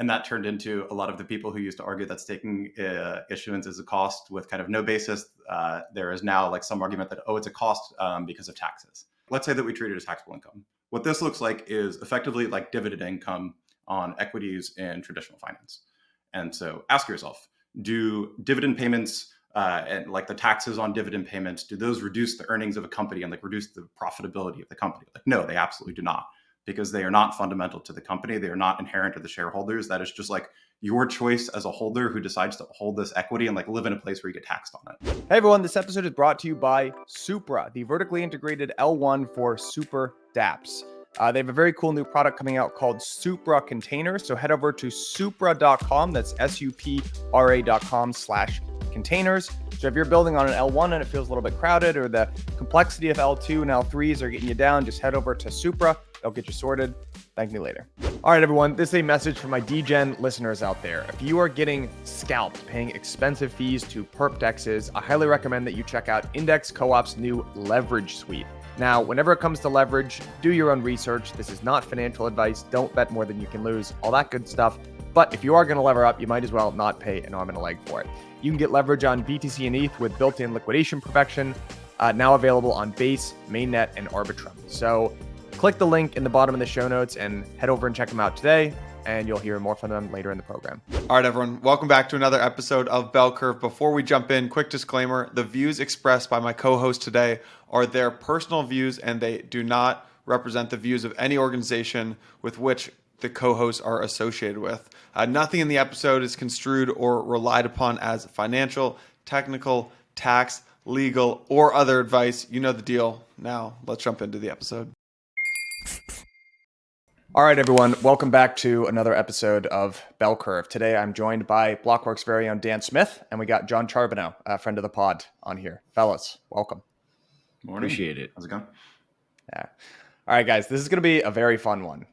And that turned into a lot of the people who used to argue that staking issuance is a cost with kind of no basis. There is now like some argument that, oh, it's a cost because of taxes. Let's say that we treat it as taxable income. What this looks like is effectively like dividend income on equities in traditional finance. And so ask yourself, do dividend payments and like the taxes on dividend payments, do those reduce the earnings of a company and like reduce the profitability of the company? Like, no, they absolutely do not, because they are not fundamental to the company. They are not inherent to the shareholders. That is just like your choice as a holder who decides to hold this equity and like live in a place where you get taxed on it. Hey everyone, this episode is brought to you by Supra, the vertically integrated L1 for super dApps. They have a very cool new product coming out called Supra Containers. So head over to supra.com. That's supra.com/containers. So if you're building on an L1 and it feels a little bit crowded, or the complexity of L2 and L3s are getting you down, just head over to Supra. They'll get you sorted. Thank me later. All right, everyone. This is a message for my DGen listeners out there. If you are getting scalped paying expensive fees to perp dexes, I highly recommend that you check out Index Co-op's new leverage suite. Now, whenever it comes to leverage, do your own research. This is not financial advice. Don't bet more than you can lose, all that good stuff. But if you are going to lever up, you might as well not pay an arm and a leg for it. You can get leverage on BTC and ETH with built-in liquidation perfection, now available on Base, Mainnet, and Arbitrum. So click the link in the bottom of the show notes and head over and check them out today, and you'll hear more from them later in the program. All right, everyone. Welcome back to another episode of Bell Curve. Before we jump in, quick disclaimer. The views expressed by my co-host today are their personal views, and they do not represent the views of any organization with which the co-hosts are associated with. Nothing in the episode is construed or relied upon as financial, technical, tax, legal, or other advice. You know the deal. Now, let's jump into the episode. All right, everyone. Welcome back to another episode of Bell Curve. Today, I'm joined by Blockworks' very own Dan Smith, and we got Jon Charbonneau, a friend of the pod, on here. Fellas, welcome. Morning. Appreciate it. How's it going? Yeah. All right, guys, this is going to be a very fun one.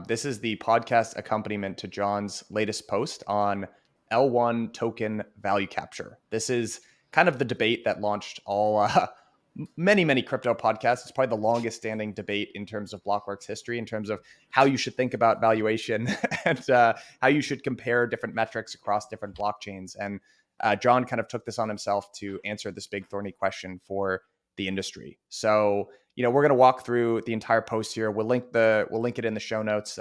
This is the podcast accompaniment to Jon's latest post on L1 token value capture. This is kind of the debate that launched all many crypto podcasts. It's probably the longest standing debate in terms of Blockworks history, in terms of how you should think about valuation and how you should compare different metrics across different blockchains. And Jon kind of took this on himself to answer this big thorny question for the industry. So, we're going to walk through the entire post here. We'll link it in the show notes.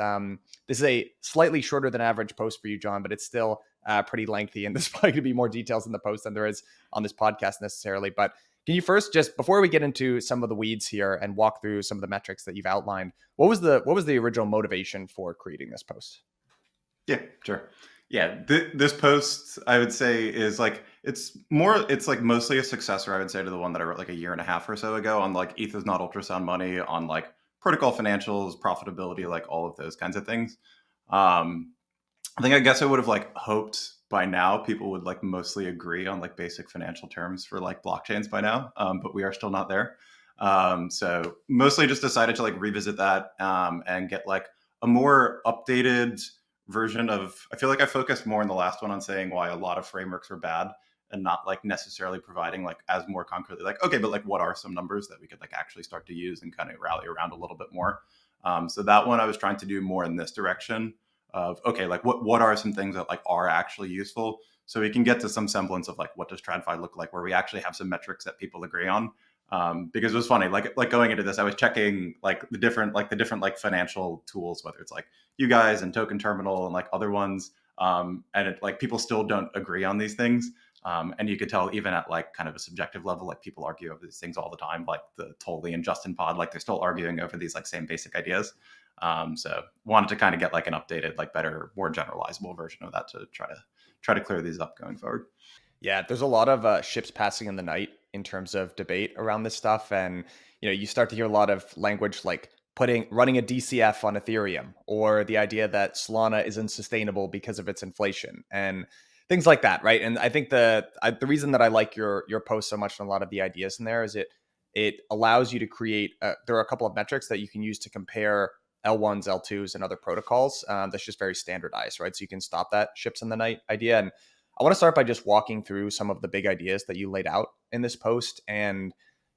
This is a slightly shorter than average post for you, Jon, but it's still pretty lengthy, and there's probably going to be more details in the post than there is on this podcast necessarily. But can you first, just before we get into some of the weeds here and walk through some of the metrics that you've outlined, what was the original motivation for creating this post? Yeah, sure. Yeah, this post, I would say, is like, it's like mostly a successor, I would say, to the one that I wrote like a year and a half or so ago on like ETH is not ultrasound money, on like protocol financials, profitability, like all of those kinds of things. I guess I would have like hoped by now people would like mostly agree on like basic financial terms for like blockchains by now, but we are still not there. So mostly just decided to like revisit that and get like a more updated version of, I feel like I focused more in the last one on saying why a lot of frameworks are bad and not like necessarily providing like as more concretely like, okay, but like what are some numbers that we could like actually start to use and kind of rally around a little bit more. So that one I was trying to do more in this direction of, okay, like what are some things that like are actually useful, so we can get to some semblance of like what does TradFi look like, where we actually have some metrics that people agree on. Because it was funny, like going into this, I was checking like the different financial tools, whether it's like you guys and Token Terminal and like other ones, and it, like people still don't agree on these things. And you could tell even at like kind of a subjective level, like people argue over these things all the time, like the Tolly and Justin pod, like they're still arguing over these like same basic ideas. So wanted to kind of get like an updated, like better, more generalizable version of that to try to clear these up going forward. Yeah, there's a lot of ships passing in the night in terms of debate around this stuff. And, you start to hear a lot of language like running a DCF on Ethereum, or the idea that Solana isn't sustainable because of its inflation and things like that, right? And I think the reason that I like your post so much and a lot of the ideas in there is it allows you to create, there are a couple of metrics that you can use to compare L1s, L2s, and other protocols. That's just very standardized, right? So you can stop that ships in the night idea. And I want to start by just walking through some of the big ideas that you laid out in this post. And,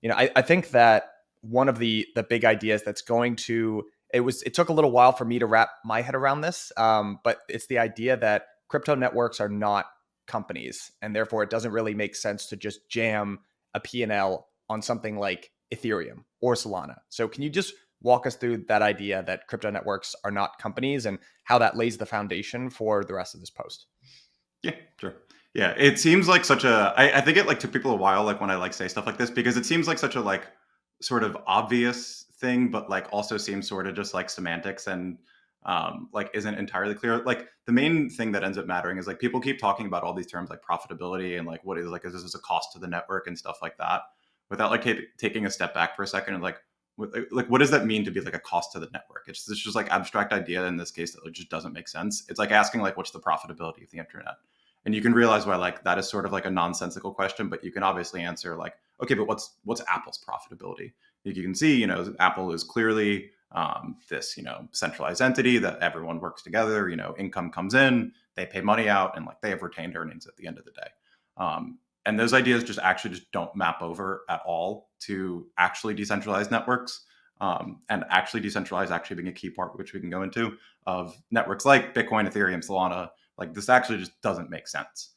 I think that one of the big ideas that's going to it took a little while for me to wrap my head around this, but it's the idea that crypto networks are not companies, and therefore it doesn't really make sense to just jam a P&L on something like Ethereum or Solana. So can you just walk us through that idea that crypto networks are not companies and how that lays the foundation for the rest of this post? Yeah, sure. Yeah, it seems like such a. I think it like took people a while, like when I like say stuff like this, because it seems like such a like sort of obvious thing, but like also seems sort of just like semantics and like isn't entirely clear. Like the main thing that ends up mattering is like people keep talking about all these terms like profitability and like what is like is this a cost to the network and stuff like that, without like taking a step back for a second and like what does that mean to be like a cost to the network? It's just like abstract idea in this case that like, just doesn't make sense. It's like asking like what's the profitability of the internet, and you can realize why like that is sort of like a nonsensical question, but you can obviously answer like, okay, but what's Apple's profitability? You can see, Apple is clearly this centralized entity that everyone works together. Income comes in, they pay money out, and like they have retained earnings at the end of the day. And those ideas just actually just don't map over at all to actually decentralized networks. And actually decentralized actually being a key part, which we can go into, of networks like Bitcoin, Ethereum, Solana. Like this actually just doesn't make sense.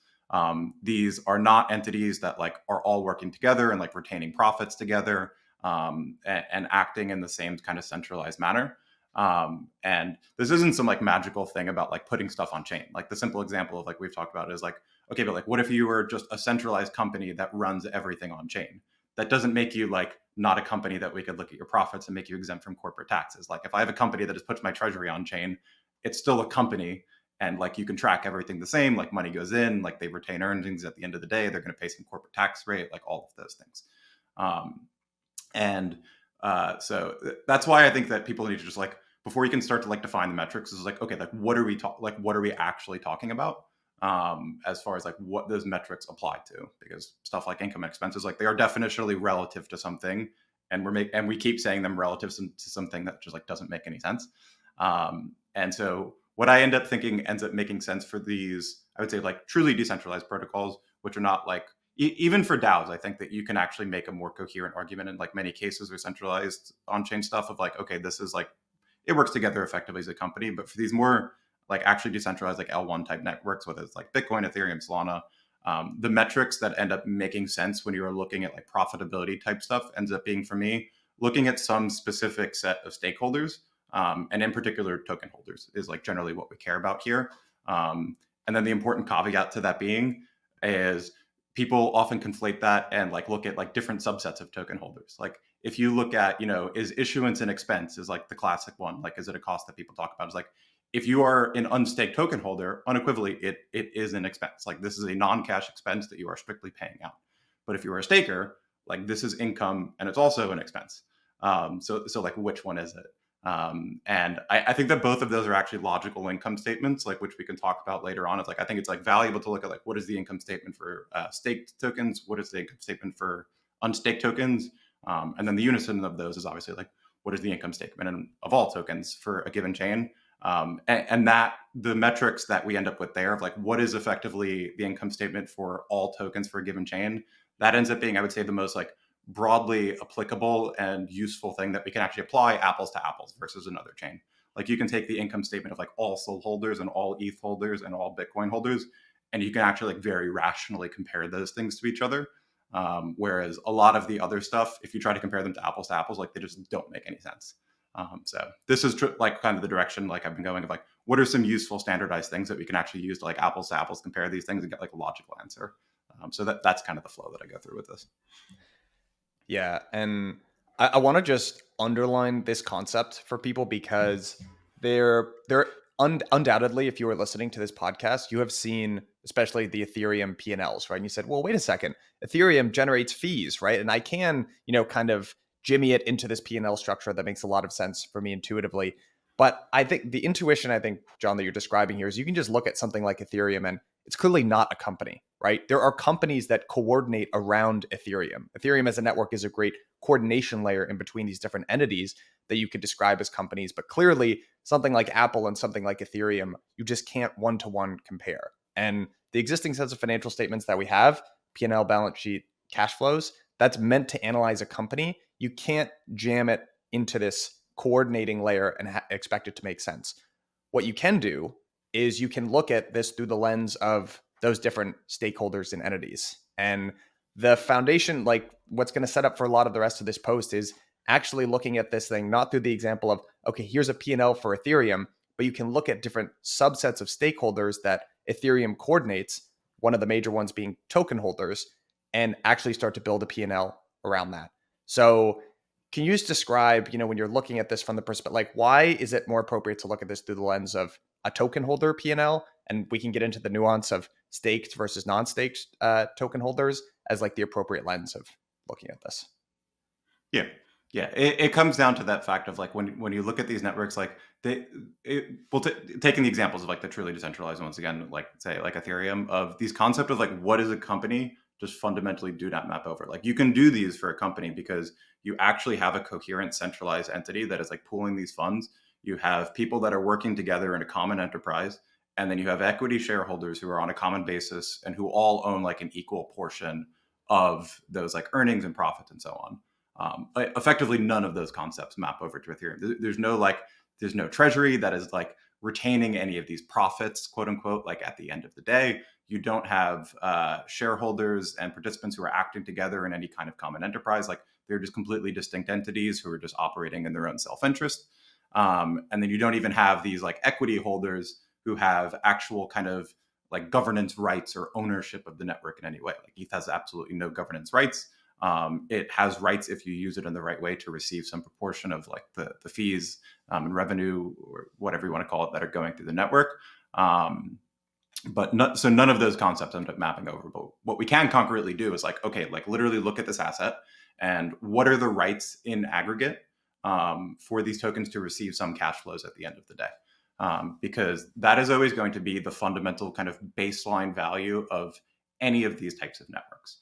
These are not entities that like are all working together and like retaining profits together, and acting in the same kind of centralized manner. And this isn't some like magical thing about like putting stuff on chain. Like the simple example of like we've talked about is like, okay, but like what if you were just a centralized company that runs everything on chain? That doesn't make you like not a company that we could look at your profits and make you exempt from corporate taxes. Like if I have a company that just puts my treasury on chain, it's still a company, and like you can track everything the same. Like money goes in, like they retain earnings at the end of the day, they're going to pay some corporate tax rate, like all of those things. So that's why I think that people need to just like, before you can start to like define the metrics, is like, okay, like what are we actually talking about, as far as like what those metrics apply to? Because stuff like income and expenses, like they are definitionally relative to something, and we keep saying them relative to something that just like doesn't make any sense. And so what I end up thinking ends up making sense for these, I would say like truly decentralized protocols, which are not like even for DAOs, I think that you can actually make a more coherent argument in like many cases with centralized on-chain stuff of like, okay, this is like, it works together effectively as a company. But for these more like actually decentralized, like L1 type networks, whether it's like Bitcoin, Ethereum, Solana, the metrics that end up making sense when you are looking at like profitability type stuff ends up being, for me, looking at some specific set of stakeholders, and in particular token holders is like generally what we care about here. And then the important caveat to that being is people often conflate that and like look at like different subsets of token holders. Like if you look at, is issuance an expense is like the classic one. Like, is it a cost that people talk about? Is like, if you are an unstaked token holder, unequivocally, it is an expense. Like this is a non-cash expense that you are strictly paying out. But if you are a staker, like this is income and it's also an expense. So like which one is it? And I think that both of those are actually logical income statements, like which we can talk about later on. It's like, I think it's like valuable to look at like, what is the income statement for staked tokens? What is the income statement for unstaked tokens? And then the unison of those is obviously like, what is the income statement of all tokens for a given chain? And that the metrics that we end up with there of like, what is effectively the income statement for all tokens for a given chain, that ends up being, I would say, the most like broadly applicable and useful thing that we can actually apply apples to apples versus another chain. Like you can take the income statement of like all SOL holders and all ETH holders and all Bitcoin holders, and you can actually like very rationally compare those things to each other. Whereas a lot of the other stuff, if you try to compare them to apples, like they just don't make any sense. So this is like kind of the direction like I've been going of like, what are some useful standardized things that we can actually use to like apples to apples compare these things and get like a logical answer. So that's kind of the flow that I go through with this. Yeah, and I want to just underline this concept for people because they're undoubtedly, if you were listening to this podcast, you have seen especially the Ethereum P&Ls, right? And you said, well, wait a second, Ethereum generates fees, right? And I can, kind of jimmy it into this P&L structure that makes a lot of sense for me intuitively. But I think the intuition, John, that you're describing here is you can just look at something like Ethereum and it's clearly not a company, right? There are companies that coordinate around Ethereum. Ethereum as a network is a great coordination layer in between these different entities that you could describe as companies. But clearly, something like Apple and something like Ethereum, you just can't one-to-one compare. And the existing sets of financial statements that we have, P&L, balance sheet, cash flows, that's meant to analyze a company. You can't jam it into this coordinating layer and expect it to make sense. What you can do is you can look at this through the lens of those different stakeholders and entities. And the foundation, like what's going to set up for a lot of the rest of this post, is actually looking at this thing not through the example of, okay, here's a P&L for Ethereum, but you can look at different subsets of stakeholders that Ethereum coordinates, one of the major ones being token holders, and actually start to build a P&L around that. So can you just describe, when you're looking at this from the perspective, like why is it more appropriate to look at this through the lens of a token holder P&L? And we can get into the nuance of staked versus non-staked token holders as like the appropriate lens of looking at this. Yeah. Yeah, it comes down to that fact of like when you look at these networks, like taking the examples of like the truly decentralized ones again, like say like Ethereum, of these concept of like what is a company just fundamentally do not map over. Like you can do these for a company because you actually have a coherent centralized entity that is like pooling these funds. You have people that are working together in a common enterprise, and then you have equity shareholders who are on a common basis and who all own like an equal portion of those like earnings and profits and so on. Effectively, none of those concepts map over to Ethereum. There's no treasury that is like retaining any of these profits, quote unquote, like at the end of the day. You don't have shareholders and participants who are acting together in any kind of common enterprise. Like they're just completely distinct entities who are just operating in their own self-interest. And then you don't even have these like equity holders who have actual kind of like governance rights or ownership of the network in any way. Like ETH has absolutely no governance rights. It has rights if you use it in the right way to receive some proportion of like the fees and revenue or whatever you want to call it that are going through the network. But so none of those concepts end up mapping over. But what we can concretely do is like, okay, like literally look at this asset and what are the rights in aggregate for these tokens to receive some cash flows at the end of the day. Because that is always going to be the fundamental kind of baseline value of any of these types of networks.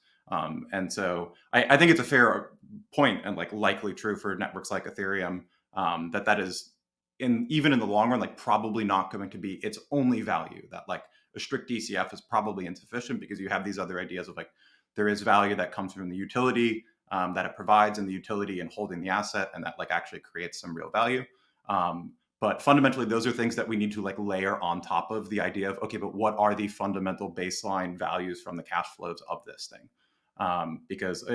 And so I think it's a fair point and like likely true for networks like Ethereum that is even in the long run, like probably not going to be its only value. That like a strict DCF is probably insufficient because you have these other ideas of like there is value that comes from the utility that it provides and the utility in holding the asset, and that like actually creates some real value. But fundamentally, those are things that we need to like layer on top of the idea of, okay, but what are the fundamental baseline values from the cash flows of this thing? Because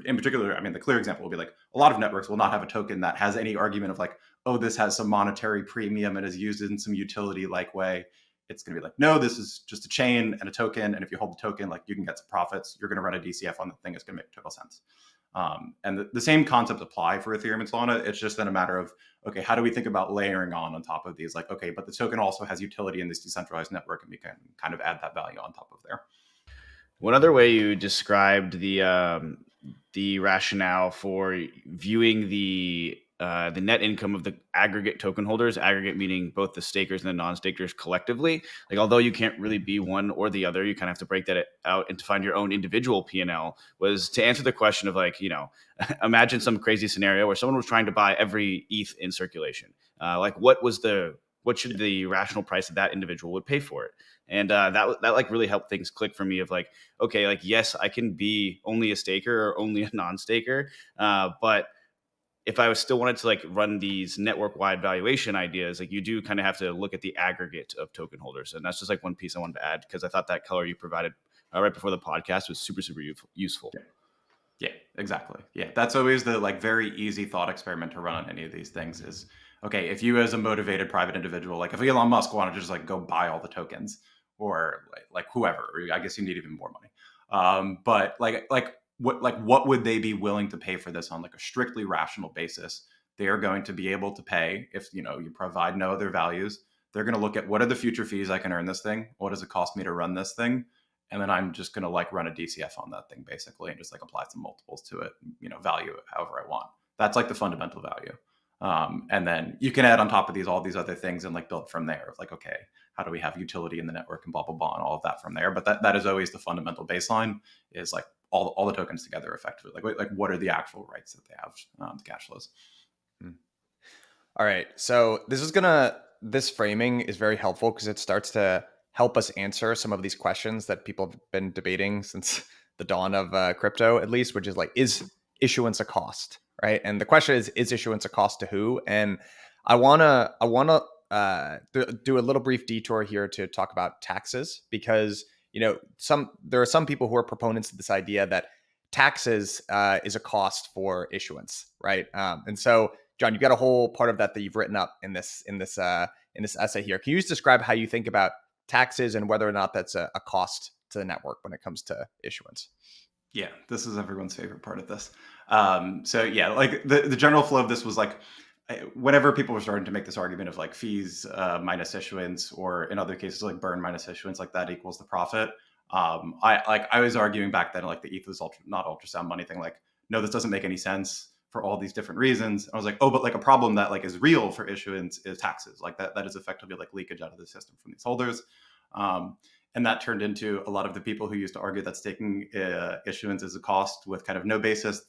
in particular, I mean, the clear example will be like a lot of networks will not have a token that has any argument of like, oh, this has some monetary premium and is used in some utility-like way. It's going to be like, no, this is just a chain and a token. And if you hold the token, like you can get some profits. You're going to run a DCF on the thing. It's going to make total sense. And the same concepts apply for Ethereum and Solana. It's just then a matter of, okay, how do we think about layering on top of these? Like, okay, but the token also has utility in this decentralized network, and we can kind of add that value on top of there. One other way you described the rationale for viewing the net income of the aggregate token holders, aggregate meaning both the stakers and the non-stakers collectively, like although you can't really be one or the other, you kind of have to break that out and to find your own individual P&L, was to answer the question of like, imagine some crazy scenario where someone was trying to buy every ETH in circulation. Like what should the rational price of that individual would pay for it? And that like really helped things click for me of like, okay, like, yes, I can be only a staker or only a non-staker. But if I still wanted to like run these network-wide valuation ideas, like you do kind of have to look at the aggregate of token holders. And that's just like one piece I wanted to add because I thought that color you provided right before the podcast was super, super useful. Yeah, exactly. Yeah, that's always the like very easy thought experiment to run on any of these things is, okay, if you as a motivated private individual, like if Elon Musk wanted to just like go buy all the tokens or like whoever, I guess you need even more money. But what would they be willing to pay for this on like a strictly rational basis? They are going to be able to pay if, you provide no other values. They're going to look at what are the future fees I can earn this thing? What does it cost me to run this thing? And then I'm just going to like run a DCF on that thing basically and just like apply some multiples to it, value it however I want. That's like the fundamental value. And then you can add on top of these all these other things and like build from there of like, okay, how do we have utility in the network and blah, blah, blah, and all of that from there. But that is always the fundamental baseline is like all the tokens together effectively. Like what are the actual rights that they have, the cash flows. All right. So this framing is very helpful because it starts to help us answer some of these questions that people have been debating since the dawn of crypto, at least, which is like, is issuance a cost, right? And the question is issuance a cost to who? And I wanna do a little brief detour here to talk about taxes, because there are some people who are proponents of this idea that taxes is a cost for issuance, right? And so, John, you've got a whole part of that you've written up in this essay here. Can you just describe how you think about taxes and whether or not that's a cost to the network when it comes to issuance? Yeah, this is everyone's favorite part of this. So yeah, like the general flow of this was like, whenever people were starting to make this argument of like fees minus issuance, or in other cases like burn minus issuance, like that equals the profit. I was arguing back then like the ETH was not ultrasound money thing. Like, no, this doesn't make any sense for all these different reasons. I was like, oh, but like a problem that like is real for issuance is taxes. Like that is effectively like leakage out of the system from these holders. And that turned into a lot of the people who used to argue that staking issuance is a cost with kind of no basis.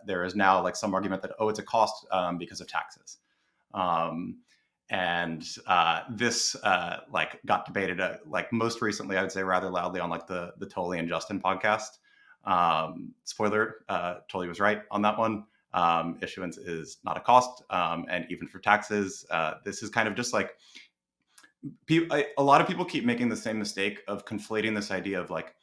There is now like some argument that, oh, it's a cost because of taxes. This like got debated like most recently, I would say rather loudly on like the Tully and Justin podcast. Spoiler, Tully was right on that one. Issuance is not a cost. And even for taxes, this is kind of just like, a lot of people keep making the same mistake of conflating this idea of like,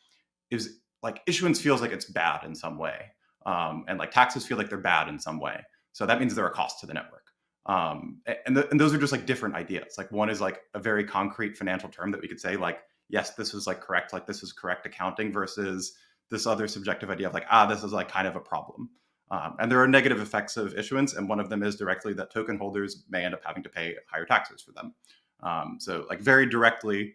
is like issuance feels like it's bad in some way, and like taxes feel like they're bad in some way. So that means they're a cost to the network. And those are just like different ideas. Like one is like a very concrete financial term that we could say like, yes, this is like correct, like this is correct accounting, versus this other subjective idea of like, this is like kind of a problem. And there are negative effects of issuance, and one of them is directly that token holders may end up having to pay higher taxes for them. So like very directly,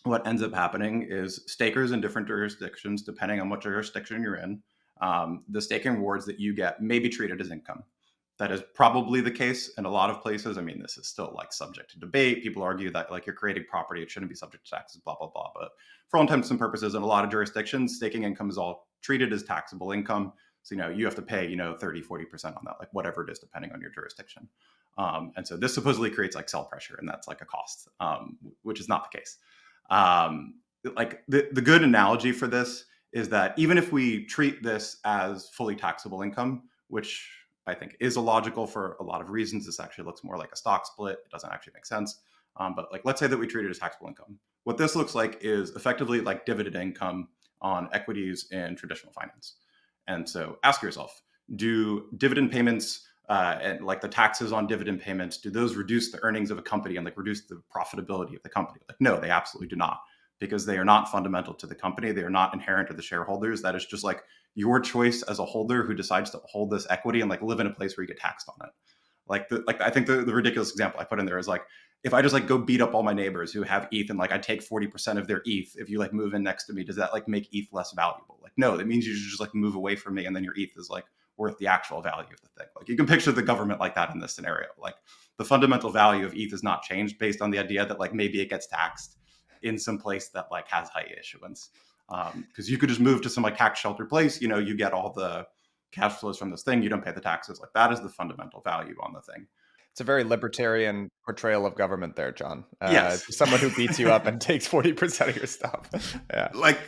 what ends up happening is stakers in different jurisdictions, depending on what jurisdiction you're in, the staking rewards that you get may be treated as income. That is probably the case in a lot of places. I mean, this is still like subject to debate. People argue that like you're creating property, it shouldn't be subject to taxes, blah, blah, blah. But for all intents and purposes, in a lot of jurisdictions, staking income is all treated as taxable income. So, you have to pay, 30, 40% on that, like whatever it is, depending on your jurisdiction. And so this supposedly creates like sell pressure, and that's like a cost, which is not the case. Like the good analogy for this is that even if we treat this as fully taxable income, which I think is illogical for a lot of reasons, this actually looks more like a stock split. It doesn't actually make sense. But like, let's say that we treat it as taxable income. What this looks like is effectively like dividend income on equities in traditional finance. And so ask yourself, do dividend payments and like the taxes on dividend payments, do those reduce the earnings of a company and like reduce the profitability of the company? Like, no, they absolutely do not, because they are not fundamental to the company. They are not inherent to the shareholders. That is just like your choice as a holder who decides to hold this equity and like live in a place where you get taxed on it. Like I think the ridiculous example I put in there is like, if I just like go beat up all my neighbors who have ETH and like I take 40% of their ETH, if you like move in next to me, does that like make ETH less valuable? Like, no, that means you should just like move away from me, and then your ETH is like worth the actual value of the thing. Like you can picture the government like that in this scenario. Like the fundamental value of ETH is not changed based on the idea that like maybe it gets taxed in some place that like has high issuance. Because you could just move to some like tax shelter place, you get all the cash flows from this thing, you don't pay the taxes. Like that is the fundamental value on the thing. It's a very libertarian portrayal of government there, John. Yes. Someone who beats you up and takes 40% of your stuff. Yeah. Like,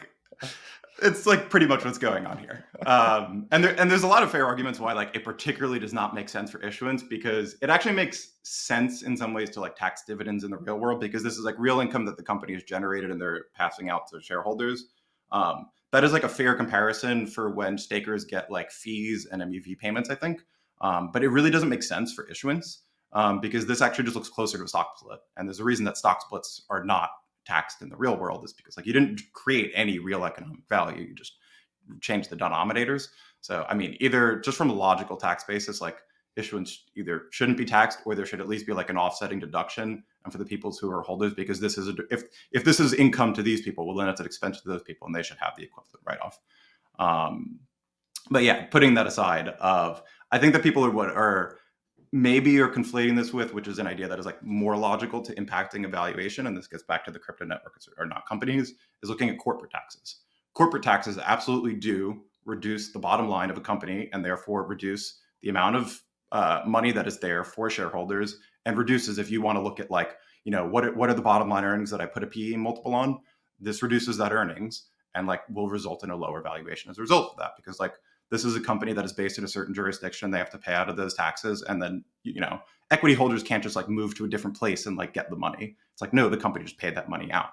it's like pretty much what's going on here. And there's a lot of fair arguments why like it particularly does not make sense for issuance, because it actually makes sense in some ways to like tax dividends in the real world, because this is like real income that the company has generated and they're passing out to shareholders. That is like a fair comparison for when stakers get like fees and MEV payments, I think. But it really doesn't make sense for issuance. Because this actually just looks closer to a stock split. And there's a reason that stock splits are not taxed in the real world, is because like you didn't create any real economic value, you just changed the denominators. So I mean, either just from a logical tax basis, like issuance either shouldn't be taxed, or there should at least be like an offsetting deduction, and for the people who are holders, because this is if this is income to these people, well then it's an expense to those people, and they should have the equivalent write-off. But yeah, putting that aside, I think that people are maybe are conflating this with, which is an idea that is like more logical to impacting a valuation, and this gets back to the crypto networks or not companies, is looking at corporate taxes. Corporate taxes absolutely do reduce the bottom line of a company, and therefore reduce the amount of money that is there for shareholders, and reduces, if you want to look at like, what are the bottom line earnings that I put a PE multiple on, this reduces that earnings and like will result in a lower valuation as a result of that, because like this is a company that is based in a certain jurisdiction. They have to pay out of those taxes. And then, equity holders can't just like move to a different place and like get the money. It's like, no, the company just paid that money out.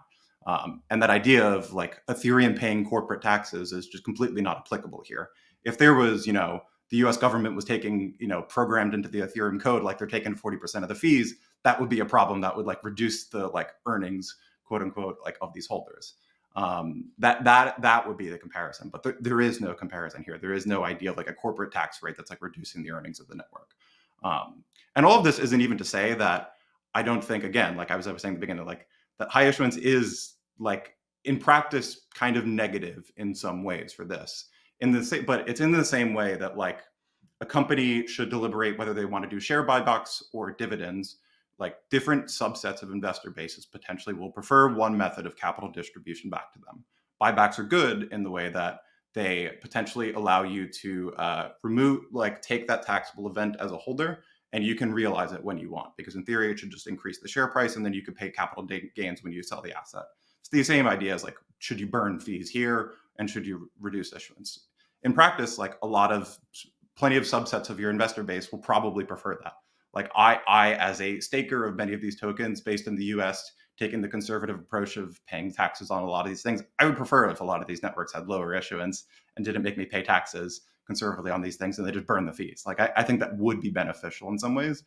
And that idea of like Ethereum paying corporate taxes is just completely not applicable here. If there was, the US government was taking, programmed into the Ethereum code, like they're taking 40% of the fees, that would be a problem that would like reduce the like earnings, quote unquote, like of these holders. That would be the comparison, but there is no comparison here. There is no idea of like a corporate tax rate that's like reducing the earnings of the network. And all of this isn't even to say that I don't think, again, like I was saying at the beginning, like that high issuance is like in practice kind of negative in some ways for this. But it's in the same way that like a company should deliberate whether they want to do share buybacks or dividends. Like different subsets of investor bases potentially will prefer one method of capital distribution back to them. Buybacks are good in the way that they potentially allow you to take that taxable event as a holder, and you can realize it when you want, because in theory, it should just increase the share price and then you could pay capital gains when you sell the asset. It's the same idea as like, should you burn fees here and should you reduce issuance? In practice, like plenty of subsets of your investor base will probably prefer that. Like I, as a staker of many of these tokens based in the US, taking the conservative approach of paying taxes on a lot of these things, I would prefer if a lot of these networks had lower issuance and didn't make me pay taxes conservatively on these things and they just burn the fees. Like I think that would be beneficial in some ways.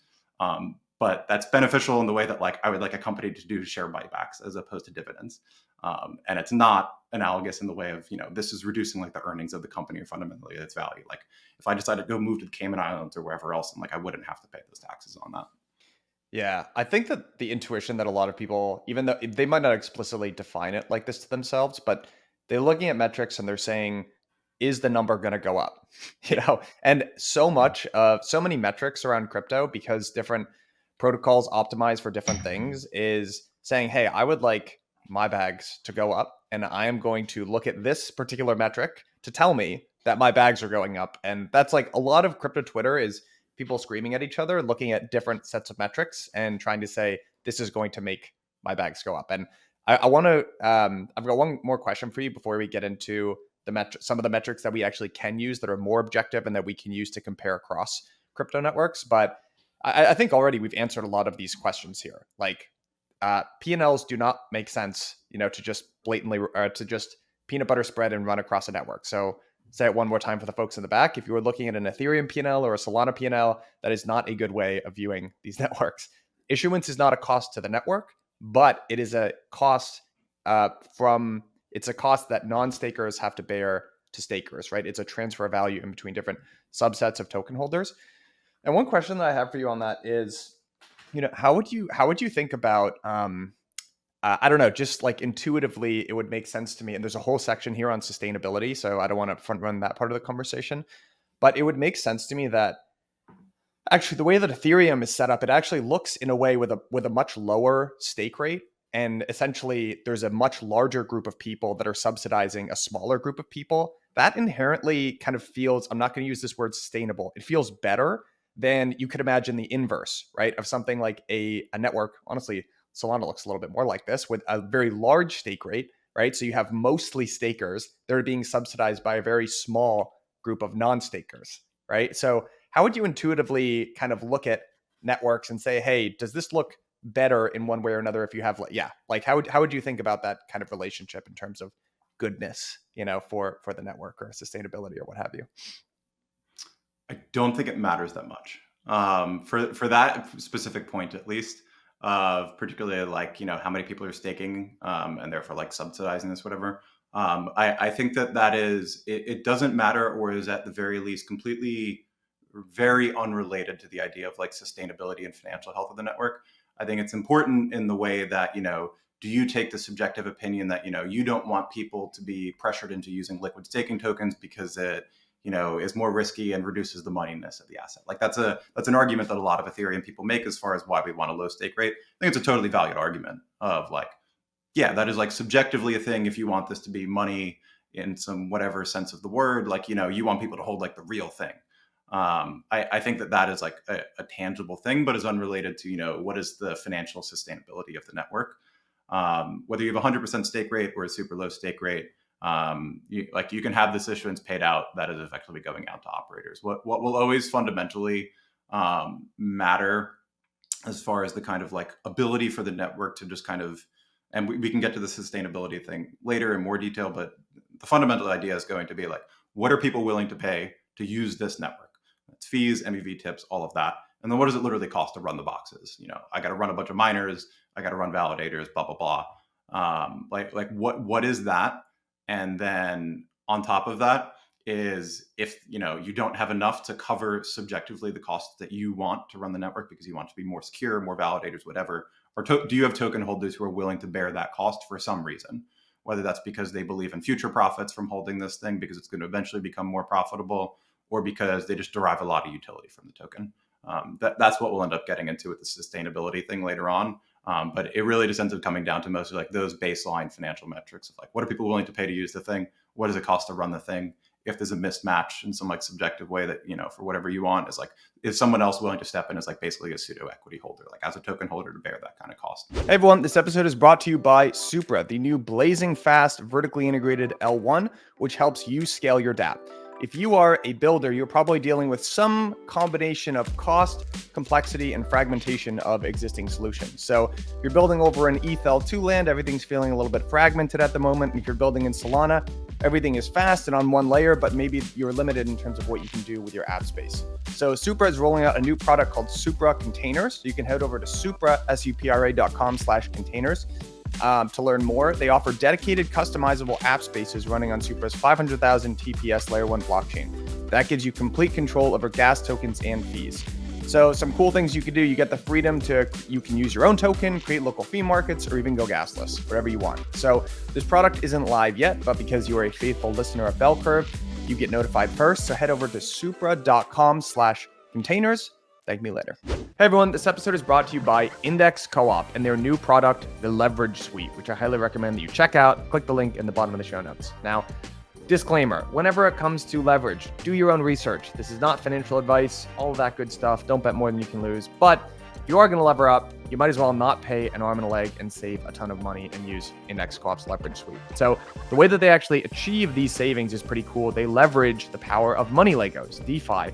But that's beneficial in the way that like I would like a company to do share buybacks as opposed to dividends. And it's not analogous in the way of, this is reducing like the earnings of the company or fundamentally its value. Like if I decided to go move to the Cayman Islands or wherever else, and like I wouldn't have to pay those taxes on that. Yeah, I think that the intuition that a lot of people, even though they might not explicitly define it like this to themselves, but they're looking at metrics and they're saying, is the number going to go up? And so many metrics around crypto, because different protocols optimize for different things, is saying, hey, I would like my bags to go up, and I am going to look at this particular metric to tell me that my bags are going up. And that's like a lot of crypto Twitter is people screaming at each other, looking at different sets of metrics and trying to say, this is going to make my bags go up. And I want to, I've got one more question for you before we get into some of the metrics that we actually can use that are more objective and that we can use to compare across crypto networks. But I think already we've answered a lot of these questions here. Like P&Ls do not make sense, to just blatantly, to just peanut butter spread and run across a network. So say it one more time for the folks in the back. If you were looking at an Ethereum P&L or a Solana P&L, that is not a good way of viewing these networks. Issuance is not a cost to the network, but it is a cost it's a cost that non-stakers have to bear to stakers, right? It's a transfer of value in between different subsets of token holders. And one question that I have for you on that is, how would you think about, I don't know, just like intuitively, it would make sense to me. And there's a whole section here on sustainability, so I don't want to front run that part of the conversation, but it would make sense to me that actually the way that Ethereum is set up, it actually looks in a way with a much lower stake rate. And essentially, there's a much larger group of people that are subsidizing a smaller group of people. That inherently kind of feels, I'm not going to use this word sustainable, it feels better than you could imagine the inverse, right? Of something like a network. Honestly, Solana looks a little bit more like this, with a very large stake rate, right? So you have mostly stakers that are being subsidized by a very small group of non-stakers, right? So how would you intuitively kind of look at networks and say, hey, does this look better in one way or another if you have how would you think about that kind of relationship in terms of goodness, for the network or sustainability or what have you? I don't think it matters that much for that specific point, at least, particularly like how many people are staking and therefore like subsidizing this, whatever. I think that is it doesn't matter, or is at the very least completely very unrelated to the idea of like sustainability and financial health of the network. I think it's important in the way that, do you take the subjective opinion that, you don't want people to be pressured into using liquid staking tokens because it, is more risky and reduces the moneyness of the asset. Like that's an argument that a lot of Ethereum people make as far as why we want a low stake rate. I think it's a totally valid argument of like, yeah, that is like subjectively a thing. If you want this to be money in some whatever sense of the word, like, you want people to hold like the real thing. I think that is like a tangible thing, but is unrelated to, what is the financial sustainability of the network. Whether you have 100% stake rate or a super low stake rate, You can have this issuance paid out that is effectively going out to operators. What will always fundamentally matter as far as the kind of like ability for the network to just kind of, and we can get to the sustainability thing later in more detail, but the fundamental idea is going to be like, what are people willing to pay to use this network? It's fees, MEV tips, all of that. And then what does it literally cost to run the boxes? I got to run a bunch of miners, I got to run validators, blah, blah, blah. What is that? And then on top of that is if you don't have enough to cover subjectively the costs that you want to run the network because you want to be more secure, more validators, whatever, or do you have token holders who are willing to bear that cost for some reason, whether that's because they believe in future profits from holding this thing because it's going to eventually become more profitable, or because they just derive a lot of utility from the token. That's what we'll end up getting into with the sustainability thing later on. But it really just ends up coming down to mostly like those baseline financial metrics of like, what are people willing to pay to use the thing? What does it cost to run the thing? If there's a mismatch in some like subjective way that, for whatever you want, is like, is someone else willing to step in as like basically a pseudo equity holder, like as a token holder to bear that kind of cost. Hey everyone, this episode is brought to you by Supra, the new blazing fast, vertically integrated L1, which helps you scale your dApp. If you are a builder, you're probably dealing with some combination of cost, complexity, and fragmentation of existing solutions. So if you're building over an ETH L2 land, everything's feeling a little bit fragmented at the moment. And if you're building in Solana, everything is fast and on one layer, but maybe you're limited in terms of what you can do with your AppSpace. So Supra is rolling out a new product called Supra Containers. So you can head over to supra.com/containers. To learn more. They offer dedicated customizable app spaces running on Supra's 500,000 TPS Layer 1 blockchain. That gives you complete control over gas tokens and fees. So some cool things you can do, you get the freedom you can use your own token, create local fee markets, or even go gasless, whatever you want. So this product isn't live yet, but because you are a faithful listener of Bell Curve, you get notified first. So head over to supra.com/containers. Thank me later. Hey everyone, this episode is brought to you by Index Co-op and their new product, the Leverage Suite, which I highly recommend that you check out. Click the link in the bottom of the show notes. Now, disclaimer, whenever it comes to leverage, do your own research. This is not financial advice, all of that good stuff. Don't bet more than you can lose. But if you are going to lever up, you might as well not pay an arm and a leg and save a ton of money and use Index Co-op's Leverage Suite. So the way that they actually achieve these savings is pretty cool. They leverage the power of money Legos, DeFi,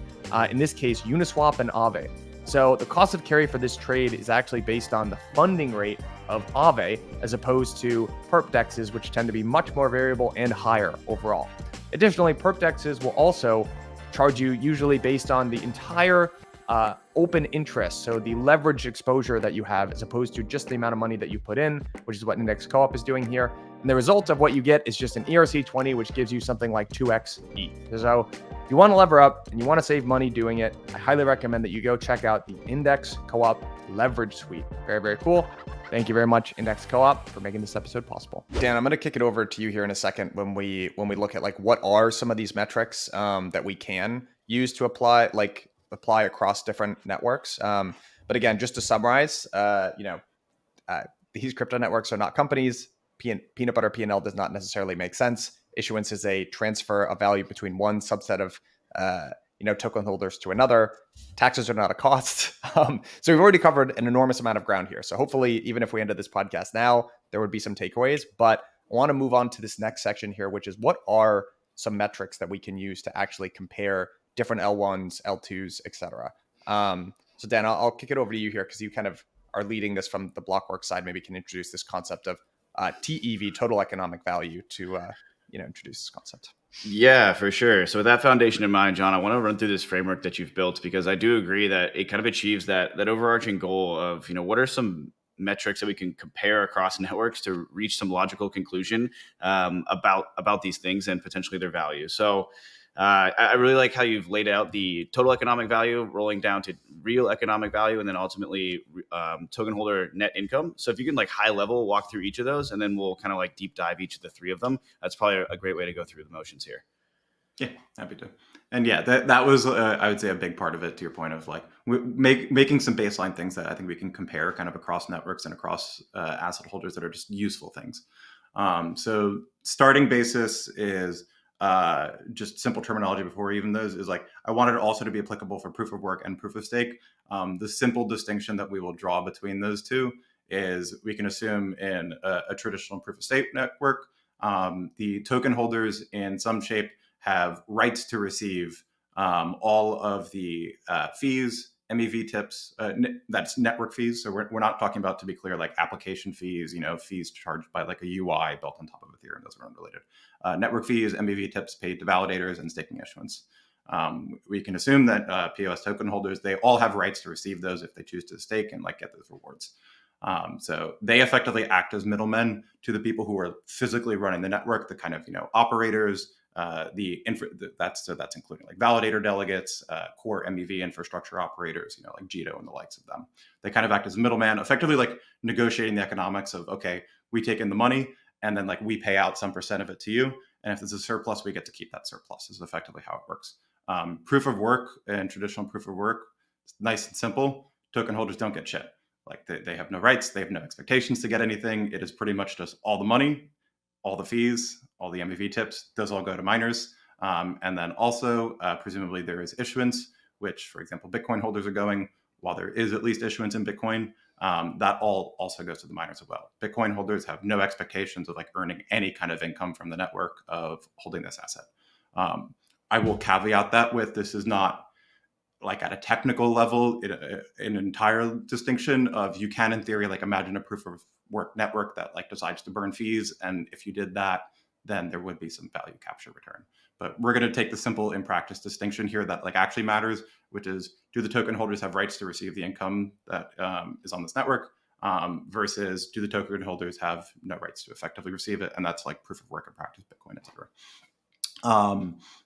in this case, Uniswap and Aave. So the cost of carry for this trade is actually based on the funding rate of Aave as opposed to perp dexes, which tend to be much more variable and higher overall. Additionally, perp dexes will also charge you usually based on the entire open interest, so the leverage exposure that you have as opposed to just the amount of money that you put in, which is what Index Co-op is doing here. And the result of what you get is just an ERC20, which gives you something like 2x ETH. So if you want to lever up and you want to save money doing it, I highly recommend that you go check out the Index Co-op Leverage Suite. Very, very cool. Thank you very much, Index Co-op, for making this episode possible. Dan, I'm going to kick it over to you here in a second when we look at like what are some of these metrics that we can use to apply across different networks. But again, just to summarize, these crypto networks are not companies. Peanut butter P&L does not necessarily make sense. Issuance is a transfer of value between one subset of token holders to another. Taxes are not a cost. So we've already covered an enormous amount of ground here. So hopefully, even if we ended this podcast now, there would be some takeaways. But I want to move on to this next section here, which is what are some metrics that we can use to actually compare different L1s, L2s, etc. So Dan, I'll kick it over to you here because you kind of are leading this from the Blockworks side. Maybe you can introduce this concept of TEV, total economic value, to introduce this concept. Yeah, for sure. So with that foundation in mind, John, I want to run through this framework that you've built because I do agree that it kind of achieves that overarching goal of, what are some metrics that we can compare across networks to reach some logical conclusion about these things and potentially their value. So I really like how you've laid out the total economic value rolling down to real economic value and then ultimately token holder net income. So if you can high level walk through each of those and then we'll kind of deep dive each of the three of them. That's probably a great way to go through the motions here. Yeah, happy to. And yeah, that was, I would say, a big part of it, to your point of making some baseline things that I think we can compare kind of across networks and across asset holders that are just useful things. So starting basis is just simple terminology before even those is I wanted it also to be applicable for proof of work and proof of stake. The simple distinction that we will draw between those two is we can assume in a traditional proof of stake network, The token holders in some shape have rights to receive all of the fees, MEV tips, that's network fees. So we're not talking about, to be clear, like application fees, fees charged by like a UI built on top of Ethereum. Those are unrelated. Network fees, MEV tips paid to validators, and staking issuance. We can assume that POS token holders, they all have rights to receive those if they choose to stake and like get those rewards. So they effectively act as middlemen to the people who are physically running the network, the kind of operators, that's including like validator delegates, core MEV infrastructure operators, like Jito and the likes of them. They kind of act as a middleman, effectively like negotiating the economics of, okay, we take in the money and then like we pay out some percent of it to you, and if there's a surplus, we get to keep that surplus. Is effectively how it works. Proof of work and traditional proof of work, it's nice and simple. Token holders don't get shit. Like they have no rights, they have no expectations to get anything. It is pretty much just all the money, all the fees, all the MEV tips, those all go to miners. And then also, presumably there is issuance, which, for example, Bitcoin holders are going, while there is at least issuance in Bitcoin, that all also goes to the miners as well. Bitcoin holders have no expectations of like earning any kind of income from the network of holding this asset. I will caveat that with, this is not like at a technical level, an entire distinction of, you can in theory, like imagine a proof of work network that like decides to burn fees. And if you did that, then there would be some value capture return. But we're going to take the simple in practice distinction here that like actually matters, which is, do the token holders have rights to receive the income that is on this network, versus do the token holders have no rights to effectively receive it? And that's like proof of work in practice, Bitcoin, et cetera.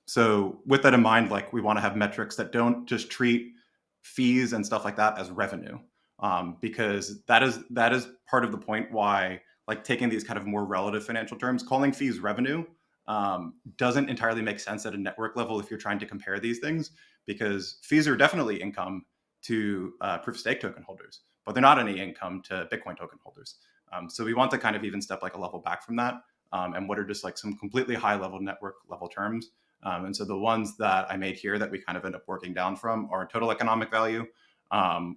So with that in mind, like we want to have metrics that don't just treat fees and stuff like that as revenue, because that is part of the point why, like, taking these kind of more relative financial terms, calling fees revenue doesn't entirely make sense at a network level if you're trying to compare these things, because fees are definitely income to proof of stake token holders, but they're not any income to Bitcoin token holders. So we want to kind of even step like a level back from that. And what are just like some completely high level network level terms. And so the ones that I made here that we kind of end up working down from are total economic value,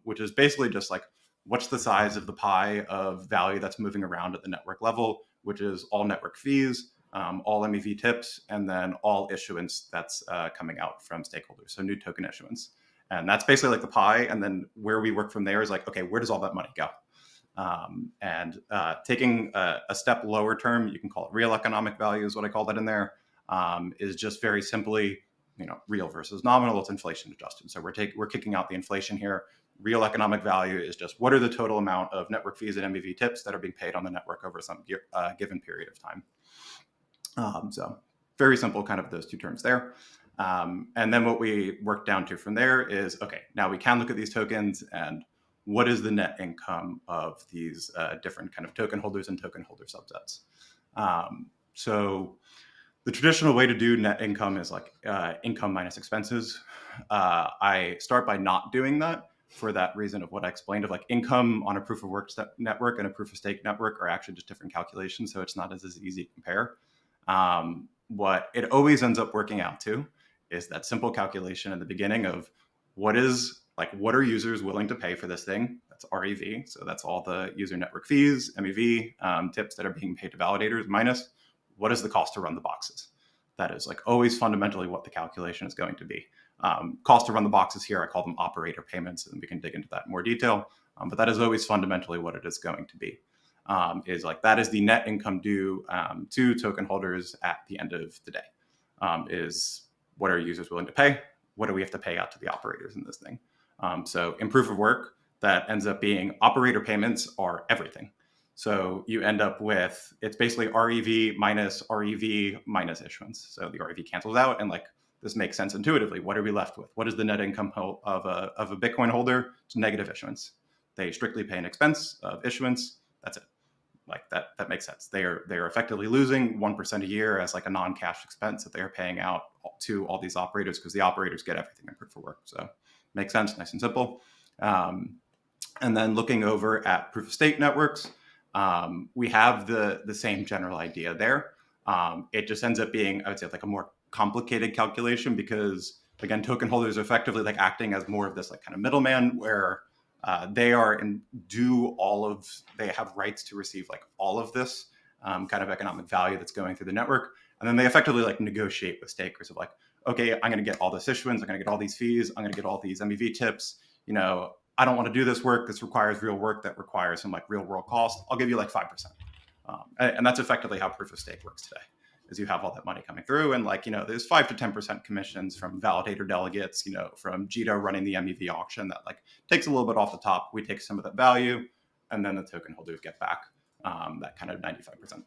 which is basically just like, what's the size of the pie of value that's moving around at the network level, which is all network fees, all MEV tips, and then all issuance that's coming out from stakeholders. So new token issuance. And that's basically like the pie. And then where we work from there is like, okay, where does all that money go? Taking a step lower term, you can call it real economic value is what I call that in there, is just very simply, real versus nominal. It's inflation adjusted. So we're kicking out the inflation here. Real economic value is just what are the total amount of network fees and MEV tips that are being paid on the network over some given period of time. So very simple, kind of those two terms there. And then what we work down to from there is, okay, now we can look at these tokens and what is the net income of these different kind of token holders and token holder subsets. So the traditional way to do net income is like income minus expenses. I start by not doing that for that reason of what I explained, of like income on a proof of work network and a proof of stake network are actually just different calculations. So it's not as easy to compare. What it always ends up working out to is that simple calculation in the beginning of what are users willing to pay for this thing? That's REV. So that's all the user network fees, MEV, tips that are being paid to validators, minus what is the cost to run the boxes? That is like always fundamentally what the calculation is going to be. Cost to run the boxes here, I call them operator payments, and we can dig into that in more detail. But that is always fundamentally what it is going to be. Is like that is the net income due to token holders at the end of the day. Is what are users willing to pay? What do we have to pay out to the operators in this thing? So in proof of work, that ends up being operator payments are everything. So you end up with, it's basically REV minus issuance. So the REV cancels out, and like this makes sense intuitively. What are we left with? What is the net income of a Bitcoin holder? It's negative issuance. They strictly pay an expense of issuance. That's it. Like that makes sense. They are effectively losing 1% a year as like a non-cash expense that they are paying out to all these operators, because the operators get everything in proof of work. So makes sense, nice and simple. And then looking over at proof of stake networks, we have the same general idea there. It just ends up being, I would say, like a more complicated calculation, because again, token holders are effectively like acting as more of this like kind of middleman, where they have rights to receive like all of this kind of economic value that's going through the network. And then they effectively like negotiate with stakers of like, okay, I'm going to get all this issuance, I'm going to get all these fees, I'm going to get all these MEV tips. I don't want to do this work. This requires real work that requires some like real world cost. I'll give you like 5%. And that's effectively how proof of stake works today, is you have all that money coming through, and there's 5 to 10% commissions from validator delegates, from Jito running the MEV auction that like takes a little bit off the top. We take some of that value, and then the token holders get back that kind of 95%.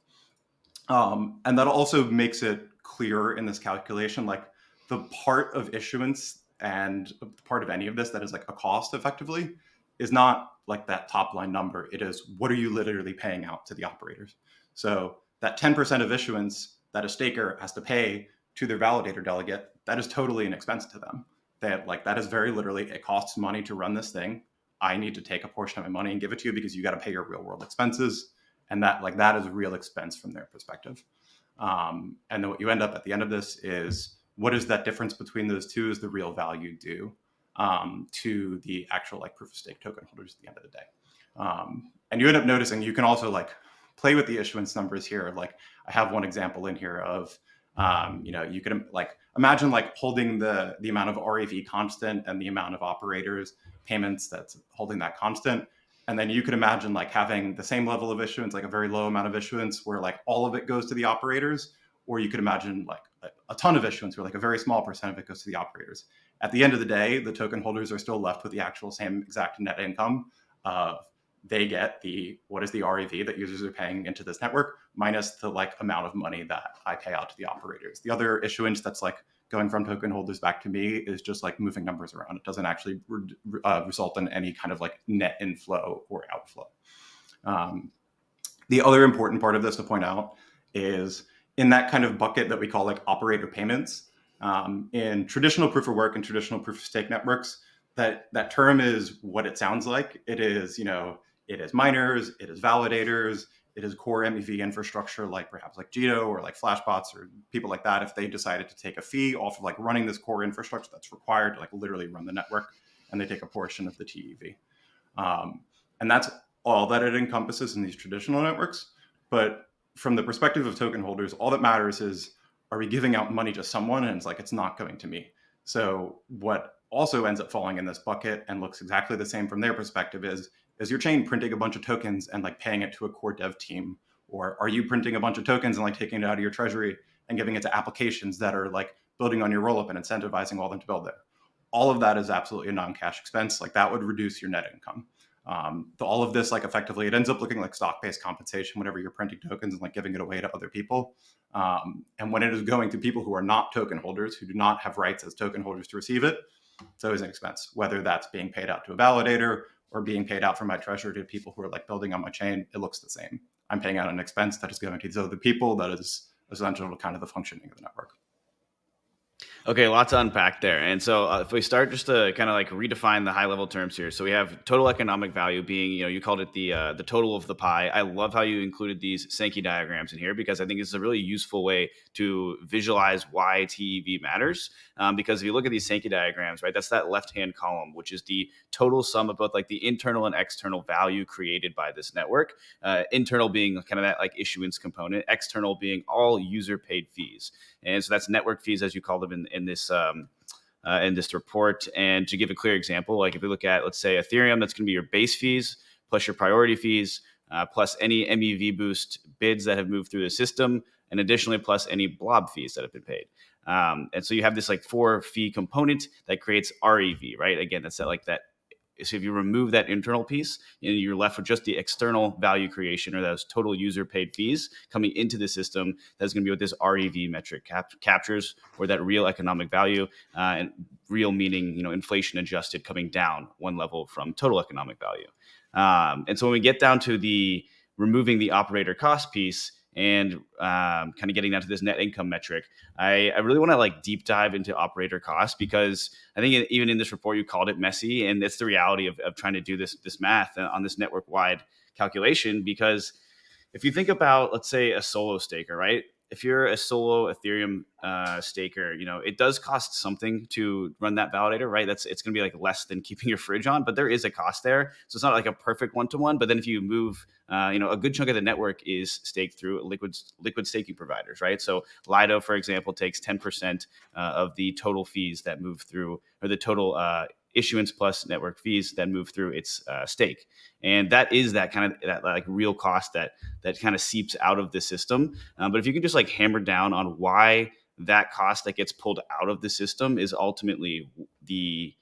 And that also makes it clear in this calculation, like the part of issuance and part of any of this that is like a cost effectively is not like that top line number. It is, what are you literally paying out to the operators? So that 10% of issuance that a staker has to pay to their validator delegate, that is totally an expense to them. That is very literally, it costs money to run this thing. I need to take a portion of my money and give it to you because you got to pay your real world expenses. And that is a real expense from their perspective. And then what you end up at the end of this is, what is that difference between those two is the real value due to the actual like proof of stake token holders at the end of the day. And you end up noticing you can also like play with the issuance numbers here. Like I have one example in here of, you could like imagine like holding the amount of REV constant and the amount of operators payments that's holding that constant. And then you could imagine like having the same level of issuance, like a very low amount of issuance where like all of it goes to the operators, or you could imagine like a ton of issuance where like a very small percent of it goes to the operators. At the end of the day, the token holders are still left with the actual same exact net income. They get what is the REV that users are paying into this network minus the like amount of money that I pay out to the operators. The other issuance that's like going from token holders back to me is just like moving numbers around. It doesn't actually result in any kind of like net inflow or outflow. The other important part of this to point out is in that kind of bucket that we call like operator payments, in traditional proof of work and traditional proof of stake networks, that term is what it sounds like. It is, it is miners, it is validators, it is core MEV infrastructure, like perhaps like Jito or like Flashbots or people like that. If they decided to take a fee off of like running this core infrastructure that's required to like literally run the network, and they take a portion of the TEV. And that's all that it encompasses in these traditional networks. But from the perspective of token holders, all that matters is, are we giving out money to someone? And it's like, it's not going to me. So what also ends up falling in this bucket and looks exactly the same from their perspective is your chain printing a bunch of tokens and like paying it to a core dev team? Or are you printing a bunch of tokens and like taking it out of your treasury and giving it to applications that are like building on your rollup and incentivizing all of them to build there? All of that is absolutely a non-cash expense. Like that would reduce your net income. All of this, like effectively, it ends up looking like stock-based compensation whenever you're printing tokens and like giving it away to other people. And when it is going to people who are not token holders, who do not have rights as token holders to receive it, it's always an expense, whether that's being paid out to a validator or being paid out from my treasury to people who are like building on my chain. It looks the same. I'm paying out an expense that is going to these other people that is essential to kind of the functioning of the network. Okay, lots to unpack there. And so if we start just to kind of like redefine the high level terms here. So we have total economic value being, you called it the total of the pie. I love how you included these Sankey diagrams in here because I think it's a really useful way to visualize why TEV matters. Because if you look at these Sankey diagrams, right, that's that left-hand column, which is the total sum of both like the internal and external value created by this network. Internal being kind of that like issuance component, external being all user paid fees. And so that's network fees, as you call them in this report. And to give a clear example, like if we look at, let's say, Ethereum, that's going to be your base fees plus your priority fees, plus any MEV boost bids that have moved through the system, and additionally plus any blob fees that have been paid. And so you have this like 4 fee component that creates REV, right? Again, that's that. So if you remove that internal piece and you're left with just the external value creation or those total user paid fees coming into the system, that's going to be what this REV metric captures, or that real economic value, and real meaning, inflation adjusted, coming down one level from total economic value. And so when we get down to the removing the operator cost piece, and kind of getting down to this net income metric, I really want to like deep dive into operator costs, because I think even in this report you called it messy, and it's the reality of trying to do this math on this network wide calculation. Because if you think about, let's say, a solo staker, right? if you're a solo Ethereum staker, it does cost something to run that validator, right? It's going to be like less than keeping your fridge on, but there is a cost there. So it's not like a perfect one-to-one. But then if you move, a good chunk of the network is staked through liquid staking providers, right? So Lido, for example, takes 10% of the total fees that move through, or the total issuance plus network fees that move through its stake, and that is that kind of that like real cost that kind of seeps out of the system. But if you can just like hammer down on why that cost that gets pulled out of the system is ultimately the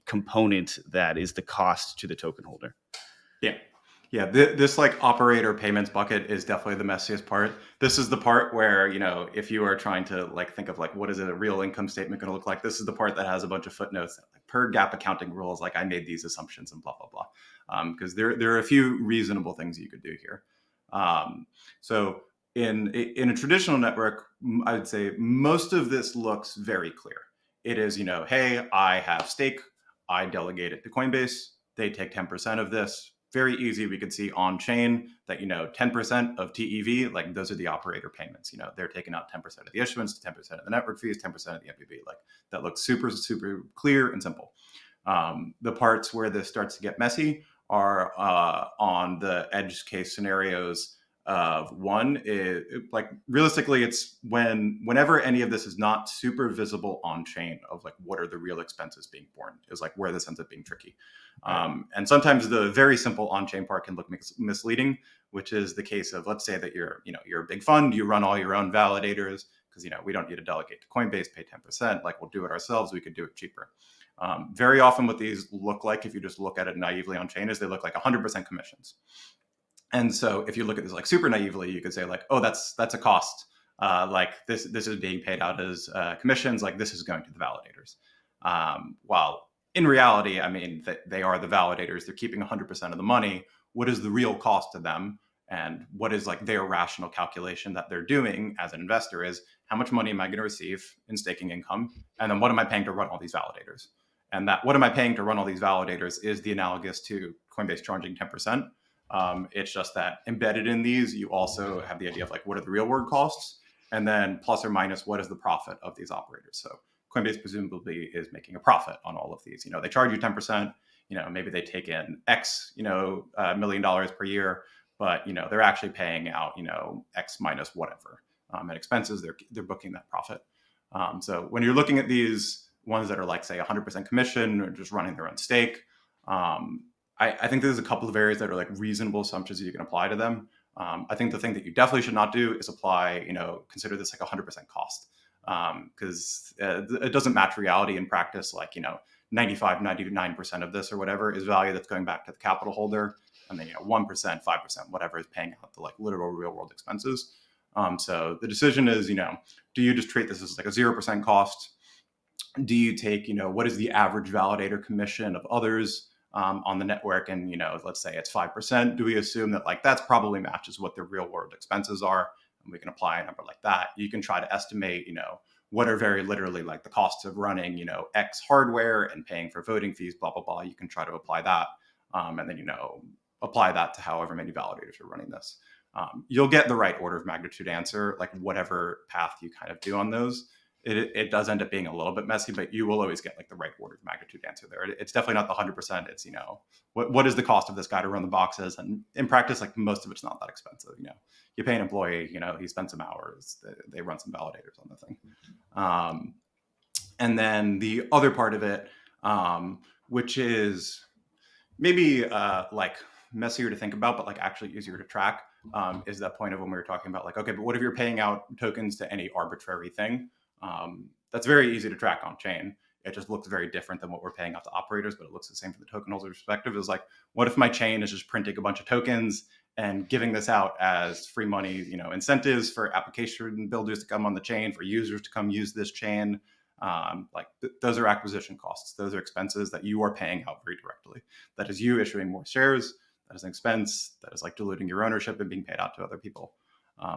component that is the cost to the token holder. Yeah, this like operator payments bucket is definitely the messiest part. This is the part where, if you are trying to like think of like what is a real income statement going to look like, this is the part that has a bunch of footnotes like per GAAP accounting rules, like I made these assumptions and blah blah blah. Because there are a few reasonable things you could do here. So in a traditional network, I would say most of this looks very clear. It is, hey, I have stake, I delegate it to Coinbase, they take 10% of this. Very easy. We could see on chain that, 10% of TEV, like those are the operator payments. They're taking out 10% of the issuance, 10% of the network fees, 10% of the MEV. Like that looks super, super clear and simple. The parts where this starts to get messy are on the edge case scenarios of one is like realistically, it's whenever any of this is not super visible on chain of like what are the real expenses being borne is like where this ends up being tricky. And sometimes the very simple on-chain part can look misleading, which is the case of, let's say that you're a big fund, you run all your own validators because, we don't need to delegate to Coinbase, pay 10%, like we'll do it ourselves, we could do it cheaper. Very often what these look like, if you just look at it naively on chain, is they look like 100% commissions. And so if you look at this like super naively, you could say like, oh, that's a cost. Like this is being paid out as commissions, like this is going to the validators. While in reality, I mean, they are the validators. They're keeping 100% of the money. What is the real cost to them? And what is like their rational calculation that they're doing as an investor is how much money am I going to receive in staking income? And then what am I paying to run all these validators? And that what am I paying to run all these validators is the analogous to Coinbase charging 10%. It's just that embedded in these, you also have the idea of like, what are the real world costs? And then plus or minus, what is the profit of these operators? So Coinbase presumably is making a profit on all of these. They charge you 10%, maybe they take in X, $1 million per year, but, they're actually paying out, X minus whatever. And expenses, they're booking that profit. So when you're looking at these ones that are like, say, 100% commission or just running their own stake, I think there's a couple of areas that are like reasonable assumptions you can apply to them. I think the thing that you definitely should not do is apply, consider this like 100% cost. Because it doesn't match reality in practice. Like, 95, 99% of this or whatever is value that's going back to the capital holder. And then, 1%, 5%, whatever is paying out the like literal real world expenses. So the decision is, do you just treat this as like a 0% cost? Do you take, what is the average validator commission of others on the network? And, let's say it's 5%. Do we assume that like that's probably matches what their real world expenses are? We can apply a number like that. You can try to estimate, what are very literally like the costs of running, X hardware and paying for voting fees, blah, blah, blah. You can try to apply that. And then, apply that to however many validators are running this. You'll get the right order of magnitude answer, like whatever path you kind of do on those. It does end up being a little bit messy, but you will always get like the right order of magnitude answer there. It's definitely not the 100%. It's, what is the cost of this guy to run the boxes? And in practice, like most of it's not that expensive. You pay an employee, he spends some hours, they run some validators on the thing. And then the other part of it, which is maybe like messier to think about, but like actually easier to track, is that point of when we were talking about like, okay, but what if you're paying out tokens to any arbitrary thing? That's very easy to track on chain. It just looks very different than what we're paying out to operators, but it looks the same from the token holder perspective. Is like, what if my chain is just printing a bunch of tokens and giving this out as free money, incentives for application builders to come on the chain, for users to come use this chain. Those are acquisition costs. Those are expenses that you are paying out very directly. That is you issuing more shares. That is an expense. That is like diluting your ownership and being paid out to other people.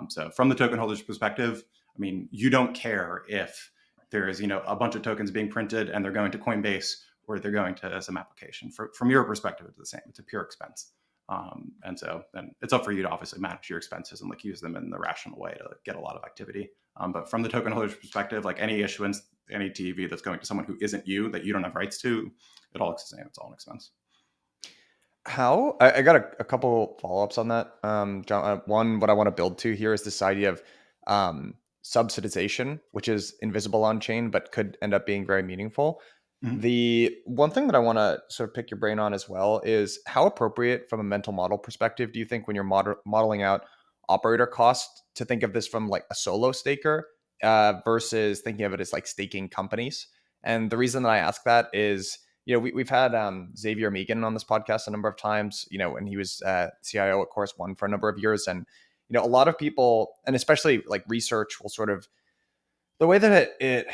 So from the token holder's perspective, I mean, you don't care if there is, a bunch of tokens being printed and they're going to Coinbase or they're going to some application. From your perspective, it's the same. It's a pure expense. And so then it's up for you to obviously manage your expenses and like use them in the rational way to get a lot of activity. But from the token holder's perspective, like any issuance, any TEV that's going to someone who isn't you, that you don't have rights to, it all looks the same. It's all an expense. How I got a couple follow-ups on that. John, one, what I want to build to here is this idea of subsidization, which is invisible on chain, but could end up being very meaningful. Mhm. The one thing that I want to sort of pick your brain on as well is how appropriate from a mental model perspective do you think when you're modeling out operator costs to think of this from like a solo staker versus thinking of it as like staking companies? And the reason that I ask that is, we've had Xavier Megan on this podcast a number of times, and he was CIO at Chorus One for a number of years. And, a lot of people, and especially like research will sort of, the way that it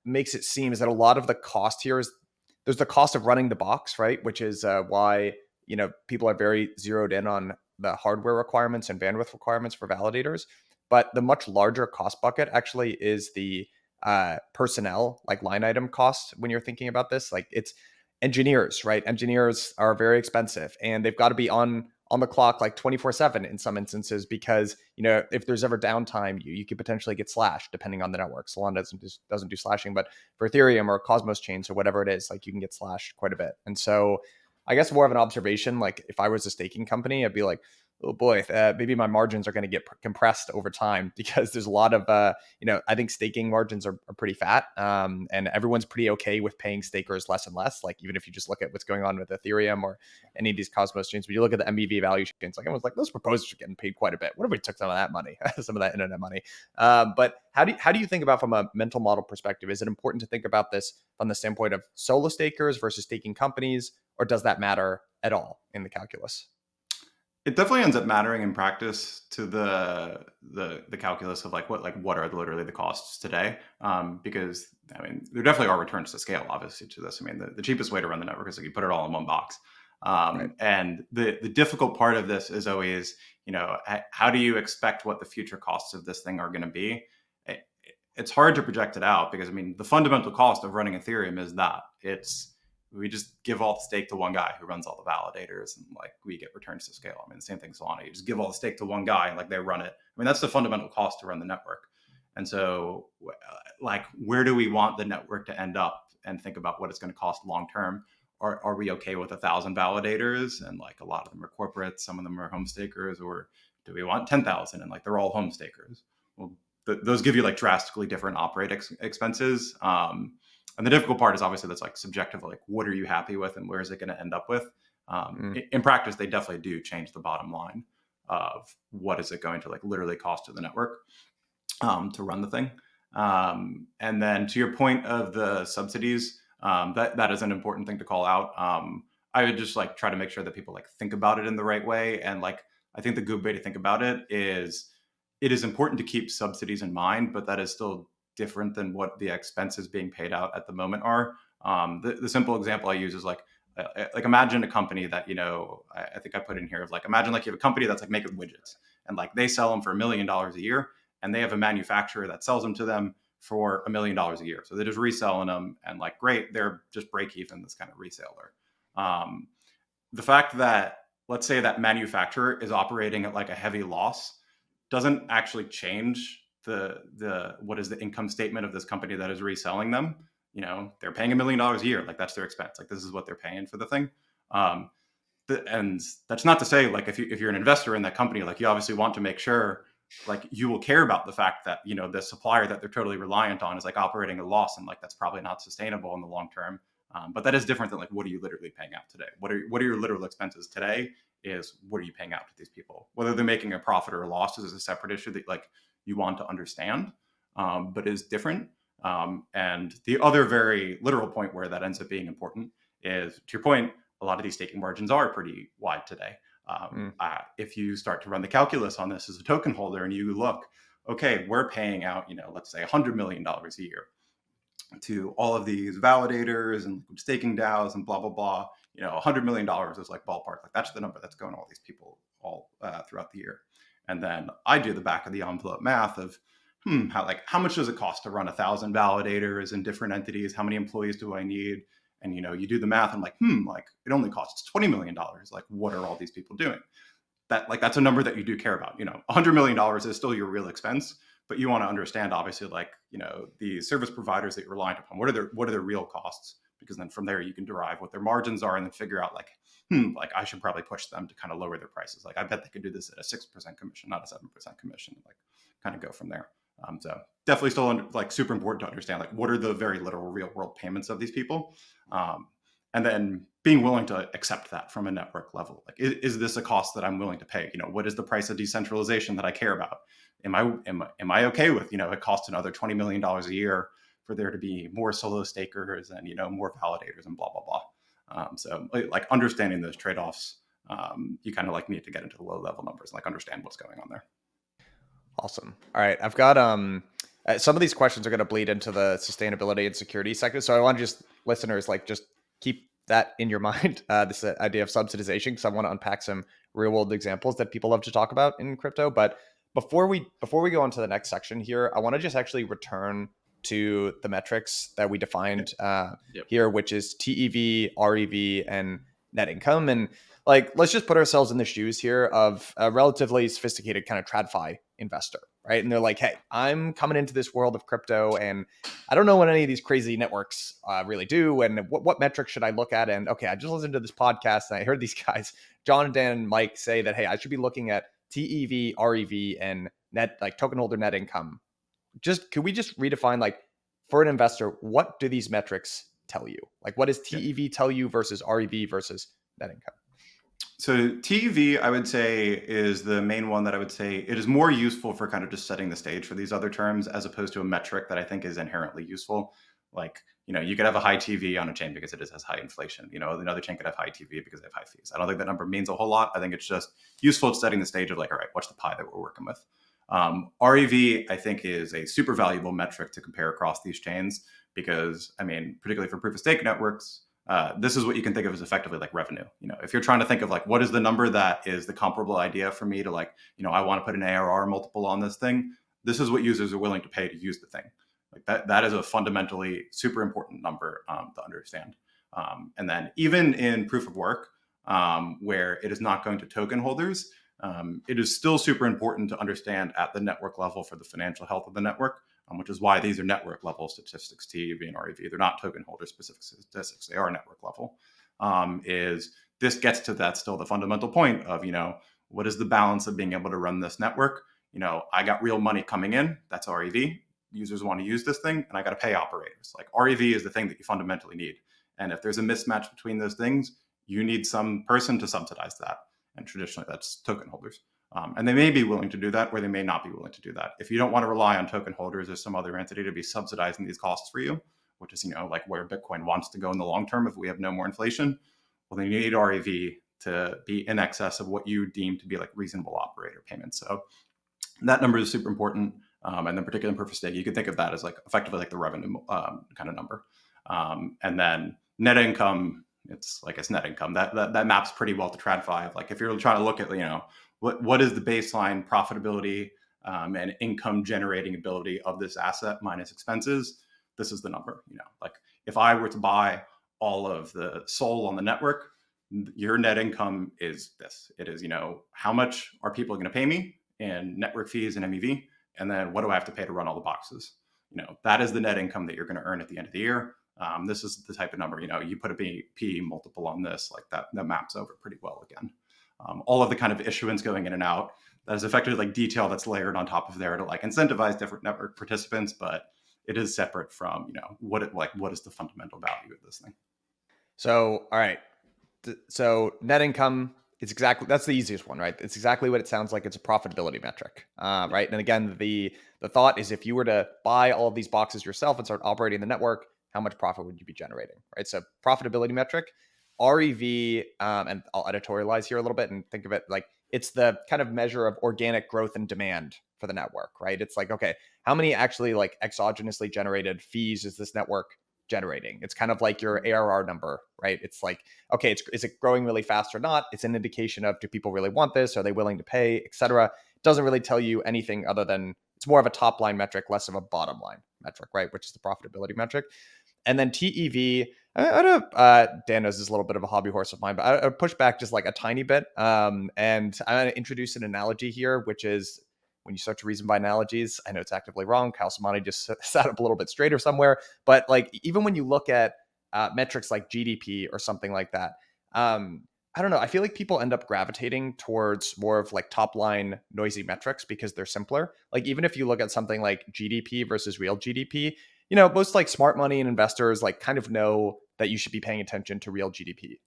makes it seem is that a lot of the cost here is there's the cost of running the box, right? Which is why, people are very zeroed in on the hardware requirements and bandwidth requirements for validators. But the much larger cost bucket actually is the personnel, like line item cost when you're thinking about this. Like it's engineers, right? Engineers are very expensive and they've got to be on the clock like 24/7 in some instances because if there's ever downtime you could potentially get slashed depending on the network. Solana doesn't do slashing, but for Ethereum or Cosmos chains or whatever it is, like you can get slashed quite a bit. And so I guess more of an observation, like if I was a staking company, I'd be like, oh boy, maybe my margins are going to get compressed over time because there's a lot of, I think staking margins are pretty fat, and everyone's pretty okay with paying stakers less and less. Like even if you just look at what's going on with Ethereum or any of these Cosmos chains, when you look at the MEV Valuations, like everyone's like, those proposers are getting paid quite a bit. What if we took some of that money, some of that internet money? But how do you think about from a mental model perspective? Is it important to think about this from the standpoint of solo stakers versus staking companies, or does that matter at all in the calculus? It definitely ends up mattering in practice to the calculus of like what are literally the costs today, because I mean there definitely are returns to scale obviously to this. I mean the cheapest way to run the network is like you put it all in one box, Right. and the difficult part of this is always how do you expect what the future costs of this thing are going to be? It's hard to project it out because I mean the fundamental cost of running Ethereum is that we just give all the stake to one guy who runs all the validators and like we get returns to scale. I mean, the same thing Solana. You just give all the stake to one guy and like they run it. I mean, that's the fundamental cost to run the network. And so like, where do we want the network to end up and think about what it's going to cost long term? Are we okay with 1,000 validators? And like a lot of them are corporates, some of them are home stakers, or do we want 10,000 and like they're all home stakers? Well, those give you like drastically different operating expenses. And the difficult part is obviously that's like subjective, like what are you happy with and where is it going to end up with? In practice, they definitely do change the bottom line of what is it going to like literally cost to the network to run the thing. And then to your point of the subsidies, that is an important thing to call out. I would just like try to make sure that people like think about it in the right way. And like, I think the good way to think about it is important to keep subsidies in mind, but that is still different than what the expenses being paid out at the moment are. The simple example I use is like imagine a company that, I think I put in here of like, imagine like you have a company that's like making widgets and like they sell them for $1 million a year and they have a manufacturer that sells them to them for $1 million a year. So they're just reselling them and like, great, they're just break even this kind of reseller. The fact that let's say that manufacturer is operating at like a heavy loss doesn't actually change the what is the income statement of this company that is reselling them. They're paying $1 million a year, like that's their expense, like this is what they're paying for the thing. And that's not to say like if you're an investor in that company, like you obviously want to make sure like you will care about the fact that the supplier that they're totally reliant on is like operating a loss and like that's probably not sustainable in the long term. But that is different than like what are you literally paying out today? What are your literal expenses today? Is what are you paying out to these people? Whether they're making a profit or a loss is a separate issue that like you want to understand, but is different. And the other very literal point where that ends up being important is, to your point, a lot of these staking margins are pretty wide today. If you start to run the calculus on this as a token holder and you look, okay, we're paying out, let's say $100 million a year to all of these validators and staking DAOs and blah, blah, blah. $100 million is like ballpark. Like that's the number that's going to all these people all throughout the year. And then I do the back of the envelope math of, how much does it cost to run 1,000 validators in different entities? How many employees do I need? And you do the math, and like, like it only costs $20 million. Like, what are all these people doing? That's a number that you do care about. $100 million is still your real expense, but you want to understand, obviously, like, the service providers that you're reliant upon. What are their real costs? Because then from there you can derive what their margins are, and then figure out like, like I should probably push them to kind of lower their prices. Like, I bet they could do this at a 6% commission, not a 7% commission. Like, kind of go from there. So definitely still like super important to understand like what are the very literal real world payments of these people, and then being willing to accept that from a network level. Like, is this a cost that I'm willing to pay? What is the price of decentralization that I care about? Am I okay with it costs another $20 million a year for there to be more solo stakers and more validators and blah blah blah. So like understanding those trade-offs, you kind of like need to get into the low level numbers and like understand what's going on there. Awesome. All right, I've got some of these questions are going to bleed into the sustainability and security sector, so I want to just listeners like just keep that in your mind. This idea of subsidization, because I want to unpack some real world examples that people love to talk about in crypto. But before we go on to the next section here, I want to just actually return to the metrics that we defined here, which is TEV, REV, and net income. And like, let's just put ourselves in the shoes here of a relatively sophisticated kind of TradFi investor, right? And they're like, hey, I'm coming into this world of crypto and I don't know what any of these crazy networks really do. And what metrics should I look at? And okay, I just listened to this podcast and I heard these guys, John, Dan, and Mike, say that, hey, I should be looking at TEV, REV, and net, like token holder net income. Could we just redefine, like, for an investor, what do these metrics tell you? Like, what does TEV tell you versus REV versus net income? So TEV, I would say, is the main one that I would say it is more useful for kind of just setting the stage for these other terms, as opposed to a metric that I think is inherently useful. Like, you could have a high TV on a chain because it has high inflation. Another chain could have high TV because they have high fees. I don't think that number means a whole lot. I think it's just useful at setting the stage of like, all right, what's the pie that we're working with? REV, I think, is a super valuable metric to compare across these chains because, particularly for proof of stake networks, this is what you can think of as effectively like revenue. If you're trying to think of like, what is the number that is the comparable idea for me to like, I want to put an ARR multiple on this thing. This is what users are willing to pay to use the thing. Like that is a fundamentally super important number to understand. And then even in proof of work, where it is not going to token holders, it is still super important to understand at the network level for the financial health of the network, which is why these are network level statistics, TEV and REV. They're not token holder specific statistics. They are network level. Is this gets to that still the fundamental point of, what is the balance of being able to run this network? I got real money coming in. That's REV. Users want to use this thing, and I got to pay operators. Like, REV is the thing that you fundamentally need. And if there's a mismatch between those things, you need some person to subsidize that. And traditionally, that's token holders. And they may be willing to do that, or they may not be willing to do that. If you don't want to rely on token holders or some other entity to be subsidizing these costs for you, which is, like where Bitcoin wants to go in the long term if we have no more inflation, well, then you need REV to be in excess of what you deem to be like reasonable operator payments. So that number is super important. And then particularly in proof of stake, you could think of that as like effectively like the revenue kind of number. And then net income, it's net income. That maps pretty well to TradFi. Like if you're trying to look at, what is the baseline profitability and income generating ability of this asset minus expenses, this is the number. Like if I were to buy all of the SOL on the network, your net income is this. It is, how much are people going to pay me in network fees and MEV? And then what do I have to pay to run all the boxes? That is the net income that you're going to earn at the end of the year. This is the type of number, you put a P multiple on this, like that maps over pretty well again. All of the kind of issuance going in and out, that is effectively like detail that's layered on top of there to like incentivize different network participants, but it is separate from, what is the fundamental value of this thing. So, all right. So net income, that's the easiest one, right? It's exactly what it sounds like. It's a profitability metric, right? And again, the thought is if you were to buy all of these boxes yourself and start operating the network, how much profit would you be generating, right? So profitability metric, REV, and I'll editorialize here a little bit and think of it like it's the kind of measure of organic growth and demand for the network, right? It's like, okay, how many actually like exogenously generated fees is this network generating? It's kind of like your ARR number, right? It's like, okay, is it growing really fast or not? It's an indication of, do people really want this? Are they willing to pay, et cetera? It doesn't really tell you anything other than it's more of a top line metric, less of a bottom line metric, right? Which is the profitability metric. And then TEV, I know Dan knows this is a little bit of a hobby horse of mine, but I push back just like a tiny bit. And I'm going to introduce an analogy here, which is when you start to reason by analogies. I know it's actively wrong. Kyle Samani just sat up a little bit straighter somewhere. But like even when you look at metrics like GDP or something like that, I don't know. I feel like people end up gravitating towards more of like top line noisy metrics because they're simpler. Like even if you look at something like GDP versus real GDP, most like smart money and investors like kind of know that you should be paying attention to real GDP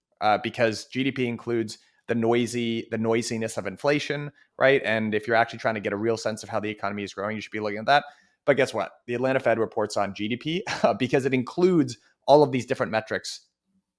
because GDP includes the noisiness of inflation, right? And if you're actually trying to get a real sense of how the economy is growing, you should be looking at that. But guess what? The Atlanta Fed reports on GDP because it includes all of these different metrics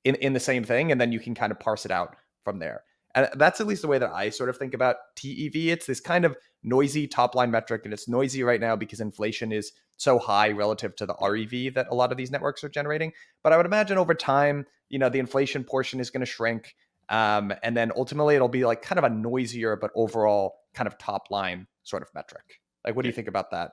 in the same thing, and then you can kind of parse it out from there. And that's at least the way that I sort of think about TEV. It's this kind of noisy top line metric, and it's noisy right now because inflation is so high relative to the REV that a lot of these networks are generating. But I would imagine over time, the inflation portion is going to shrink. And then ultimately it'll be like kind of a noisier, but overall kind of top line sort of metric. Like, what do you think about that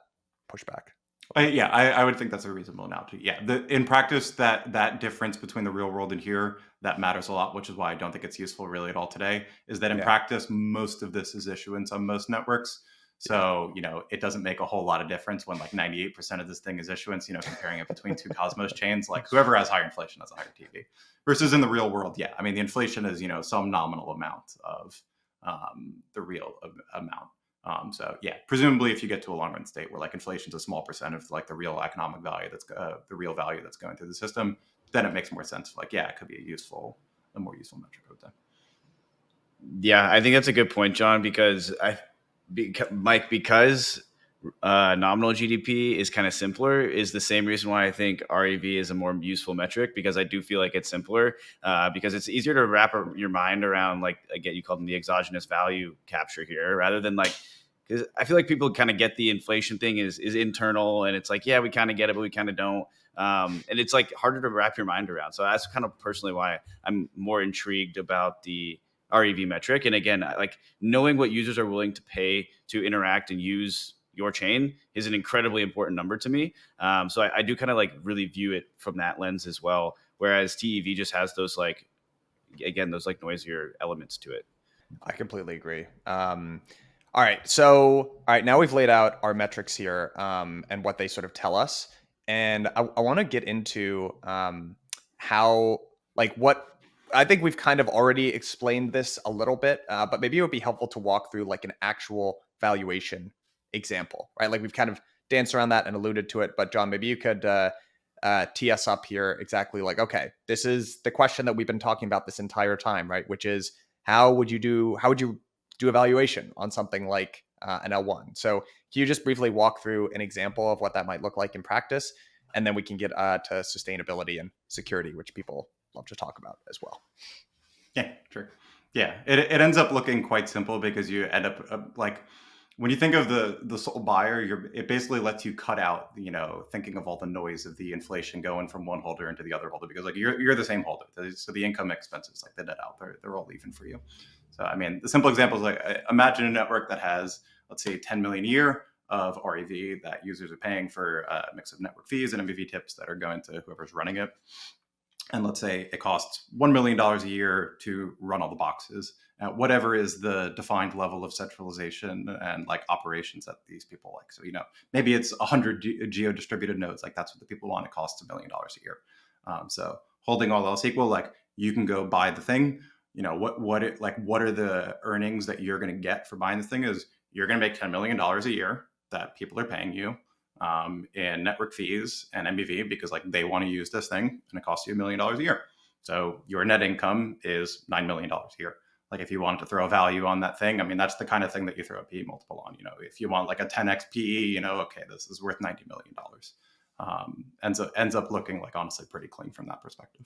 pushback? I would think that's a reasonable analogy. Yeah, in practice, that difference between the real world and here, that matters a lot, which is why I don't think it's useful really at all today, is that in practice, most of this is issuance on most networks. So, it doesn't make a whole lot of difference when like 98% of this thing is issuance, comparing it between two Cosmos chains, like whoever has higher inflation has a higher TV. Versus in the real world, yeah, I mean, the inflation is, some nominal amount of the real amount. So yeah, presumably if you get to a long run state where like inflation's a small percent of like the real economic value that's the real value that's going through the system, then it makes more sense. Like, yeah, it could be a more useful metric, I would say. Yeah, I think that's a good point, John, because nominal GDP is kind of simpler is the same reason why I think REV is a more useful metric, because I do feel like it's simpler because it's easier to wrap your mind around, like, again, you called them the exogenous value capture here, rather than like, because I feel like people kind of get the inflation thing is internal, and it's like, yeah, we kind of get it, but we kind of don't. And it's like harder to wrap your mind around. So that's kind of personally why I'm more intrigued about the REV metric. And again, like knowing what users are willing to pay to interact and use your chain is an incredibly important number to me. So I do kind of like really view it from that lens as well. Whereas TEV just has those like, again, those like noisier elements to it. I completely agree. All right. Now we've laid out our metrics here and what they sort of tell us. And I want to get into how, like, what I think we've kind of already explained this a little bit, but maybe it would be helpful to walk through like an actual valuation example, right? Like we've kind of danced around that and alluded to it, but John, maybe you could tee us up here exactly like, okay, this is the question that we've been talking about this entire time, right? Which is how would you do a valuation on something like an L1? So can you just briefly walk through an example of what that might look like in practice? And then we can get to sustainability and security, which people love to talk about as well. Yeah, sure. Yeah, it ends up looking quite simple because you end up like, when you think of the sole buyer, it basically lets you cut out, thinking of all the noise of the inflation going from one holder into the other holder, because like you're the same holder. So the income expenses, like the net out, they're all even for you. So, I mean, the simple example is like, imagine a network that has, let's say, 10 million a year of REV that users are paying for a mix of network fees and MEV tips that are going to whoever's running it. And let's say it costs $1 million a year to run all the boxes, whatever is the defined level of centralization and like operations that these people like. So, maybe it's 100 geo-distributed nodes. Like that's what the people want. It costs $1 million a year. So holding all else equal, like you can go buy the thing. What are the earnings that you're going to get for buying this thing? Is you're going to make $10 million a year that people are paying you in network fees and MEV because like they want to use this thing and it costs you $1 million a year. So your net income is $9 million a year. Like if you wanted to throw a value on that thing, I mean, that's the kind of thing that you throw a PE multiple on. If you want like a 10x PE, okay, this is worth $90 million. Ends up looking like honestly pretty clean from that perspective.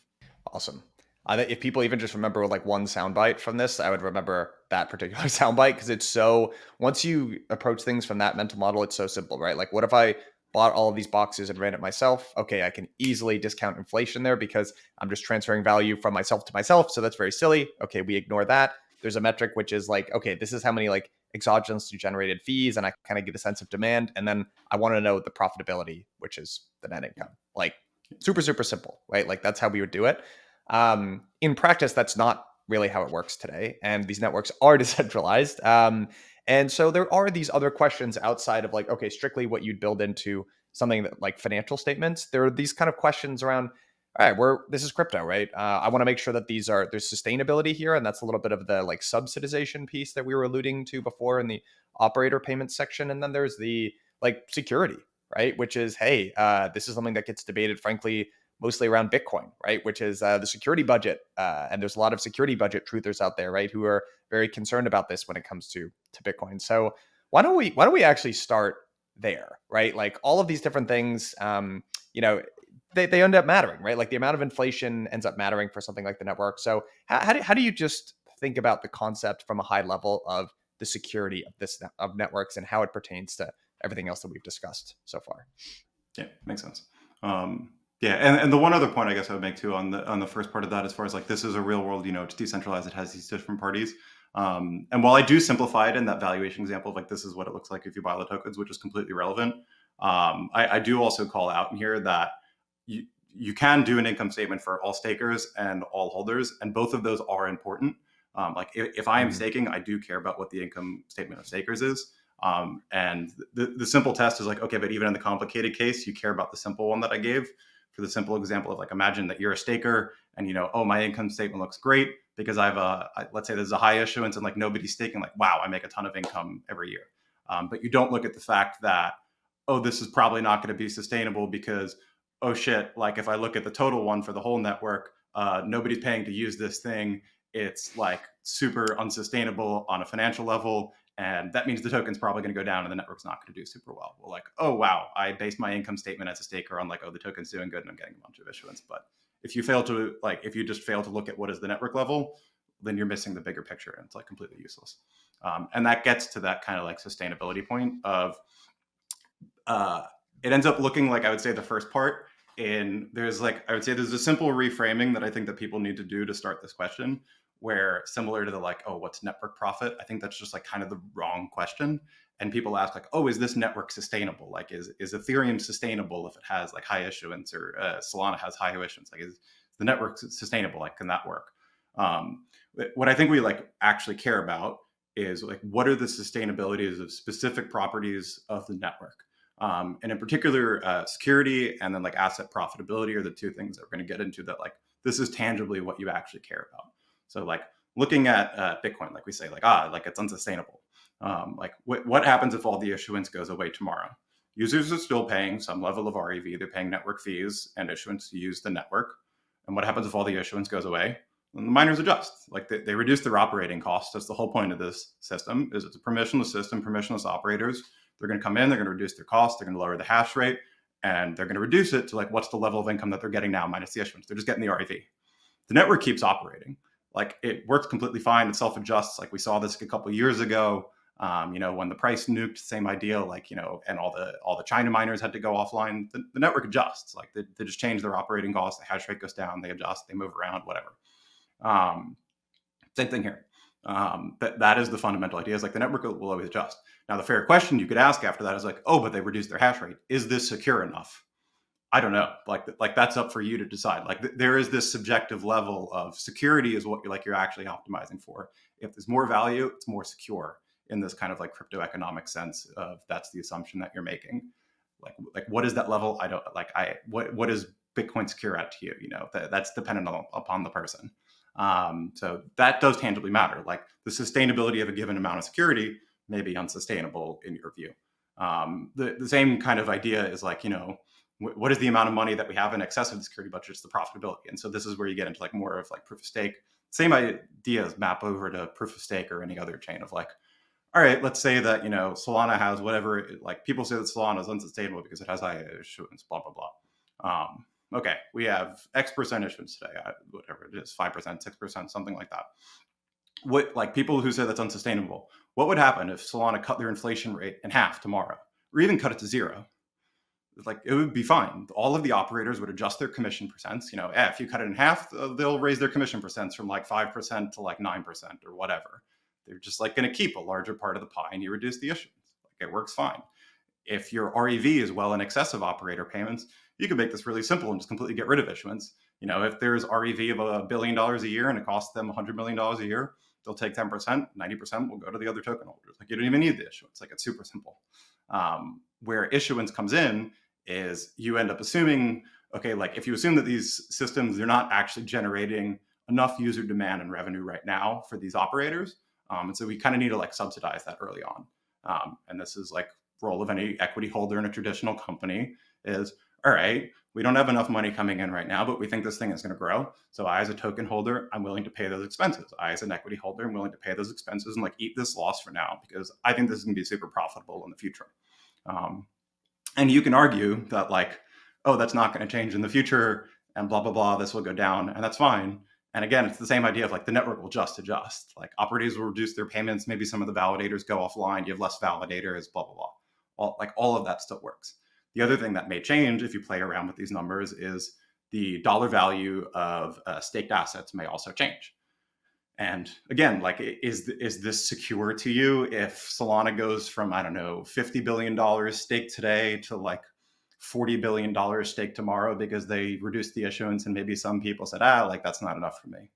Awesome. If people even just remember like one soundbite from this, I would remember that particular soundbite because it's so, once you approach things from that mental model, it's so simple, right? Like what if I bought all of these boxes and ran it myself? Okay, I can easily discount inflation there because I'm just transferring value from myself to myself. So that's very silly. Okay, we ignore that. There's a metric which is like, okay, this is how many like exogenously generated fees, and I kind of get a sense of demand. And then I want to know the profitability, which is the net income. Like Super, super simple, right? Like that's how we would do it. In practice, that's not really how it works today. And these networks are decentralized. And so there are these other questions outside of like, okay, strictly what you'd build into something that like financial statements. There are these kind of questions around, all right, this is crypto, right? I want to make sure that there's sustainability here. And that's a little bit of the like subsidization piece that we were alluding to before in the operator payment section. And then there's the like security, right? Which is, hey, this is something that gets debated, frankly, mostly around Bitcoin, right? Which is the security budget, and there's a lot of security budget truthers out there, right, who are very concerned about this when it comes to Bitcoin. So why don't we actually start there, right? Like all of these different things, you know, they end up mattering, right? Like the amount of inflation ends up mattering for something like the network. So how do you just think about the concept from a high level of the security of of networks and how it pertains to everything else that we've discussed so far? Yeah, makes sense. Yeah, and the one other point I guess I would make too on the first part of that, as far as like this is a real world, it's decentralized, it has these different parties. And while I do simplify it in that valuation example of like this is what it looks like if you buy the tokens, which is completely relevant, I do also call out in here that you can do an income statement for all stakers and all holders, and both of those are important. Like if I am staking, I do care about what the income statement of stakers is. And the simple test is like, okay, but even in the complicated case, you care about the simple one that I gave for the simple example of like, imagine that you're a staker and oh, my income statement looks great because let's say there's a high issuance and like nobody's staking, like, wow, I make a ton of income every year. But you don't look at the fact that, oh, this is probably not going to be sustainable because, oh shit, like if I look at the total one for the whole network, nobody's paying to use this thing. It's like super unsustainable on a financial level. And that means the token's probably going to go down and the network's not going to do super well. Well, like, oh, wow, I based my income statement as a staker on like, oh, the token's doing good and I'm getting a bunch of issuance. But if you just fail to look at what is the network level, then you're missing the bigger picture and it's like completely useless. And that gets to that kind of like sustainability point of it ends up looking like, I would say, the first part. And there's a simple reframing that I think that people need to do to start this question, where similar to the like, oh, what's network profit? I think that's just like kind of the wrong question. And people ask like, oh, is this network sustainable? Like, is Ethereum sustainable if it has like high issuance, or Solana has high issuance? Like, is the network sustainable? Like, can that work? What I think we like actually care about is like, what are the sustainabilities of specific properties of the network? And in particular, security and then like asset profitability are the two things that we're going to get into that like, this is tangibly what you actually care about. So like looking at Bitcoin, like we say, like it's unsustainable. Like what happens if all the issuance goes away tomorrow? Users are still paying some level of REV. They're paying network fees and issuance to use the network. And what happens if all the issuance goes away? And the miners adjust. Like they reduce their operating costs. That's the whole point of this system. Is it's a permissionless system, permissionless operators. They're going to come in. They're going to reduce their costs. They're going to lower the hash rate, and they're going to reduce it to like what's the level of income that they're getting now minus the issuance. They're just getting the REV. The network keeps operating. Like it works completely fine. It self-adjusts. Like we saw this a couple of years ago. When the price nuked, same idea. Like and all the China miners had to go offline. The network adjusts. Like they just change their operating costs. The hash rate goes down. They adjust. They move around. Whatever. Same thing here. That is the fundamental idea. Is like the network will always adjust. Now, the fair question you could ask after that is like, oh, but they reduced their hash rate. Is this secure enough? I don't know. Like that's up for you to decide. Like there is this subjective level of security is what you're actually optimizing for. If there's more value, it's more secure in this kind of like crypto economic sense of that's the assumption that you're making. Like what is that level? I don't like. What is Bitcoin secure at to you? That's dependent upon the person. So that does tangibly matter. Like the sustainability of a given amount of security may be unsustainable in your view. The same kind of idea is like, what is the amount of money that we have in excess of the security budget? It's the profitability. And so this is where you get into like more of like proof of stake. Same ideas map over to proof of stake or any other chain of like, all right, let's say that, Solana has whatever, like people say that Solana is unsustainable because it has high issuance, blah, blah, blah. Okay, we have X percent issuance today, whatever it is, 5%, 6%, something like that. What, like people who say that's unsustainable, what would happen if Solana cut their inflation rate in half tomorrow, or even cut it to zero? Like it would be fine. All of the operators would adjust their commission percents. If you cut it in half, they'll raise their commission percents from like 5% to like 9% or whatever. They're just like going to keep a larger part of the pie and you reduce the issuance. Like it works fine. if your REV is well in excess of operator payments, you can make this really simple and just completely get rid of issuance. If there's REV of $1 billion a year and it costs them $100 million a year, they'll take 10%, 90% will go to the other token holders. Like, you don't even need the issuance. Like, it's super simple. Where issuance comes in is you end up assuming, okay, like if you assume that these systems, they're not actually generating enough user demand and revenue right now for these operators. And so we kind of need to like subsidize that early on. And this is like role of any equity holder in a traditional company is, all right, we don't have enough money coming in right now, but we think this thing is going to grow. So I, as a token holder, I'm willing to pay those expenses. I, as an equity holder, am willing to pay those expenses and like eat this loss for now because I think this is going to be super profitable in the future. And you can argue that like, oh, that's not going to change in the future and blah, blah, blah, this will go down and that's fine. And again, it's the same idea of like the network will just adjust. Like operators will reduce their payments. Maybe some of the validators go offline. You have less validators, blah, blah, blah. All of that still works. The other thing that may change if you play around with these numbers is the dollar value of staked assets may also change. And again, like, is this secure to you if Solana goes from, I don't know, $50 billion stake today to like $40 billion stake tomorrow because they reduced the issuance and maybe some people said, like, that's not enough for me.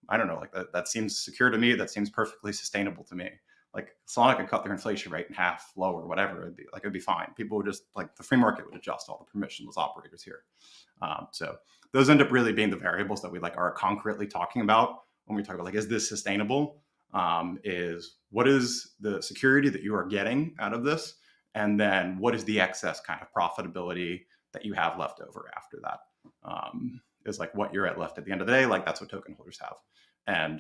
I don't know, like that seems secure to me. That seems perfectly sustainable to me. Like Solana could cut their inflation rate in half, lower, whatever. It'd be fine. People would just like the free market would adjust all the permissionless operators here. So those end up really being the variables that we like are concretely talking about when we talk about like, is this sustainable? Is what is the security that you are getting out of this? And then what is the excess kind of profitability that you have left over after that? Is like what you're at left at the end of the day. Like that's what token holders have. And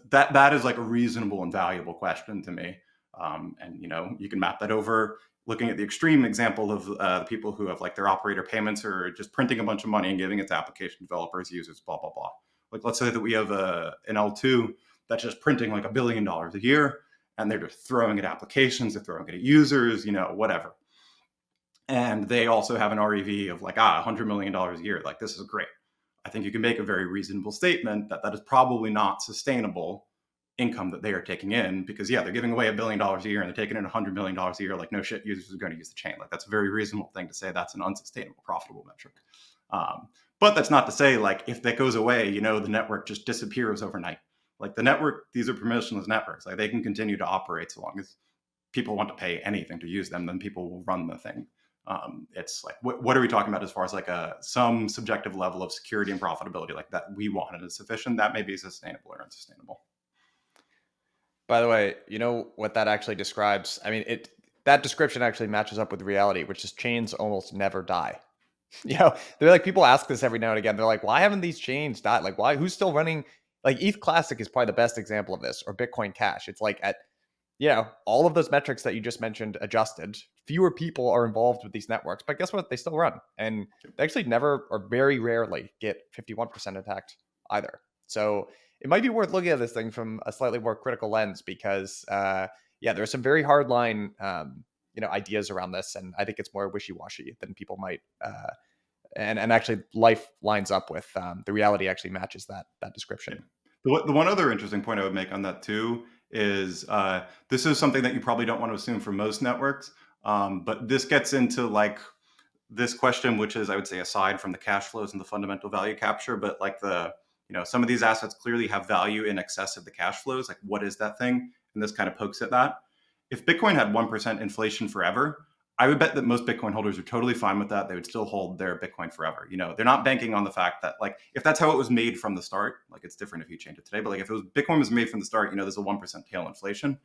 that is like a reasonable and valuable question to me. And you can map that over looking at the extreme example of the people who have like their operator payments or just printing a bunch of money and giving it to application developers, users, blah, blah, blah. Like let's say that we have an L2 that's just printing like $1 billion a year and they're just throwing at applications, they're throwing it at users, whatever. And they also have an REV of like, $100 million a year. Like this is great. I think you can make a very reasonable statement that is probably not sustainable income that they are taking in because they're giving away $1 billion a year and they're taking in $100 million a year. Like no shit, users are going to use the chain. Like that's a very reasonable thing to say that's an unsustainable profitable metric. But that's not to say like if that goes away, the network just disappears overnight. Like the network, these are permissionless networks. Like they can continue to operate so long as people want to pay anything to use them, then people will run the thing. It's like, what are we talking about as far as like some subjective level of security and profitability like that we want and is sufficient? That may be sustainable or unsustainable. By the way, you know what that actually describes? I mean, that description actually matches up with reality, which is chains almost never die. They're like, people ask this every now and again. They're like, why haven't these chains died? Like, why? Who's still running? Like ETH Classic is probably the best example of this, or Bitcoin Cash. It's like at, all of those metrics that you just mentioned adjusted, fewer people are involved with these networks, but guess what? They still run. And they actually never or very rarely get 51% attacked either. So it might be worth looking at this thing from a slightly more critical lens because, there's some very hard line, ideas around this. And I think it's more wishy-washy than people might, and actually life lines up with the reality actually matches that description. The one other interesting point I would make on that too is this is something that you probably don't want to assume for most networks, but this gets into like this question, which is, I would say, aside from the cash flows and the fundamental value capture, but like some of these assets clearly have value in excess of the cash flows. Like what is that thing? And this kind of pokes at that. If Bitcoin had 1% inflation forever, I would bet that most Bitcoin holders are totally fine with that. They would still hold their Bitcoin forever. They're not banking on the fact that like, if that's how it was made from the start, like it's different if you change it today, but like if Bitcoin was made from the start, there's a 1% tail inflation.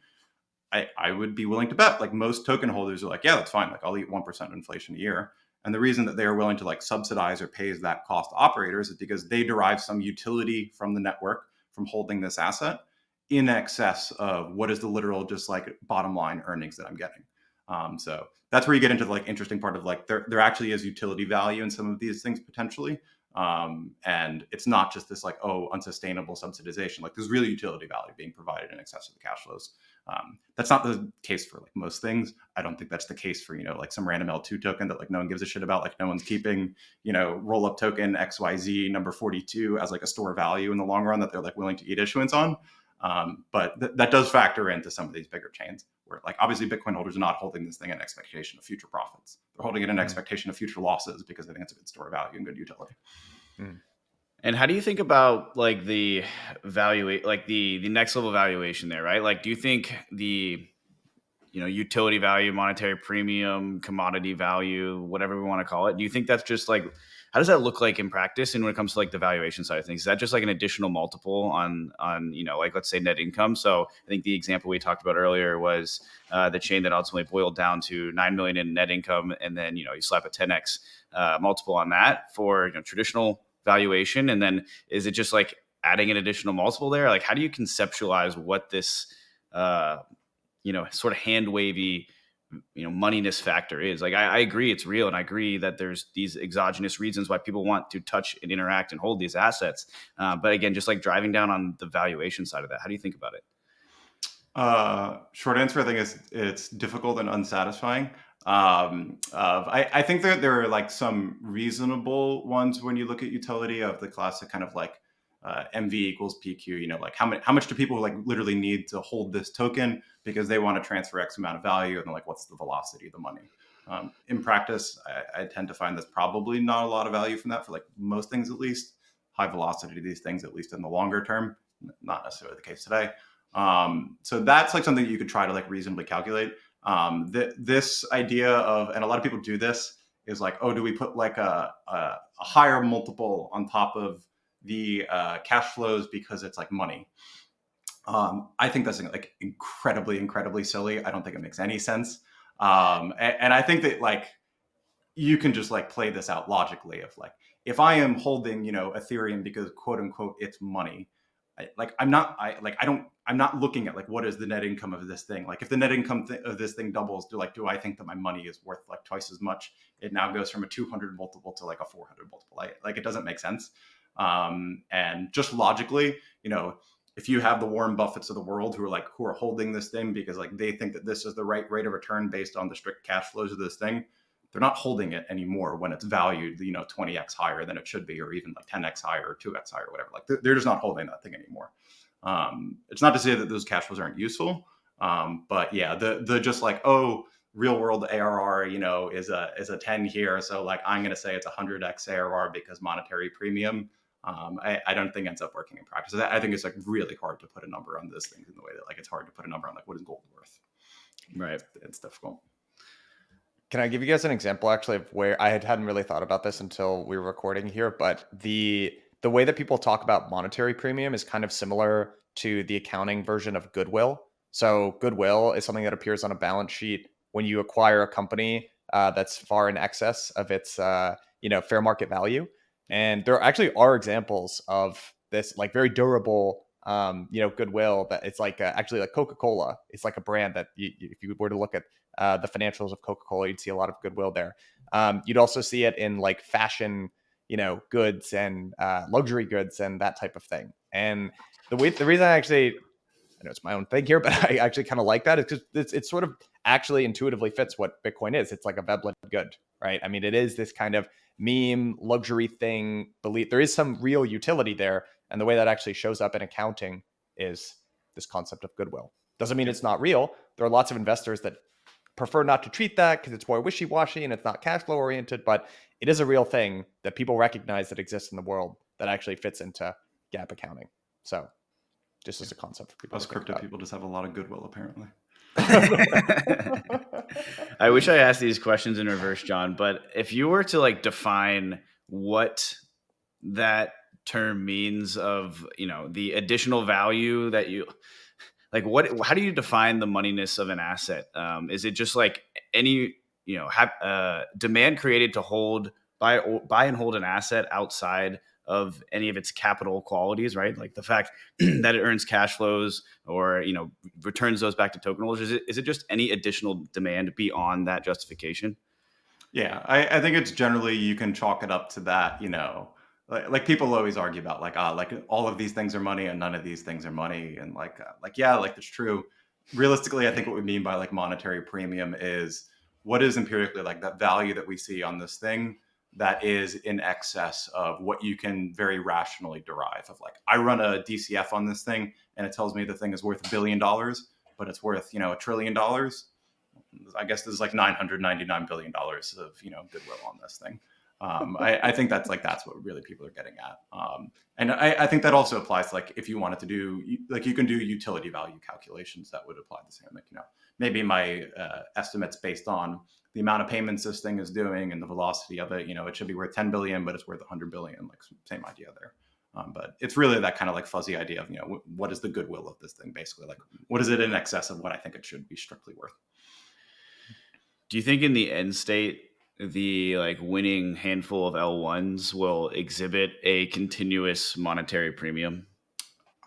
I would be willing to bet like most token holders are like, yeah, that's fine. Like I'll eat 1% inflation a year. And the reason that they are willing to like subsidize or pay that cost to operators is because they derive some utility from the network from holding this asset in excess of what is the literal just like bottom line earnings that I'm getting. So that's where you get into the like interesting part of like there actually is utility value in some of these things potentially. And it's not just this like, unsustainable subsidization. Like there's really utility value being provided in excess of the cash flows. That's not the case for like most things. I don't think that's the case for, like some random L2 token that like no one gives a shit about. Like no one's keeping, roll up token XYZ number 42 as like a store value in the long run that they're like willing to eat issuance on. But that does factor into some of these bigger chains where like obviously Bitcoin holders are not holding this thing in expectation of future profits. They're holding it in expectation of future losses because they think it's a good store of value and good utility. And how do you think about like the the next level valuation there, right? Like, do you think the utility value, monetary premium, commodity value, whatever we want to call it, do you think that's just like, how does that look like in practice? And when it comes to like the valuation side of things, is that just like an additional multiple on like, let's say net income? So I think the example we talked about earlier was the chain that ultimately boiled down to 9 million in net income, and then you slap a 10x multiple on that for traditional valuation. And then is it just like adding an additional multiple there? Like, how do you conceptualize what this sort of hand wavy moneyness factor is? Like, I agree it's real, and I agree that there's these exogenous reasons why people want to touch and interact and hold these assets, but again, just like driving down on the valuation side of that, how do you think about it? Short answer, I think it's difficult and unsatisfying. I think that there are like some reasonable ones when you look at utility of the classic kind of like MV equals PQ, like how much do people like literally need to hold this token because they want to transfer X amount of value, and then like what's the velocity of the money? In practice, I tend to find there's probably not a lot of value from that for like most things, at least high velocity to these things, at least in the longer term, not necessarily the case today. So that's like something that you could try to like reasonably calculate. This idea of, and a lot of people do this, is like, oh, do we put like a higher multiple on top of the cash flows because it's like money? I think that's like incredibly silly. I don't think it makes any sense. And I think that like you can just like play this out logically of like, if I am holding, Ethereum because quote unquote it's money, I'm not looking at like what is the net income of this thing. Like if the net income of this thing doubles, do I think that my money is worth like twice as much? It now goes from a 200 multiple to like a 400 multiple. Like it doesn't make sense. And just logically, if you have the Warren Buffetts of the world who are holding this thing because like they think that this is the right rate of return based on the strict cash flows of this thing, they're not holding it anymore when it's valued, 20x higher than it should be, or even like 10x higher or 2x higher, or whatever. Like they're just not holding that thing anymore. It's not to say that those cash flows aren't useful, but yeah, the just like, oh, real world ARR, is a 10 here, so like I'm going to say it's 100x ARR because monetary premium. I don't think ends up working in practice. I think it's like really hard to put a number on those things in the way that like it's hard to put a number on like what is gold worth. Right. It's difficult. Can I give you guys an example actually of where I hadn't really thought about this until we were recording here, but the way that people talk about monetary premium is kind of similar to the accounting version of goodwill. So goodwill is something that appears on a balance sheet when you acquire a company that's far in excess of its fair market value. And there actually are examples of this like very durable goodwill that it's like actually like Coca-Cola. It's like a brand that if you were to look at the financials of Coca-Cola, you'd see a lot of goodwill there. You'd also see it in like fashion, goods and luxury goods and that type of thing. And the reason I know it's my own thing here, but I actually kind of like that is because it's sort of actually intuitively fits what Bitcoin is. It's like a Veblen good, right? I mean, it is this kind of meme luxury thing. There is some real utility there. And the way that actually shows up in accounting is this concept of goodwill. Doesn't mean it's not real. There are lots of investors that prefer not to treat that because it's more wishy-washy and it's not cash flow oriented, but it is a real thing that people recognize that exists in the world that actually fits into GAAP accounting. So just as a concept for people. Us crypto people just have a lot of goodwill, apparently. I wish I asked these questions in reverse, John, but if you were to like define what that term means of, the additional value that you like, how do you define the moneyness of an asset? Is it just like any, demand created to buy and hold an asset outside of any of its capital qualities, right? Like the fact that it earns cash flows or, returns those back to token holders. Is it just any additional demand beyond that justification? Yeah, I think it's generally, you can chalk it up to that, like people always argue about like all of these things are money and none of these things are money. And yeah, like that's true. Realistically, I think what we mean by like monetary premium is what is empirically like that value that we see on this thing that is in excess of what you can very rationally derive of like, I run a DCF on this thing and it tells me the thing is worth $1 billion, but it's worth, $1 trillion. I guess there's like $999 billion of, goodwill on this thing. I think that's what really people are getting at. And I think that also applies to, like, if you wanted to do, like, you can do utility value calculations that would apply the same. Like, maybe my estimates based on the amount of payments this thing is doing and the velocity of it, it should be worth 10 billion, but it's worth 100 billion, like same idea there. But it's really that kind of like fuzzy idea of, what is the goodwill of this thing, basically? Like, what is it in excess of what I think it should be strictly worth? Do you think in the end state, the like winning handful of L1s will exhibit a continuous monetary premium?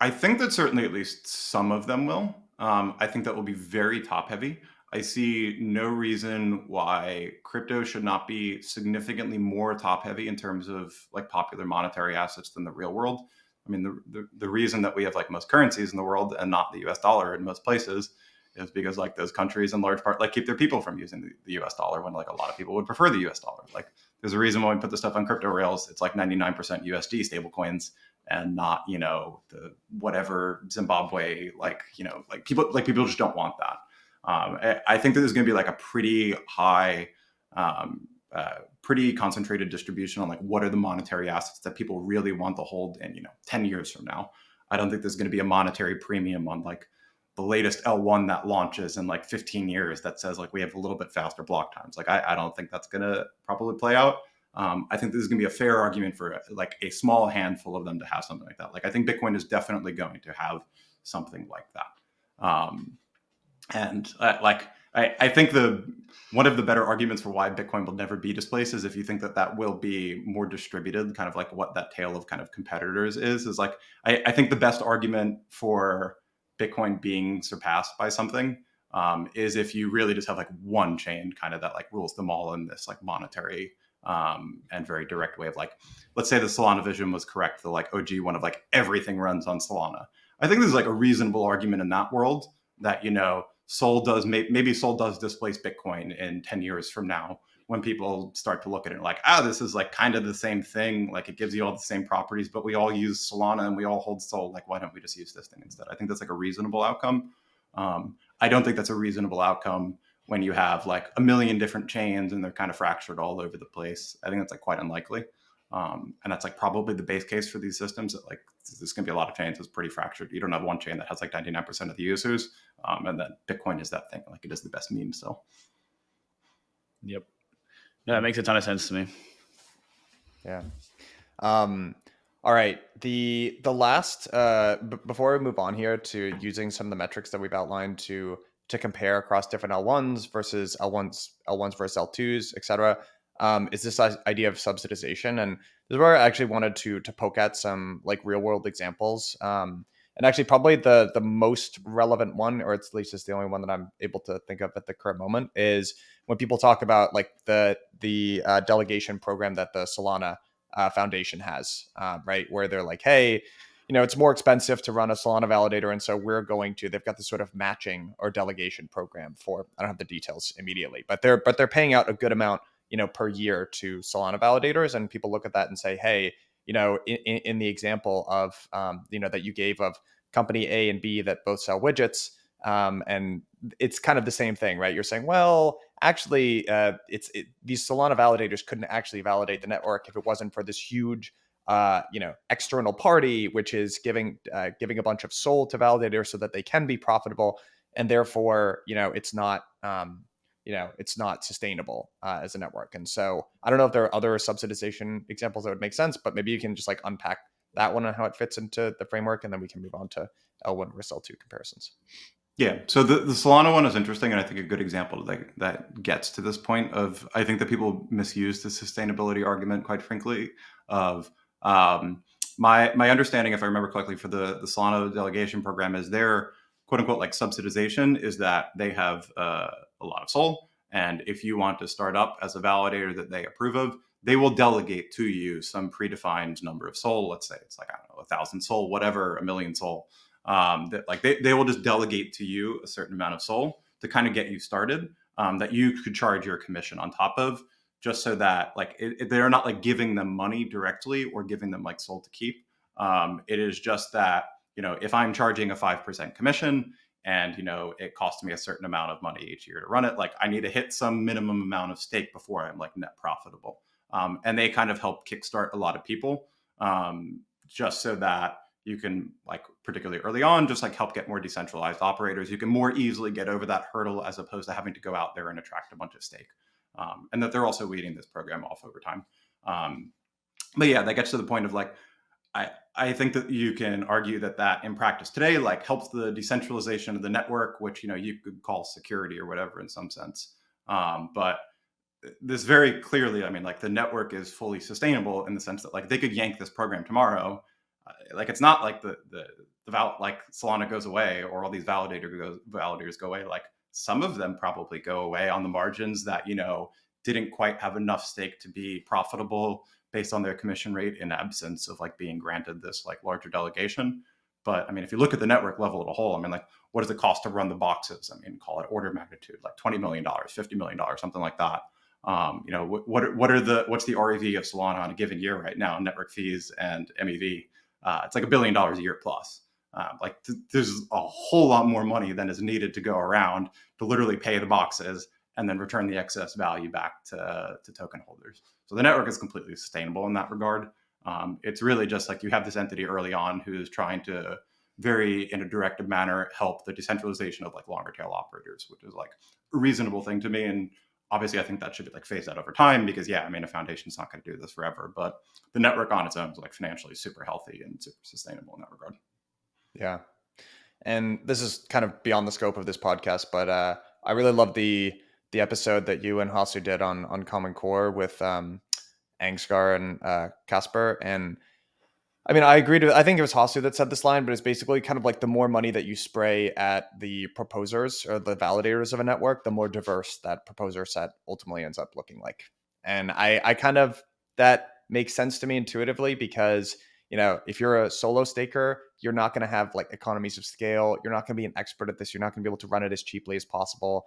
I think that certainly at least some of them will. I think that will be very top heavy. I see no reason why crypto should not be significantly more top heavy in terms of like popular monetary assets than the real world. I mean, the reason that we have like most currencies in the world and not the US dollar in most places is because like those countries in large part like keep their people from using the US dollar when like a lot of people would prefer the US dollar. Like there's a reason why we put the stuff on crypto rails. It's like 99% USD stablecoins and not, the whatever Zimbabwe, like people just don't want that. I think that there's going to be like a pretty high, pretty concentrated distribution on like what are the monetary assets that people really want to hold in 10 years from now. I don't think there's going to be a monetary premium on like the latest L1 that launches in like 15 years that says like we have a little bit faster block times. Like I don't think that's going to probably play out. I think there's going to be a fair argument for like a small handful of them to have something like that. Like I think Bitcoin is definitely going to have something like that. I think one of the better arguments for why Bitcoin will never be displaced is if you think that will be more distributed, kind of like what that tail of kind of competitors is like, I think the best argument for Bitcoin being surpassed by something is if you really just have like one chain kind of that like rules them all in this like monetary and very direct way of like, let's say the Solana vision was correct, the like OG one of like everything runs on Solana. I think there's like a reasonable argument in that world that, Sol does maybe Sol does displace Bitcoin in 10 years from now when people start to look at it like, this is like kind of the same thing. Like it gives you all the same properties, but we all use Solana and we all hold Sol. Like, why don't we just use this thing instead? I think that's like a reasonable outcome. I don't think that's a reasonable outcome when you have like a million different chains and they're kind of fractured all over the place. I think that's like quite unlikely. And that's like probably the base case for these systems that like there's going to be a lot of chains that's pretty fractured. You don't have one chain that has like 99% of the users. And then Bitcoin is that thing. Like it is the best meme still. Yep. No, that makes a ton of sense to me. Yeah. All right. The last before we move on here to using some of the metrics that we've outlined to compare across different L1s versus L1s versus L2s, etc. Is this idea of subsidization, and this is where I actually wanted to poke at some like real world examples. And actually, probably the most relevant one, or at least it's the only one that I'm able to think of at the current moment, is when people talk about like the delegation program that the Solana Foundation has, right? Where they're like, hey, it's more expensive to run a Solana validator, and so they've got this sort of matching or delegation program for, I don't have the details immediately, but they're paying out a good amount, per year to Solana validators, and people look at that and say, hey, in the example of, that you gave of company A and B that both sell widgets, and it's kind of the same thing, right? You're saying, well, actually, these Solana validators couldn't actually validate the network if it wasn't for this huge, external party, which is giving a bunch of SOL to validators so that they can be profitable, and therefore, it's not. It's not sustainable as a network. And so I don't know if there are other subsidization examples that would make sense, but maybe you can just like unpack that one and how it fits into the framework, and then we can move on to L1 versus L2 comparisons. Yeah, so the Solana one is interesting, and I think a good example that gets to this point of, I think that people misuse the sustainability argument, quite frankly, of my understanding, if I remember correctly, for the Solana delegation program is their quote unquote like subsidization is that they have a lot of SOL, and if you want to start up as a validator that they approve of, they will delegate to you some predefined number of SOL. Let's say it's like, I don't know, 1,000 SOL, whatever, 1,000,000 SOL. That like they will just delegate to you a certain amount of SOL to kind of get you started, that you could charge your commission on top of, just so that like they're not like giving them money directly or giving them like SOL to keep. It is just that, if I'm charging a 5% commission and it costs me a certain amount of money each year to run it. Like I need to hit some minimum amount of stake before I'm like net profitable. And they kind of help kickstart a lot of people, just so that you can, like, particularly early on, just like help get more decentralized operators. You can more easily get over that hurdle as opposed to having to go out there and attract a bunch of stake. And that they're also weeding this program off over time. But yeah, that gets to the point of like, I think that you can argue that in practice today, like, helps the decentralization of the network, which, you could call security or whatever in some sense. But this very clearly, I mean, like, the network is fully sustainable in the sense that, like, they could yank this program tomorrow. Like, it's not like like Solana goes away or all these validators go away. Like, some of them probably go away on the margins that, didn't quite have enough stake to be profitable based on their commission rate in absence of like being granted this like larger delegation. But I mean, if you look at the network level as a whole, I mean, like, what does it cost to run the boxes? I mean, call it order of magnitude, like $20 million, $50 million, something like that. What's the REV of Solana on a given year right now? Network fees and MEV, it's like $1 billion a year plus. There's a whole lot more money than is needed to go around to literally pay the boxes and then return the excess value back to token holders. So the network is completely sustainable in that regard. It's really just like you have this entity early on who's trying to in a directed manner help the decentralization of like longer tail operators, which is like a reasonable thing to me. And obviously I think that should be like phased out over time because I mean, a foundation's not going to do this forever, but the network on its own is like financially super healthy and super sustainable in that regard. Yeah. And this is kind of beyond the scope of this podcast, but I really love the episode that you and Hasu did on Common Core with Angsgar and Casper. And I mean, I think it was Hasu that said this line, but it's basically kind of like the more money that you spray at the proposers or the validators of a network, the more diverse that proposer set ultimately ends up looking like. And I kind of, that makes sense to me intuitively because, if you're a solo staker, you're not going to have like economies of scale. You're not going to be an expert at this. You're not going to be able to run it as cheaply as possible,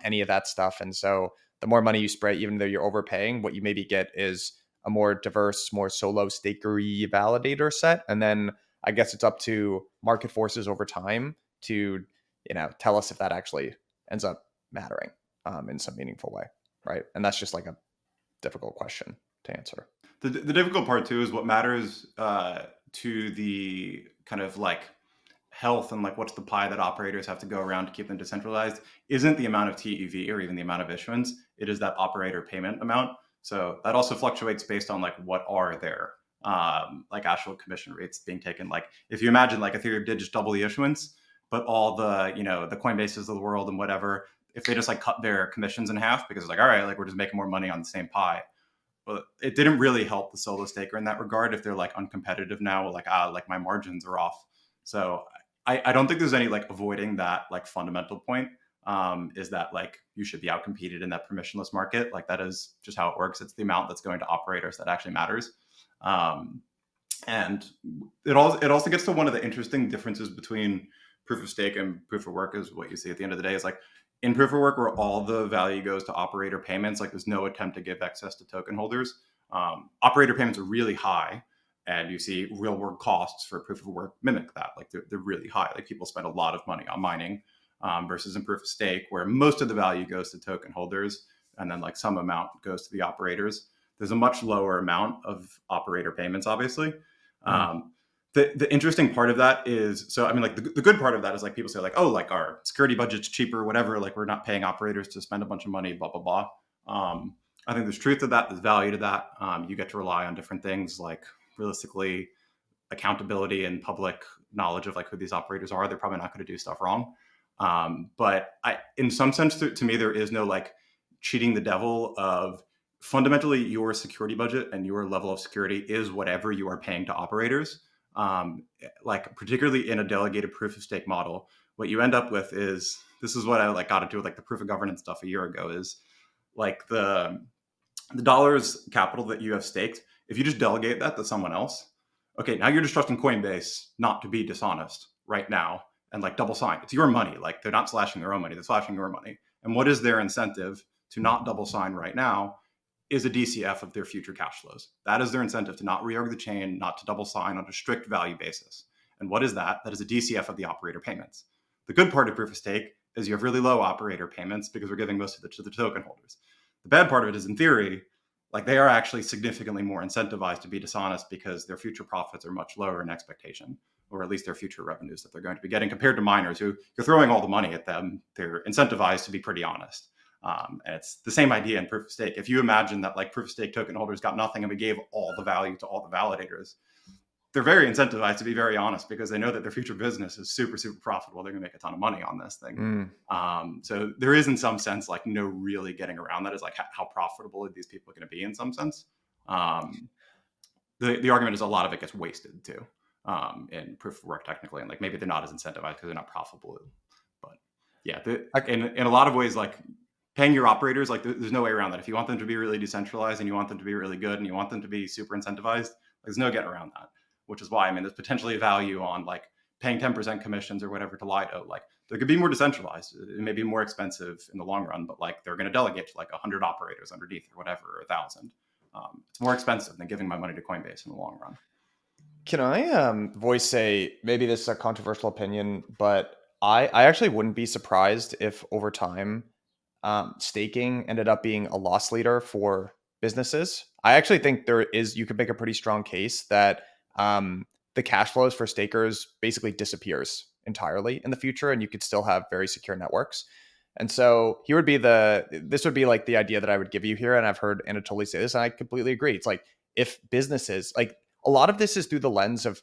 any of that stuff. And so the more money you spray, even though you're overpaying, what you maybe get is a more diverse, more solo stakery validator set. And then I guess it's up to market forces over time to, tell us if that actually ends up mattering in some meaningful way. Right. And that's just like a difficult question to answer. The difficult part too is what matters to the kind of like health and like what's the pie that operators have to go around to keep them decentralized isn't the amount of TEV or even the amount of issuance. It is that operator payment amount. So that also fluctuates based on like what are their like actual commission rates being taken. Like if you imagine like Ethereum did just double the issuance, but all the the Coinbases of the world and whatever, if they just like cut their commissions in half because it's like, all right, like we're just making more money on the same pie. Well, it didn't really help the solo staker in that regard if they're like uncompetitive now, like like my margins are off. So I don't think there's any like avoiding that like fundamental point. Is that like you should be outcompeted in that permissionless market. Like that is just how it works. It's the amount that's going to operators that actually matters. And it also gets to one of the interesting differences between proof of stake and proof of work is what you see at the end of the day is like in proof of work where all the value goes to operator payments, like there's no attempt to give excess to token holders. Operator payments are really high. And you see real world costs for proof of work mimic that. Like they're really high. Like people spend a lot of money on mining versus in proof of stake, where most of the value goes to token holders and then like some amount goes to the operators. There's a much lower amount of operator payments, obviously. The interesting part of that is, so I mean, like the good part of that is like people say like, oh, like our security budget's cheaper, whatever. Like we're not paying operators to spend a bunch of money, blah, blah, blah. I think there's truth to that. There's value to that. You get to rely on different things like realistically accountability and public knowledge of like who these operators are. They're probably not going to do stuff wrong. But in some sense, to me, there is no like cheating the devil of fundamentally your security budget and your level of security is whatever you are paying to operators. Like particularly in a delegated proof of stake model, what you end up with is, this is what I like got into with like the proof of governance stuff a year ago, is like the dollars capital that you have staked. If you just delegate that to someone else, okay, now you're just trusting Coinbase not to be dishonest right now and like double sign. It's your money. Like they're not slashing their own money, they're slashing your money. And what is their incentive to not double sign right now is a DCF of their future cash flows. That is their incentive to not reorg the chain, not to double sign on a strict value basis. And what is that? That is a DCF of the operator payments. The good part of proof of stake is you have really low operator payments because we're giving most of it to the token holders. The bad part of it is, in theory, like they are actually significantly more incentivized to be dishonest because their future profits are much lower in expectation, or at least their future revenues that they're going to be getting compared to miners who you're throwing all the money at them. They're incentivized to be pretty honest. And it's the same idea in proof of stake. If you imagine that like proof of stake token holders got nothing and we gave all the value to all the validators, they're very incentivized to be very honest because they know that their future business is super, super profitable. They're going to make a ton of money on this thing. So there is, in some sense, like no really getting around that. Is like how profitable are these people going to be in some sense. The argument is a lot of it gets wasted too in proof of work technically, and like maybe they're not as incentivized because they're not profitable. But yeah, in a lot of ways, like paying your operators, like there's no way around that. If you want them to be really decentralized and you want them to be really good and you want them to be super incentivized, there's no getting around that. Which is why, I mean, there's potentially a value on like paying 10% commissions or whatever to Lido. Like they could be more decentralized. It may be more expensive in the long run, but like they're going to delegate to like 100 operators underneath or whatever, or 1,000. It's more expensive than giving my money to Coinbase in the long run. Can I voice maybe this is a controversial opinion, but I actually wouldn't be surprised if over time staking ended up being a loss leader for businesses. I actually think you could make a pretty strong case that the cash flows for stakers basically disappears entirely in the future, and you could still have very secure networks. And so this would be like the idea that I would give you here. And I've heard Anatoly say this, and I completely agree. It's like if businesses, like a lot of this is through the lens of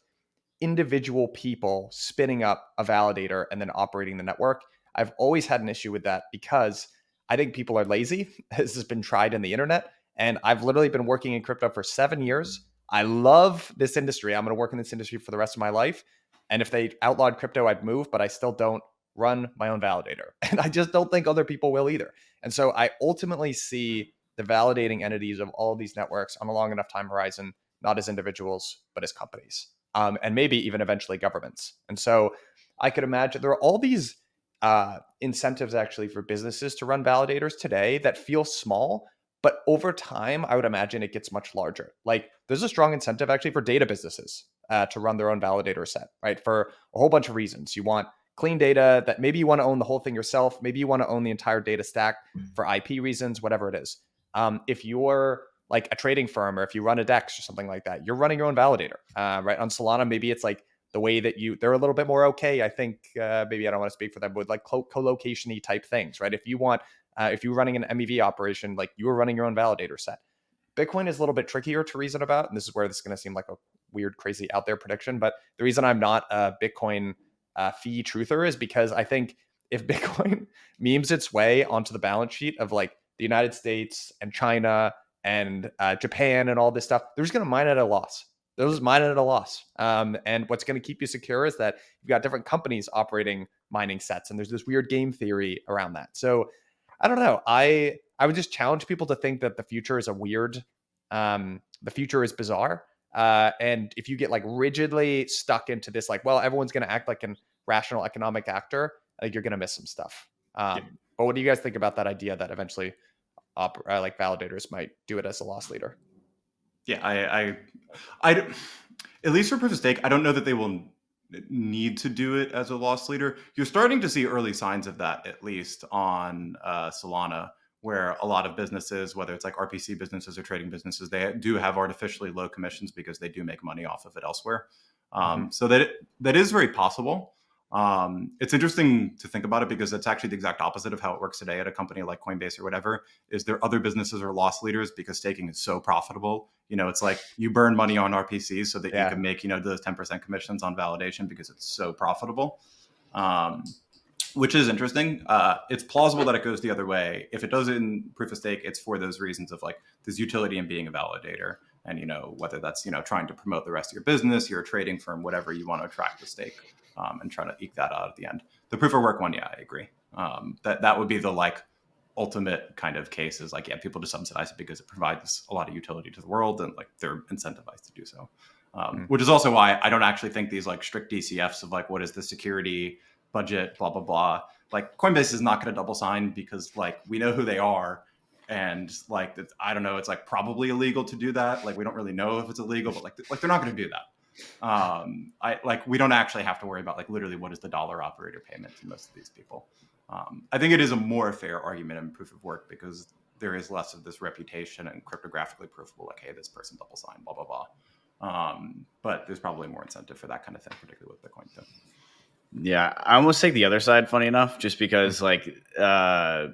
individual people spinning up a validator and then operating the network. I've always had an issue with that because I think people are lazy. This has been tried in the internet. And I've literally been working in crypto for 7 years. I love this industry. I'm going to work in this industry for the rest of my life. And if they outlawed crypto, I'd move, but I still don't run my own validator. And I just don't think other people will either. And so I ultimately see the validating entities of all of these networks on a long enough time horizon, not as individuals, but as companies, and maybe even eventually governments. And so I could imagine there are all these incentives actually for businesses to run validators today that feel small, but over time, I would imagine it gets much larger. Like there's a strong incentive actually for data businesses to run their own validator set, right? For a whole bunch of reasons. You want clean data that maybe you want to own the whole thing yourself. Maybe you want to own the entire data stack for IP reasons, whatever it is. If you're like a trading firm or if you run a DEX or something like that, you're running your own validator, right? On Solana, maybe it's like the way that they're a little bit more okay. I think maybe I don't want to speak for them, but like co-location-y type things, right? If you're running an MEV operation, like you are running your own validator set. Bitcoin is a little bit trickier to reason about. And this is where this is going to seem like a weird, crazy out there prediction. But the reason I'm not a Bitcoin fee truther is because I think if Bitcoin memes its way onto the balance sheet of like the United States and China and Japan and all this stuff, they're just going to mine at a loss. They'll just mine it at a loss. And what's going to keep you secure is that you've got different companies operating mining sets. And there's this weird game theory around that. So I don't know. I would just challenge people to think that the future is the future is bizarre. And if you get like rigidly stuck into this, like, well, everyone's going to act like a rational economic actor, I think you're going to miss some stuff. But what do you guys think about that idea that eventually like validators might do it as a loss leader? Yeah, I at least for proof of stake, I don't know that they will need to do it as a loss leader. You're starting to see early signs of that, at least on Solana, where a lot of businesses, whether it's like RPC businesses or trading businesses, they do have artificially low commissions because they do make money off of it elsewhere. So that is very possible. It's interesting to think about it because it's actually the exact opposite of how it works today at a company like Coinbase or whatever. Is there other businesses are loss leaders because staking is so profitable? You know, it's like you burn money on RPCs so that you can make, those 10% commissions on validation because it's so profitable, which is interesting. It's plausible that it goes the other way. If it does in proof of stake, it's for those reasons of like there's utility in being a validator. And, whether that's, trying to promote the rest of your business, you're a trading firm, whatever you want to attract the stake. And try to eke that out at the end. The proof of work one, I agree. That would be the like ultimate kind of case is like, people just subsidize it because it provides a lot of utility to the world and like they're incentivized to do so. Which is also why I don't actually think these like strict DCFs of like, what is the security budget, blah, blah, blah. Like Coinbase is not going to double sign because like we know who they are. And like, I don't know, it's like probably illegal to do that. Like, we don't really know if it's illegal, but like they're not going to do that. We don't actually have to worry about like literally what is the dollar operator payment to most of these people. I think it is a more fair argument in proof of work because there is less of this reputation and cryptographically provable, like, hey, this person double signed, blah, blah, blah. But there's probably more incentive for that kind of thing, particularly with Bitcoin too. Yeah, I almost take the other side, funny enough, just because like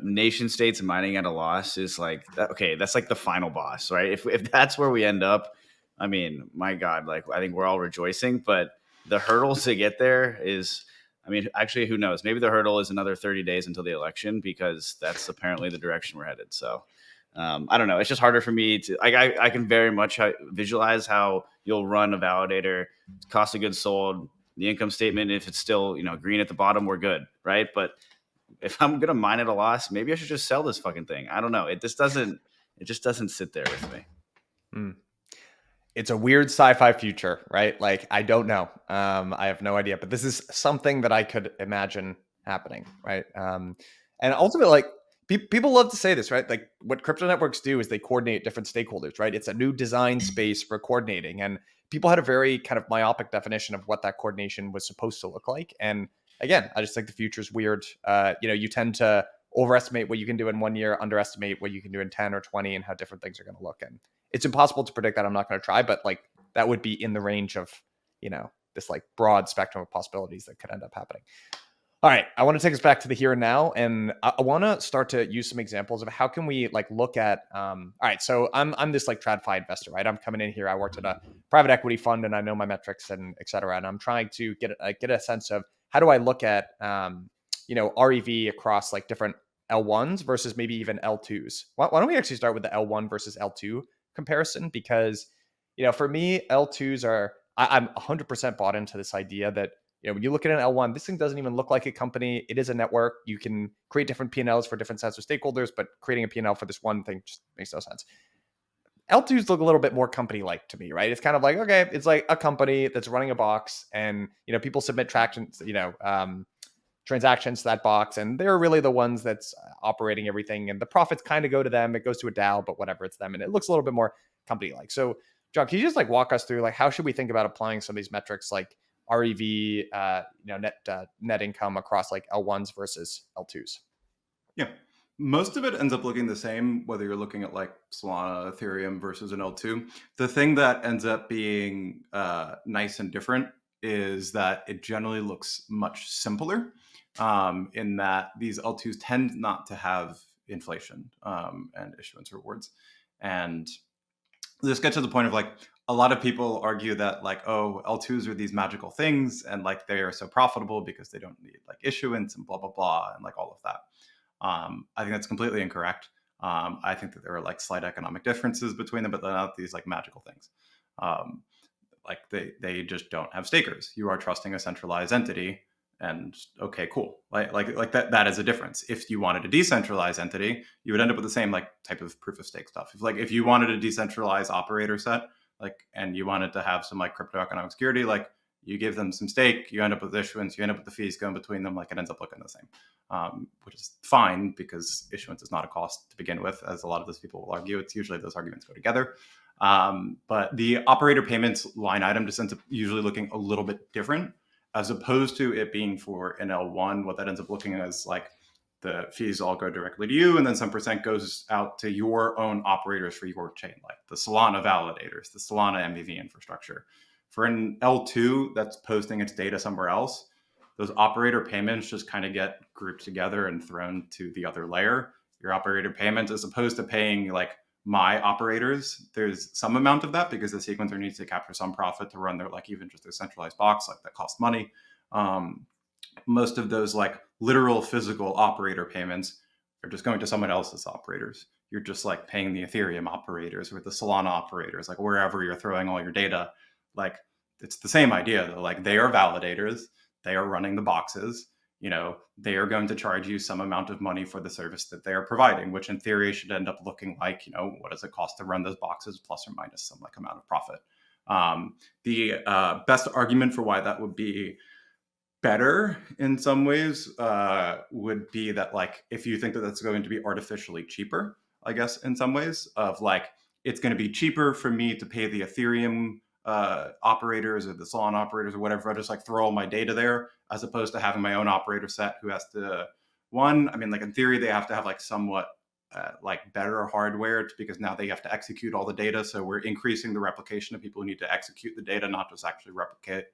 nation states mining at a loss is like, okay, that's like the final boss, right? If that's where we end up, I mean, my God, like I think we're all rejoicing, but the hurdle to get there is, I mean, actually, who knows? Maybe the hurdle is another 30 days until the election because that's apparently the direction we're headed. So I don't know. It's just harder for me to, I can very much visualize how you'll run a validator, cost of goods sold, the income statement. If it's still, green at the bottom, we're good. Right. But if I'm going to mine at a loss, maybe I should just sell this fucking thing. I don't know. It just doesn't sit there with me. It's a weird sci-fi future, right? Like, I don't know. I have no idea, but this is something that I could imagine happening, right? And ultimately, like, people love to say this, right? Like, what crypto networks do is they coordinate different stakeholders, right? It's a new design space for coordinating. And people had a very kind of myopic definition of what that coordination was supposed to look like. And again, I just think the future is weird. You tend to overestimate what you can do in 1 year, underestimate what you can do in 10 or 20 and how different things are going to look. And it's impossible to predict that. I'm not going to try, but like that would be in the range of, this like broad spectrum of possibilities that could end up happening. All right. I want to take us back to the here and now. And I want to start to use some examples of how can we like look at, all right. So I'm this like TradFi investor, right? I'm coming in here. I worked at a private equity fund and I know my metrics and et cetera. And I'm trying to get a sense of how do I look at, REV across like different L1s versus maybe even L2s. Why don't we actually start with the L1 versus L2 comparison? Because, for me, L2s are, I'm 100% bought into this idea that, when you look at an L1, this thing doesn't even look like a company. It is a network. You can create different P&Ls for different sets of stakeholders, but creating a P&L for this one thing just makes no sense. L2s look a little bit more company-like to me, right? It's kind of like, okay, it's like a company that's running a box and, people submit transactions to that box, and they're really the ones that's operating everything, and the profits kind of go to them. It goes to a DAO, but whatever, it's them, and it looks a little bit more company-like. So, John, can you just like walk us through like how should we think about applying some of these metrics like REV, net income across like L1s versus L2s? Yeah, most of it ends up looking the same, whether you're looking at like Solana, Ethereum versus an L2. The thing that ends up being nice and different is that it generally looks much simpler. In that these L2s tend not to have inflation and issuance rewards. And this gets to the point of like, a lot of people argue that like, oh, L2s are these magical things and like they are so profitable because they don't need like issuance and blah, blah, blah, and like all of that. I think that's completely incorrect. I think that there are like slight economic differences between them, but they're not these like magical things. Like they just don't have stakers. You are trusting a centralized entity. And okay, cool. Like that is a difference. If you wanted a decentralized entity, you would end up with the same like type of proof of stake stuff. If you wanted a decentralized operator set, and you wanted to have some like crypto economic security, like you give them some stake, you end up with issuance, you end up with the fees going between them, like it ends up looking the same, which is fine because issuance is not a cost to begin with, as a lot of those people will argue. It's usually those arguments go together. But the operator payments line item just ends up usually looking a little bit different, as opposed to it being for an L1, what that ends up looking as like the fees all go directly to you, and then some percent goes out to your own operators for your chain, like the Solana validators, the Solana MEV infrastructure. For an L2 that's posting its data somewhere else, those operator payments just kind of get grouped together and thrown to the other layer. Your operator payments, as opposed to paying like my operators, there's some amount of that because the sequencer needs to capture some profit to run their like even just their centralized box, like that costs money. Most of those like literal physical operator payments are just going to someone else's operators. You're just like paying the Ethereum operators or the Solana operators, like wherever you're throwing all your data. Like it's the same idea though. Like they are validators, they are running the boxes. They are going to charge you some amount of money for the service that they are providing, which in theory should end up looking like, what does it cost to run those boxes plus or minus some like amount of profit. The best argument for why that would be better in some ways would be that like, if you think that that's going to be artificially cheaper, I guess in some ways of like, it's going to be cheaper for me to pay the Ethereum operators or the Solana operators or whatever. I just like throw all my data there, as opposed to having my own operator set who has to, I mean, like in theory, they have to have like somewhat like better hardware because now they have to execute all the data. So we're increasing the replication of people who need to execute the data, not just actually replicate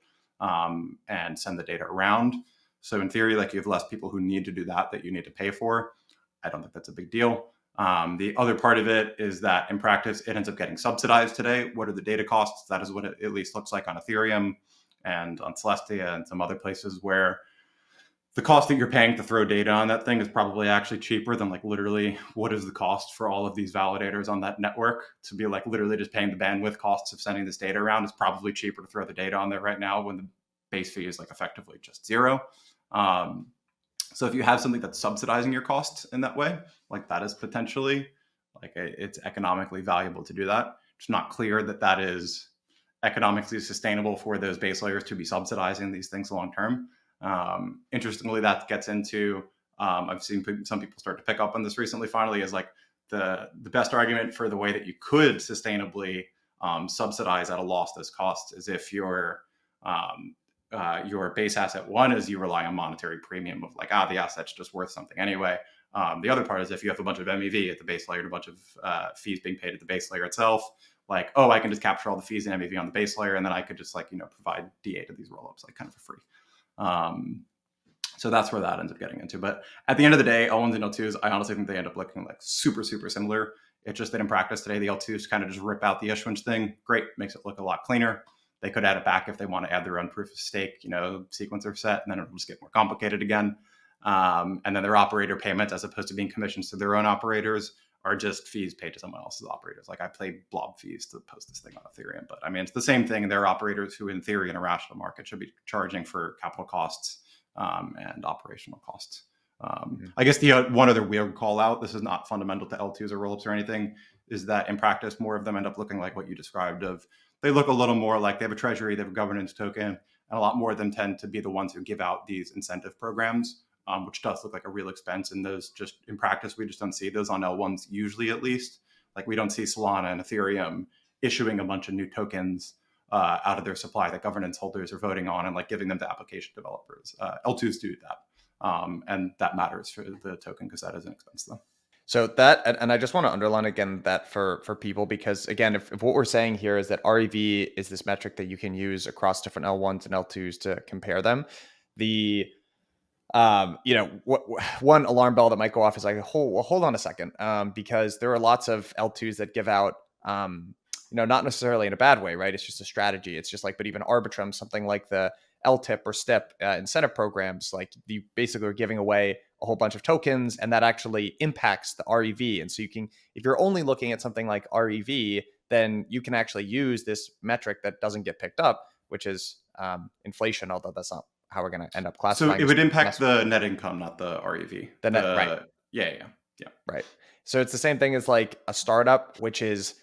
and send the data around. So in theory, like you have less people who need to do that you need to pay for. I don't think that's a big deal. The other part of it is that in practice, it ends up getting subsidized today. What are the data costs? That is what it at least looks like on Ethereum and on Celestia and some other places where the cost that you're paying to throw data on that thing is probably actually cheaper than like literally what is the cost for all of these validators on that network. To be like literally just paying the bandwidth costs of sending this data around is probably cheaper to throw the data on there right now when the base fee is like effectively just zero. So if you have something that's subsidizing your costs in that way, like that is potentially like it's economically valuable to do that. It's not clear that that is economically sustainable for those base layers to be subsidizing these things long term. Interestingly, that gets into, I've seen some people start to pick up on this recently, finally, is like the best argument for the way that you could sustainably subsidize at a loss those costs is if your base asset one is you rely on monetary premium of like, the asset's just worth something anyway. The other part is if you have a bunch of MEV at the base layer and a bunch of fees being paid at the base layer itself, like, I can just capture all the fees and MEV on the base layer, and then I could just like, provide DA to these rollups like kind of for free. So that's where that ends up getting into. But at the end of the day, L1s and L2s, I honestly think they end up looking like super, super similar. It's just that in practice today, the L2s kind of just rip out the issuance thing. Great, makes it look a lot cleaner. They could add it back if they want to add their own proof of stake, sequencer set, and then it'll just get more complicated again. And then their operator payments, as opposed to being commissions to their own operators, are just fees paid to someone else's operators. Like I pay blob fees to post this thing on Ethereum, but I mean, it's the same thing. They're operators who in theory in a rational market should be charging for capital costs and operational costs. I guess the one other weird call out, this is not fundamental to L2s or rollups or anything, is that in practice, more of them end up looking like what you described of, they look a little more like they have a treasury, they have a governance token, and a lot more of them tend to be the ones who give out these incentive programs. Which does look like a real expense. And those just in practice, we just don't see those on L1s usually, at least. Like we don't see Solana and Ethereum issuing a bunch of new tokens out of their supply that governance holders are voting on and like giving them to application developers. L2s do that. And that matters for the token because that is an expense though. So that, and I just want to underline again that for people, because again, if what we're saying here is that REV is this metric that you can use across different L1s and L2s to compare them, one alarm bell that might go off is like, hold on a second, because there are lots of L2s that give out, not necessarily in a bad way, right? It's just a strategy. It's just like, but even Arbitrum, something like the LTIP or STIP incentive programs, like you basically are giving away a whole bunch of tokens, and that actually impacts the REV. And so you can, if you're only looking at something like REV, then you can actually use this metric that doesn't get picked up, which is inflation, although that's not how we're going to end up classifying. So it would impact the net income, not the REV. The net, right? Yeah. Right. So it's the same thing as like a startup, which is,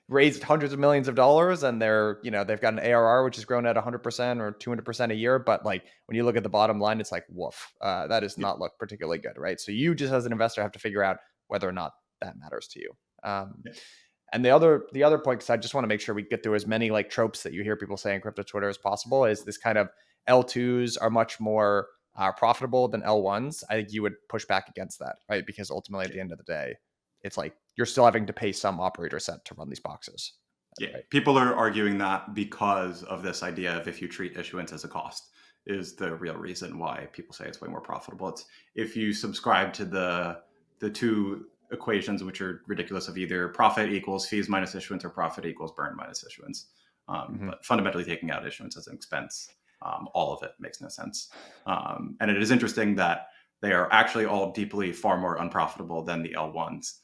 raised hundreds of millions of dollars, and they've got an ARR which has grown at 100% or 200% a year. But like when you look at the bottom line, it's like, woof, that does not look particularly good, right? So you just as an investor have to figure out whether or not that matters to you. And the other point, because I just want to make sure we get through as many like tropes that you hear people say in crypto Twitter as possible, is this kind of L2s are much more profitable than L1s. I think you would push back against that, right? Because ultimately at the end of the day, it's like you're still having to pay some operator set to run these boxes. Yeah, right? People are arguing that because of this idea of if you treat issuance as a cost is the real reason why people say it's way more profitable. It's if you subscribe to the two equations, which are ridiculous, of either profit equals fees minus issuance or profit equals burn minus issuance. But fundamentally taking out issuance as an expense, all of it makes no sense. And it is interesting that they are actually all deeply far more unprofitable than the L1s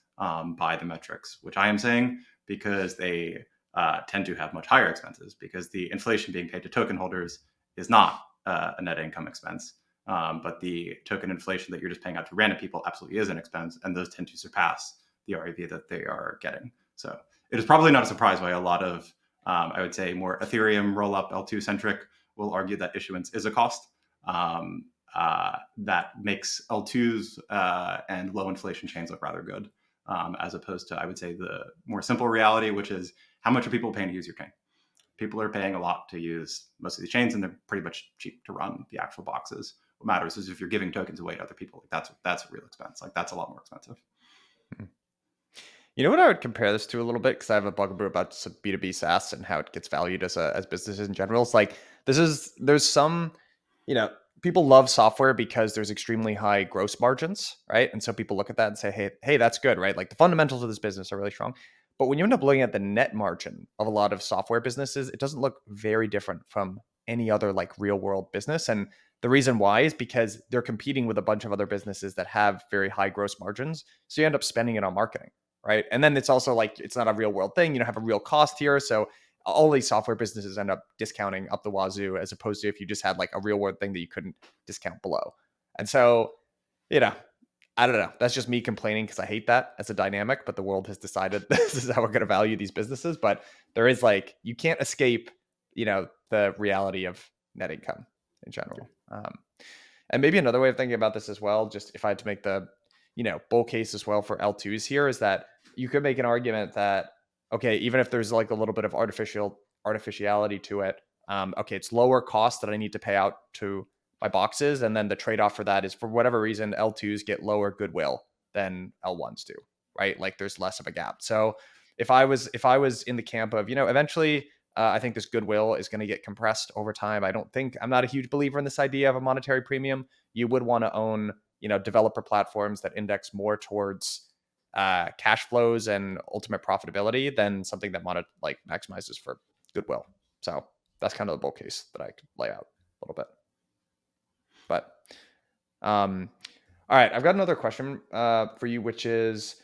by the metrics, which I am saying because they tend to have much higher expenses because the inflation being paid to token holders is not a net income expense. But the token inflation that you're just paying out to random people absolutely is an expense, and those tend to surpass the REV that they are getting. So it is probably not a surprise why a lot of, I would say, more Ethereum rollup L2 centric will argue that issuance is a cost. That makes L2s and low inflation chains look rather good, as opposed to, I would say, the more simple reality, which is how much are people paying to use your chain? People are paying a lot to use most of these chains, and they're pretty much cheap to run the actual boxes. What matters is if you're giving tokens away to other people, like that's a real expense. Like that's a lot more expensive. You know what I would compare this to a little bit, because I have a bugaboo about B2B SaaS and how it gets valued as businesses in general. It's like there's some, people love software because there's extremely high gross margins, right? And so people look at that and say, hey, that's good, right? Like the fundamentals of this business are really strong. But when you end up looking at the net margin of a lot of software businesses, it doesn't look very different from any other like real world business. And the reason why is because they're competing with a bunch of other businesses that have very high gross margins. So you end up spending it on marketing, right? And then it's also like, it's not a real world thing. You don't have a real cost here. So all these software businesses end up discounting up the wazoo, as opposed to if you just had like a real world thing that you couldn't discount below. And so, I don't know. That's just me complaining because I hate that as a dynamic, but the world has decided this is how we're going to value these businesses. But there is like, you can't escape, the reality of net income in general. And maybe another way of thinking about this as well, just if I had to make the, bull case as well for L2s here, is that you could make an argument that, okay, even if there's like a little bit of artificiality to it, okay, it's lower cost that I need to pay out to my boxes. And then the trade-off for that is, for whatever reason, L2s get lower goodwill than L1s do, right? Like there's less of a gap. So if I was in the camp of, eventually I think this goodwill is going to get compressed over time. I'm not a huge believer in this idea of a monetary premium. You would want to own, developer platforms that index more towards cash flows and ultimate profitability than something that maximizes for goodwill. So that's kind of the bull case that I could lay out a little bit. But all right, I've got another question for you, which is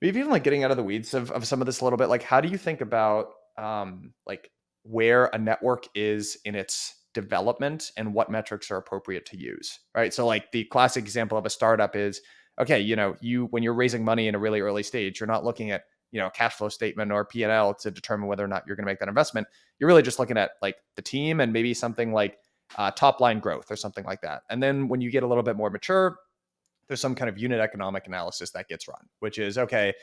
maybe even like getting out of the weeds of some of this a little bit. Like, how do you think about like where a network is in its development and what metrics are appropriate to use, right? So like the classic example of a startup is, okay, when you're raising money in a really early stage, you're not looking at, a cash flow statement or P&L to determine whether or not you're going to make that investment. You're really just looking at like the team and maybe something like top line growth or something like that. And then when you get a little bit more mature, there's some kind of unit economic analysis that gets run, which is, okay,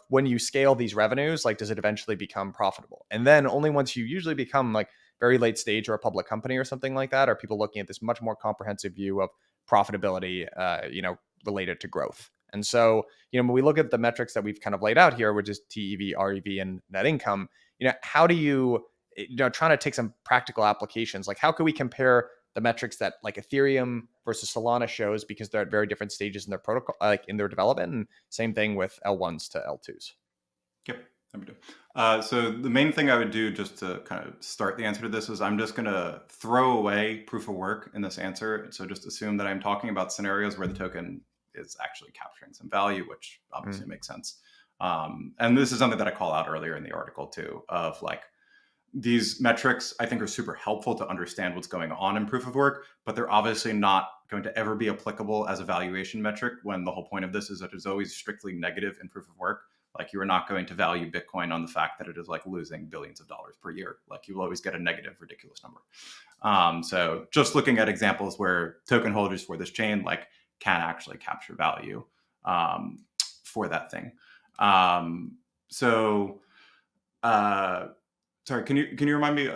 when you scale these revenues, like, does it eventually become profitable? And then only once you usually become like very late stage or a public company or something like that, are people looking at this much more comprehensive view of profitability, related to growth. And so, when we look at the metrics that we've kind of laid out here, which is TEV, REV, and net income, how do you, trying to take some practical applications, like how can we compare the metrics that like Ethereum versus Solana shows, because they're at very different stages in their protocol, like in their development, and same thing with L1s to L2s. Yep, I would do. So the main thing I would do just to kind of start the answer to this is I'm just going to throw away proof of work in this answer. So just assume that I'm talking about scenarios where the token is actually capturing some value, which obviously makes sense. And this is something that I call out earlier in the article too, of like, these metrics I think are super helpful to understand what's going on in proof of work, but they're obviously not going to ever be applicable as a valuation metric, when the whole point of this is that it's always strictly negative in proof of work. Like, you are not going to value Bitcoin on the fact that it is like losing billions of dollars per year. Like, you will always get a negative, ridiculous number. So just looking at examples where token holders for this chain like can actually capture value for that thing. Sorry, can you remind me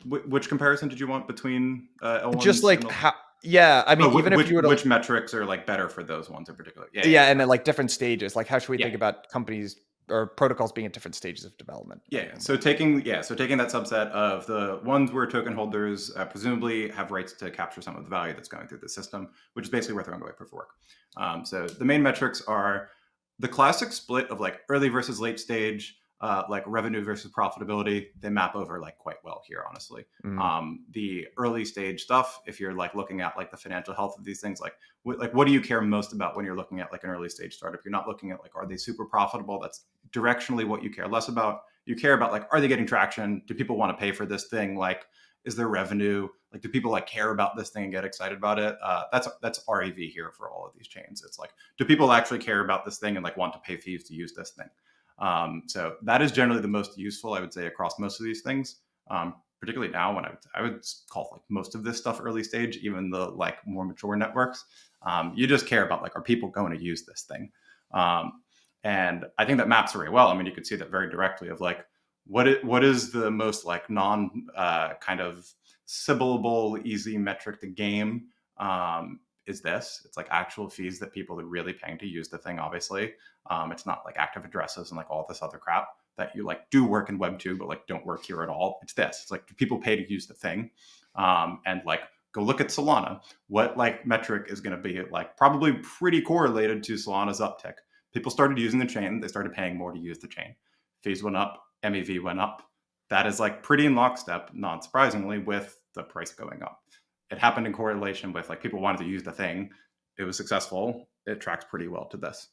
which comparison did you want between L1s? Just like how, yeah, I mean, even if you were to, which metrics are like better for those ones in particular? Yeah, and then like different stages. Like, how should we think about companies or protocols being at different stages of development? So taking that subset of the ones where token holders presumably have rights to capture some of the value that's going through the system, which is basically where throwing away proof of work. So the main metrics are the classic split of like early versus late stage. Like revenue versus profitability, they map over like quite well here, honestly. The early stage stuff, if you're like looking at like the financial health of these things, like what do you care most about when you're looking at like an early stage startup? You're not looking at like, are they super profitable? That's directionally what you care less about. You care about like, are they getting traction? Do people want to pay for this thing? Like, is there revenue? Like, do people like care about this thing and get excited about it? That's REV here for all of these chains. It's like, do people actually care about this thing and like want to pay fees to use this thing? So that is generally the most useful, I would say, across most of these things, particularly now when I would call like most of this stuff early stage, even the like more mature networks. You just care about like, are people going to use this thing? And I think that maps very well. I mean, you could see that very directly of like, what is the most like non kind of syllable, easy metric to game is this. It's like actual fees that people are really paying to use the thing, obviously. It's not like active addresses and like all this other crap that you like do work in Web 2, but like don't work here at all. It's this. It's like people pay to use the thing. And like, go look at Solana. What like metric is going to be like probably pretty correlated to Solana's uptick? People started using the chain. They started paying more to use the chain. Fees went up. MEV went up. That is like pretty in lockstep, not surprisingly, with the price going up. It happened in correlation with like people wanted to use the thing. It was successful. It tracks pretty well to this.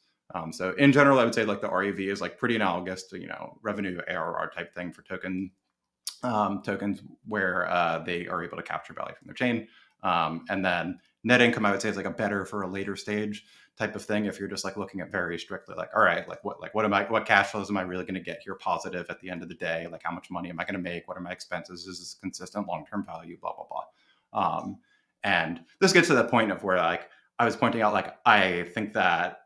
So in general, I would say like the REV is like pretty analogous to, revenue ARR type thing for tokens where they are able to capture value from their chain. And then net income, I would say, is like a better for a later stage type of thing. If you're just like looking at very strictly like, all right, what cash flows am I really going to get here positive at the end of the day? Like how much money am I going to make? What are my expenses? Is this consistent long-term value? Blah, blah, blah. And this gets to the point of where like I was pointing out, like, I think that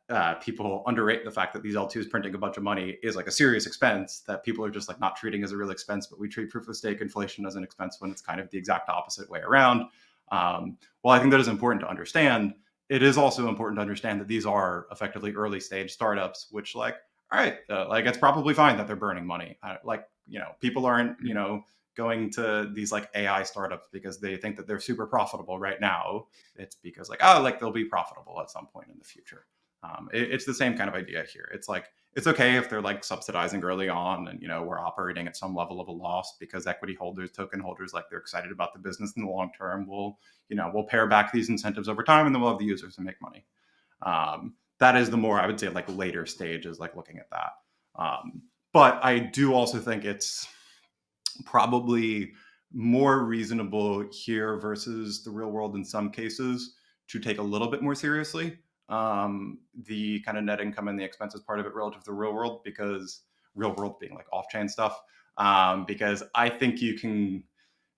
people underrate the fact that these L2s printing a bunch of money is like a serious expense that people are just like not treating as a real expense, but we treat proof of stake inflation as an expense when it's kind of the exact opposite way around. Well, I think that is important to understand. It is also important to understand that these are effectively early stage startups, which like, all right, like it's probably fine that they're burning money. People aren't, going to these like AI startups because they think that they're super profitable right now. It's because like, they'll be profitable at some point in the future. It's the same kind of idea here. It's like, it's okay if they're like subsidizing early on and, we're operating at some level of a loss because equity holders, token holders, like they're excited about the business in the long term. We'll pare back these incentives over time and then we'll have the users to make money. That is the more, I would say, like later stages, like looking at that. But I do also think it's probably more reasonable here versus the real world in some cases to take a little bit more seriously the kind of net income and the expenses part of it relative to the real world, because real world being like off-chain stuff, because I think you can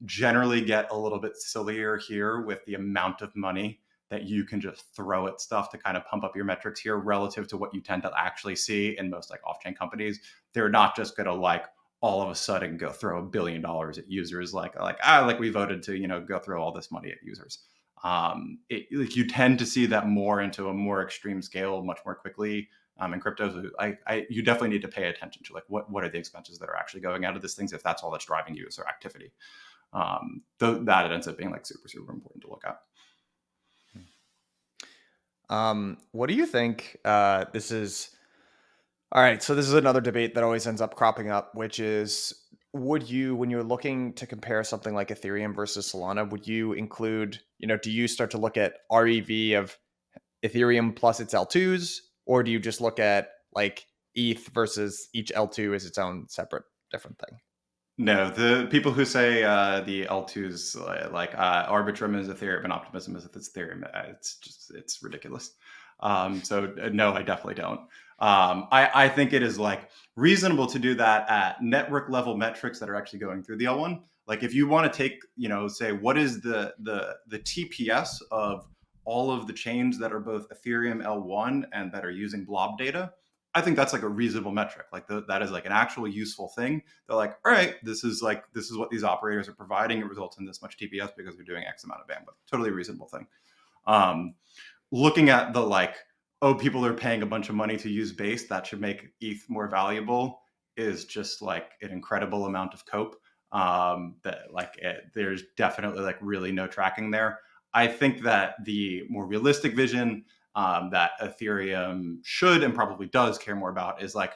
generally get a little bit sillier here with the amount of money that you can just throw at stuff to kind of pump up your metrics here relative to what you tend to actually see in most like off-chain companies. They're not just going to like all of a sudden go throw $1 billion at users like we voted to go throw all this money at users. You tend to see that more into a more extreme scale much more quickly in cryptos. You definitely need to pay attention to like what are the expenses that are actually going out of these things if that's all that's driving user activity. That ends up being like super important to look at. What do you think this is? All right, so this is another debate that always ends up cropping up, which is, would you, when you're looking to compare something like Ethereum versus Solana, would you include, do you start to look at REV of Ethereum plus its L2s, or do you just look at like ETH versus each L2 as its own separate different thing? No, the people who say the L2s Arbitrum is Ethereum and Optimism is Ethereum, it's ridiculous. So no, I definitely don't. I think it is like reasonable to do that at network level metrics that are actually going through the L1. Like if you want to take, say what is the TPS of all of the chains that are both Ethereum L1 and that are using blob data, I think that's like a reasonable metric. Like that is like an actual useful thing. They're like, all right, this is what these operators are providing. It results in this much TPS because we're doing X amount of bandwidth. Totally reasonable thing. Looking at the like, people are paying a bunch of money to use Base, that should make ETH more valuable, is just like an incredible amount of cope. There's definitely like really no tracking there. I think that the more realistic vision that Ethereum should and probably does care more about is like,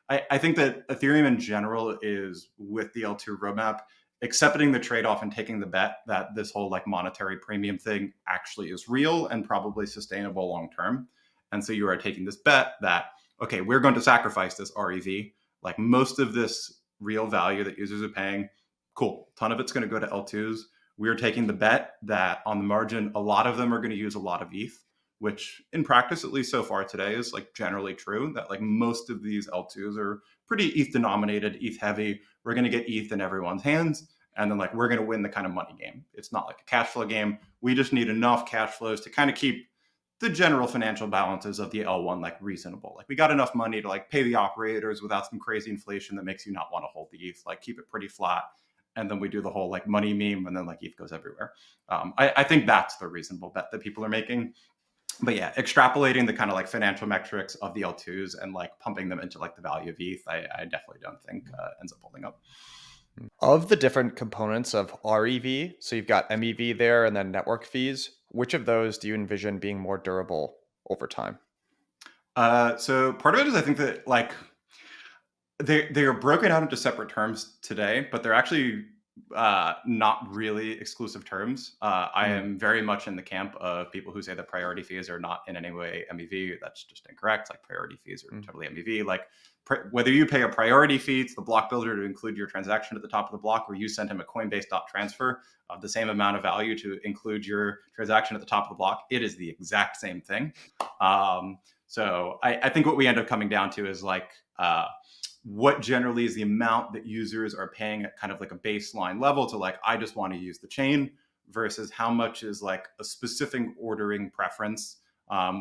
I think that Ethereum in general is, with the L2 roadmap, accepting the trade-off and taking the bet that this whole like monetary premium thing actually is real and probably sustainable long-term. And so you are taking this bet that, okay, we're going to sacrifice this REV, like most of this real value that users are paying, cool, ton of it's going to go to L2s. We're taking the bet that on the margin, a lot of them are going to use a lot of ETH, which in practice, at least so far today, is like generally true, that like most of these L2s are pretty ETH denominated, ETH heavy. We're going to get ETH in everyone's hands. And then like, we're going to win the kind of money game. It's not like a cash flow game. We just need enough cash flows to kind of keep the general financial balances of the L1 like reasonable. Like we got enough money to like pay the operators without some crazy inflation that makes you not want to hold the ETH, like keep it pretty flat. And then we do the whole like money meme and then like ETH goes everywhere. I think that's the reasonable bet that people are making. But yeah, extrapolating the kind of like financial metrics of the L2s and like pumping them into like the value of ETH, I definitely don't think ends up holding up. Of the different components of REV, so you've got MEV there and then network fees, which of those do you envision being more durable over time? So part of it is I think that like they are broken out into separate terms today, but they're actually not really exclusive terms. I am very much in the camp of people who say that priority fees are not in any way MEV. That's just incorrect. Like priority fees are totally MEV. Like whether you pay a priority fee to the block builder to include your transaction at the top of the block, or you send him a Coinbase.transfer of the same amount of value to include your transaction at the top of the block, it is the exact same thing. So I think what we end up coming down to is like, what generally is the amount that users are paying at kind of like a baseline level to like, I just want to use the chain, versus how much is like a specific ordering preference,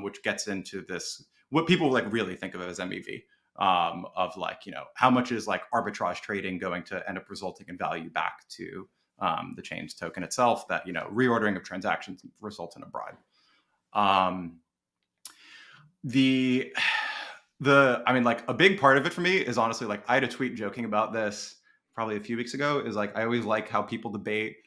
which gets into this, what people like really think of as MEV, of like, you know, how much is like arbitrage trading going to end up resulting in value back to the chain's token itself, that, you know, reordering of transactions results in a bribe. I mean, like a big part of it for me is honestly like I had a tweet joking about this probably a few weeks ago. Is like I always like how people debate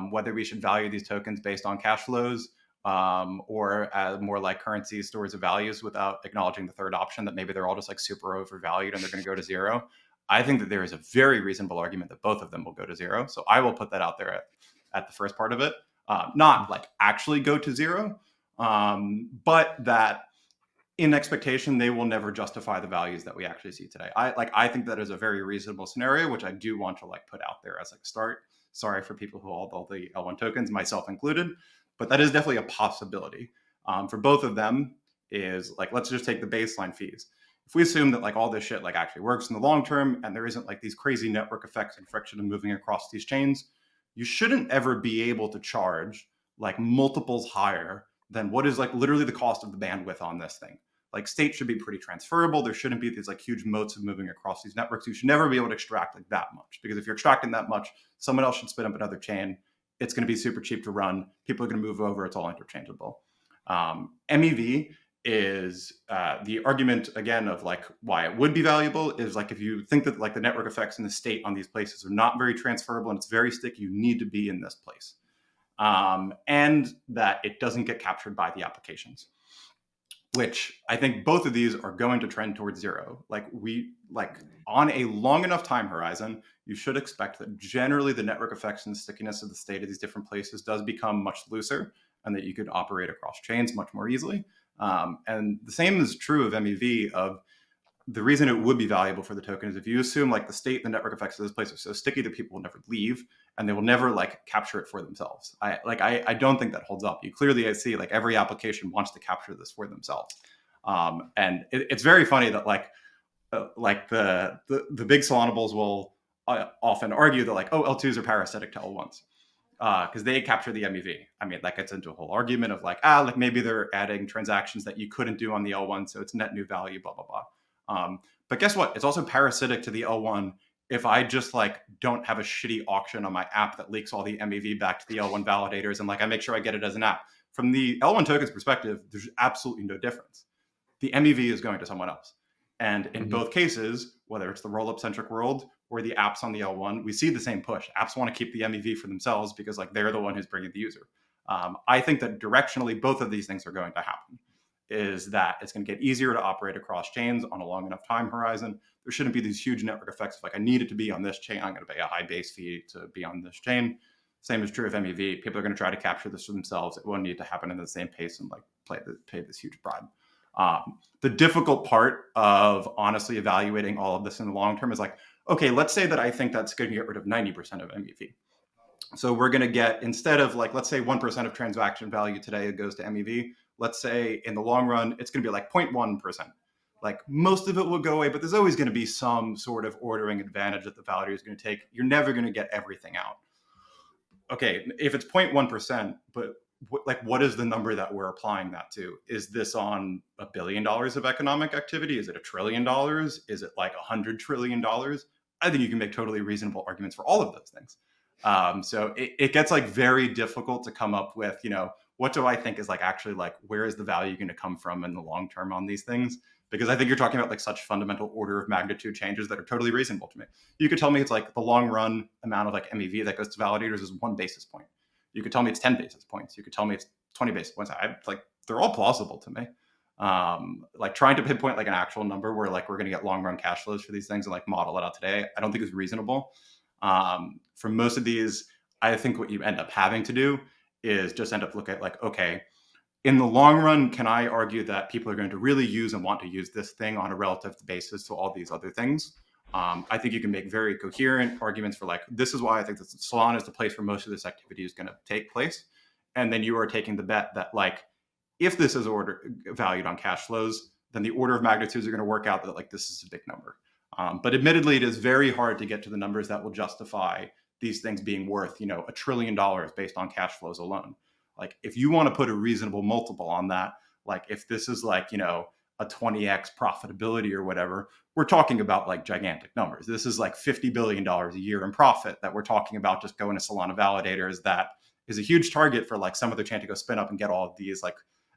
whether we should value these tokens based on cash flows or as more like currency stores of values, without acknowledging the third option that maybe they're all just like super overvalued and they're going to go to zero. I think that there is a very reasonable argument that both of them will go to zero. So I will put that out there at the first part of it, not like actually go to zero, but that in expectation, they will never justify the values that we actually see today. I think that is a very reasonable scenario, which I do want to like put out there as like a start. Sorry for people who hold all the L1 tokens, myself included, but that is definitely a possibility. For both of them is like, let's just take the baseline fees. If we assume that like all this shit like actually works in the long term and there isn't like these crazy network effects and friction of moving across these chains, you shouldn't ever be able to charge like multiples higher than what is like literally the cost of the bandwidth on this thing. Like state should be pretty transferable. There shouldn't be these like huge moats of moving across these networks. You should never be able to extract like that much, because if you're extracting that much, someone else should spin up another chain. It's going to be super cheap to run. People are going to move over. It's all interchangeable. MEV is the argument again of like why it would be valuable is like if you think that like the network effects in the state on these places are not very transferable and it's very sticky, you need to be in this place, and that it doesn't get captured by the applications, which I think both of these are going to trend towards zero. Like on a long enough time horizon, you should expect that generally the network effects and the stickiness of the state of these different places does become much looser, and that you could operate across chains much more easily. And the same is true of MEV. Of the reason it would be valuable for the token is if you assume like the state, the network effects of this place are so sticky that people will never leave and they will never like capture it for themselves. I don't think that holds up. You clearly see like every application wants to capture this for themselves. And it's very funny that like the big Solanables will often argue that like, oh, L2s are parasitic to L1s. Because they capture the MEV. I mean, that gets into a whole argument of like, like maybe they're adding transactions that you couldn't do on the L1, so it's net new value, blah, blah, blah. But guess what? It's also parasitic to the L1 if I just like don't have a shitty auction on my app that leaks all the MEV back to the L1 validators and like I make sure I get it as an app. From the L1 token's perspective, there's absolutely no difference. The MEV is going to someone else. And in both cases, whether it's the roll-up centric world or the apps on the L1, we see the same push. Apps want to keep the MEV for themselves because like they're the one who's bringing the user. I think that directionally, both of these things are going to happen. Is that it's going to get easier to operate across chains on a long enough time horizon. There shouldn't be these huge network effects of like, I need it to be on this chain, I'm going to pay a high base fee to be on this chain. Same is true of MEV. People are going to try to capture this for themselves. It won't need to happen in the same pace and like pay this huge bribe. The difficult part of honestly evaluating all of this in the long term is like, okay, let's say that I think that's going to get rid of 90% of MEV. So we're going to get, instead of like, let's say 1% of transaction value today goes to MEV, let's say in the long run, it's going to be like 0.1%. Like most of it will go away, but there's always going to be some sort of ordering advantage that the validator is going to take. You're never going to get everything out. Okay, if it's 0.1%, but what is the number that we're applying that to? Is this on $1 billion of economic activity? Is it $1 trillion? Is it like $100 trillion? I think you can make totally reasonable arguments for all of those things. So it gets like very difficult to come up with, what do I think is like actually like, where is the value going to come from in the long term on these things? Because I think you're talking about like such fundamental order of magnitude changes that are totally reasonable to me. You could tell me it's like the long run amount of like MEV that goes to validators is 1 basis point. You could tell me it's 10 basis points. You could tell me it's 20 basis points. They're all plausible to me. Like trying to pinpoint like an actual number where like we're going to get long run cash flows for these things and like model it out today, I don't think is reasonable. For most of these, I think what you end up having to do is just end up looking at like, okay, in the long run, can I argue that people are going to really use and want to use this thing on a relative basis to all these other things? I think you can make very coherent arguments for like, this is why I think that Solana is the place where most of this activity is going to take place. And then you are taking the bet that like, if this is valued on cash flows, then the order of magnitudes are going to work out that like, this is a big number. But admittedly, it is very hard to get to the numbers that will justify these things being worth, $1 trillion based on cash flows alone. Like if you want to put a reasonable multiple on that, like if this is like, a 20x profitability or whatever, we're talking about like gigantic numbers. This is like $50 billion a year in profit that we're talking about just going to Solana validators. That is a huge target for like some other chain to go spin up and get all of these like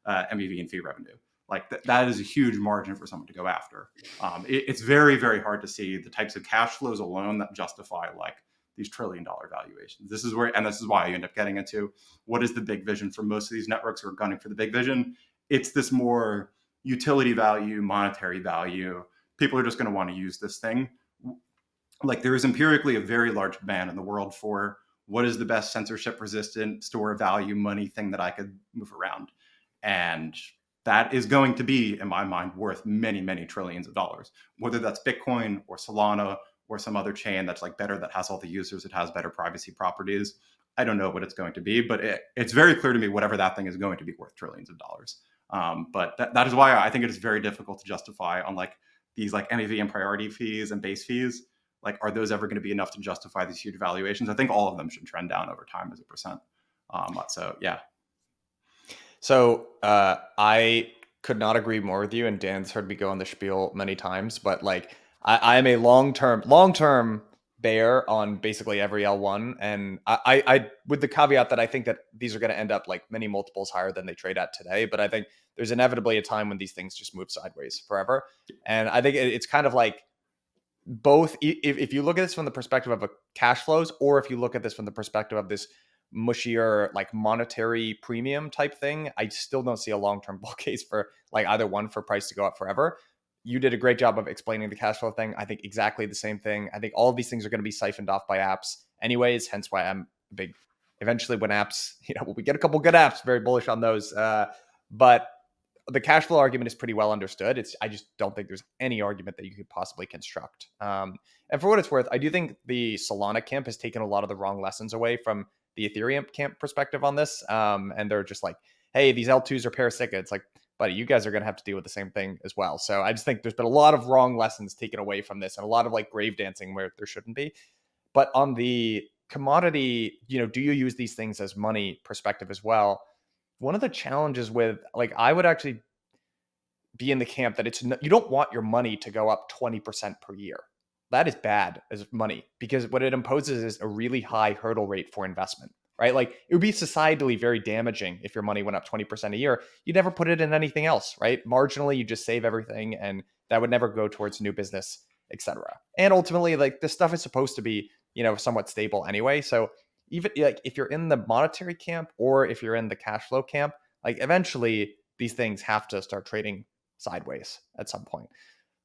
MEV and fee revenue. Like that is a huge margin for someone to go after. It's very, very hard to see the types of cash flows alone that justify like these $1 trillion valuations. This is why you end up getting into what is the big vision for most of these networks who are gunning for the big vision. It's this more utility value, monetary value. People are just going to want to use this thing. Like there is empirically a very large demand in the world for what is the best censorship resistant store of value money thing that I could move around. And that is going to be, in my mind, worth many, many trillions of dollars, whether that's Bitcoin or Solana or some other chain that's like better, that has all the users, it has better privacy properties. I don't know what it's going to be, but it's very clear to me whatever that thing is going to be worth trillions of dollars. But that is why I think it is very difficult to justify on like these like MEV and priority fees and base fees. Like, are those ever going to be enough to justify these huge valuations? I think all of them should trend down over time as a percent. So yeah. So I could not agree more with you, and Dan's heard me go on the spiel many times, but like I am a long-term bear on basically every L1, and I with the caveat that I think that these are going to end up like many multiples higher than they trade at today, but I think there's inevitably a time when these things just move sideways forever, and I think it's kind of like both. If you look at this from the perspective of a cash flows, or if you look at this from the perspective of this mushier like monetary premium type thing, I still don't see a long-term bull case for like either one for price to go up forever. You did a great job of explaining the cash flow thing. I think exactly the same thing. I think all of these things are going to be siphoned off by apps anyways, hence why I'm big. Eventually when apps, we get a couple good apps, very bullish on those. But the cash flow argument is pretty well understood. I just don't think there's any argument that you could possibly construct. And for what it's worth, I do think the Solana camp has taken a lot of the wrong lessons away from the Ethereum camp perspective on this. And they're just like, hey, these L2s are parasitic. It's like, buddy, you guys are going to have to deal with the same thing as well. So I just think there's been a lot of wrong lessons taken away from this, and a lot of like grave dancing where there shouldn't be. But on the commodity, do you use these things as money perspective as well? One of the challenges with like, I would actually be in the camp that you don't want your money to go up 20% per year. That is bad as money, because what it imposes is a really high hurdle rate for investment, right? Like it would be societally very damaging if your money went up 20% a year. You'd never put it in anything else, right? Marginally, you just save everything, and that would never go towards new business, etc. And ultimately, like this stuff is supposed to be, somewhat stable anyway. So even like if you're in the monetary camp or if you're in the cash flow camp, like eventually these things have to start trading sideways at some point.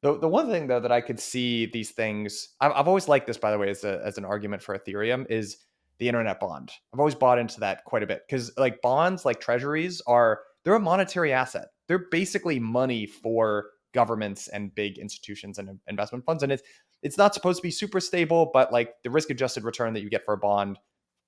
The one thing though that I could see these things, I've always liked this, by the way, as an argument for Ethereum, is the internet bond. I've always bought into that quite a bit, because like bonds, like treasuries, they're a monetary asset. They're basically money for governments and big institutions and investment funds, and it's not supposed to be super stable, but like the risk adjusted return that you get for a bond,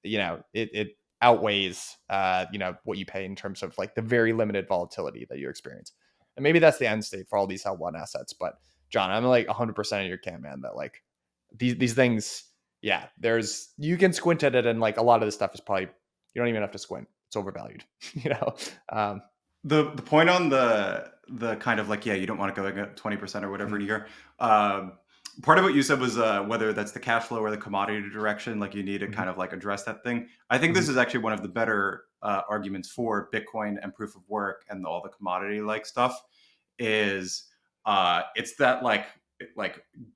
it outweighs what you pay in terms of like the very limited volatility that you experience. And maybe that's the end state for all these L1 assets. But John, I'm like 100% in your camp, man, that like these things, yeah, you can squint at it, and like a lot of this stuff is probably, you don't even have to squint. it's overvalued. You know, um, The point on the kind of like, yeah, you don't want to go like 20% or whatever in a year. Part of what you said was whether that's the cash flow or the commodity direction, like you need to kind of like address that thing. I think this is actually one of the better arguments for Bitcoin and proof of work and all the commodity like stuff is it's that like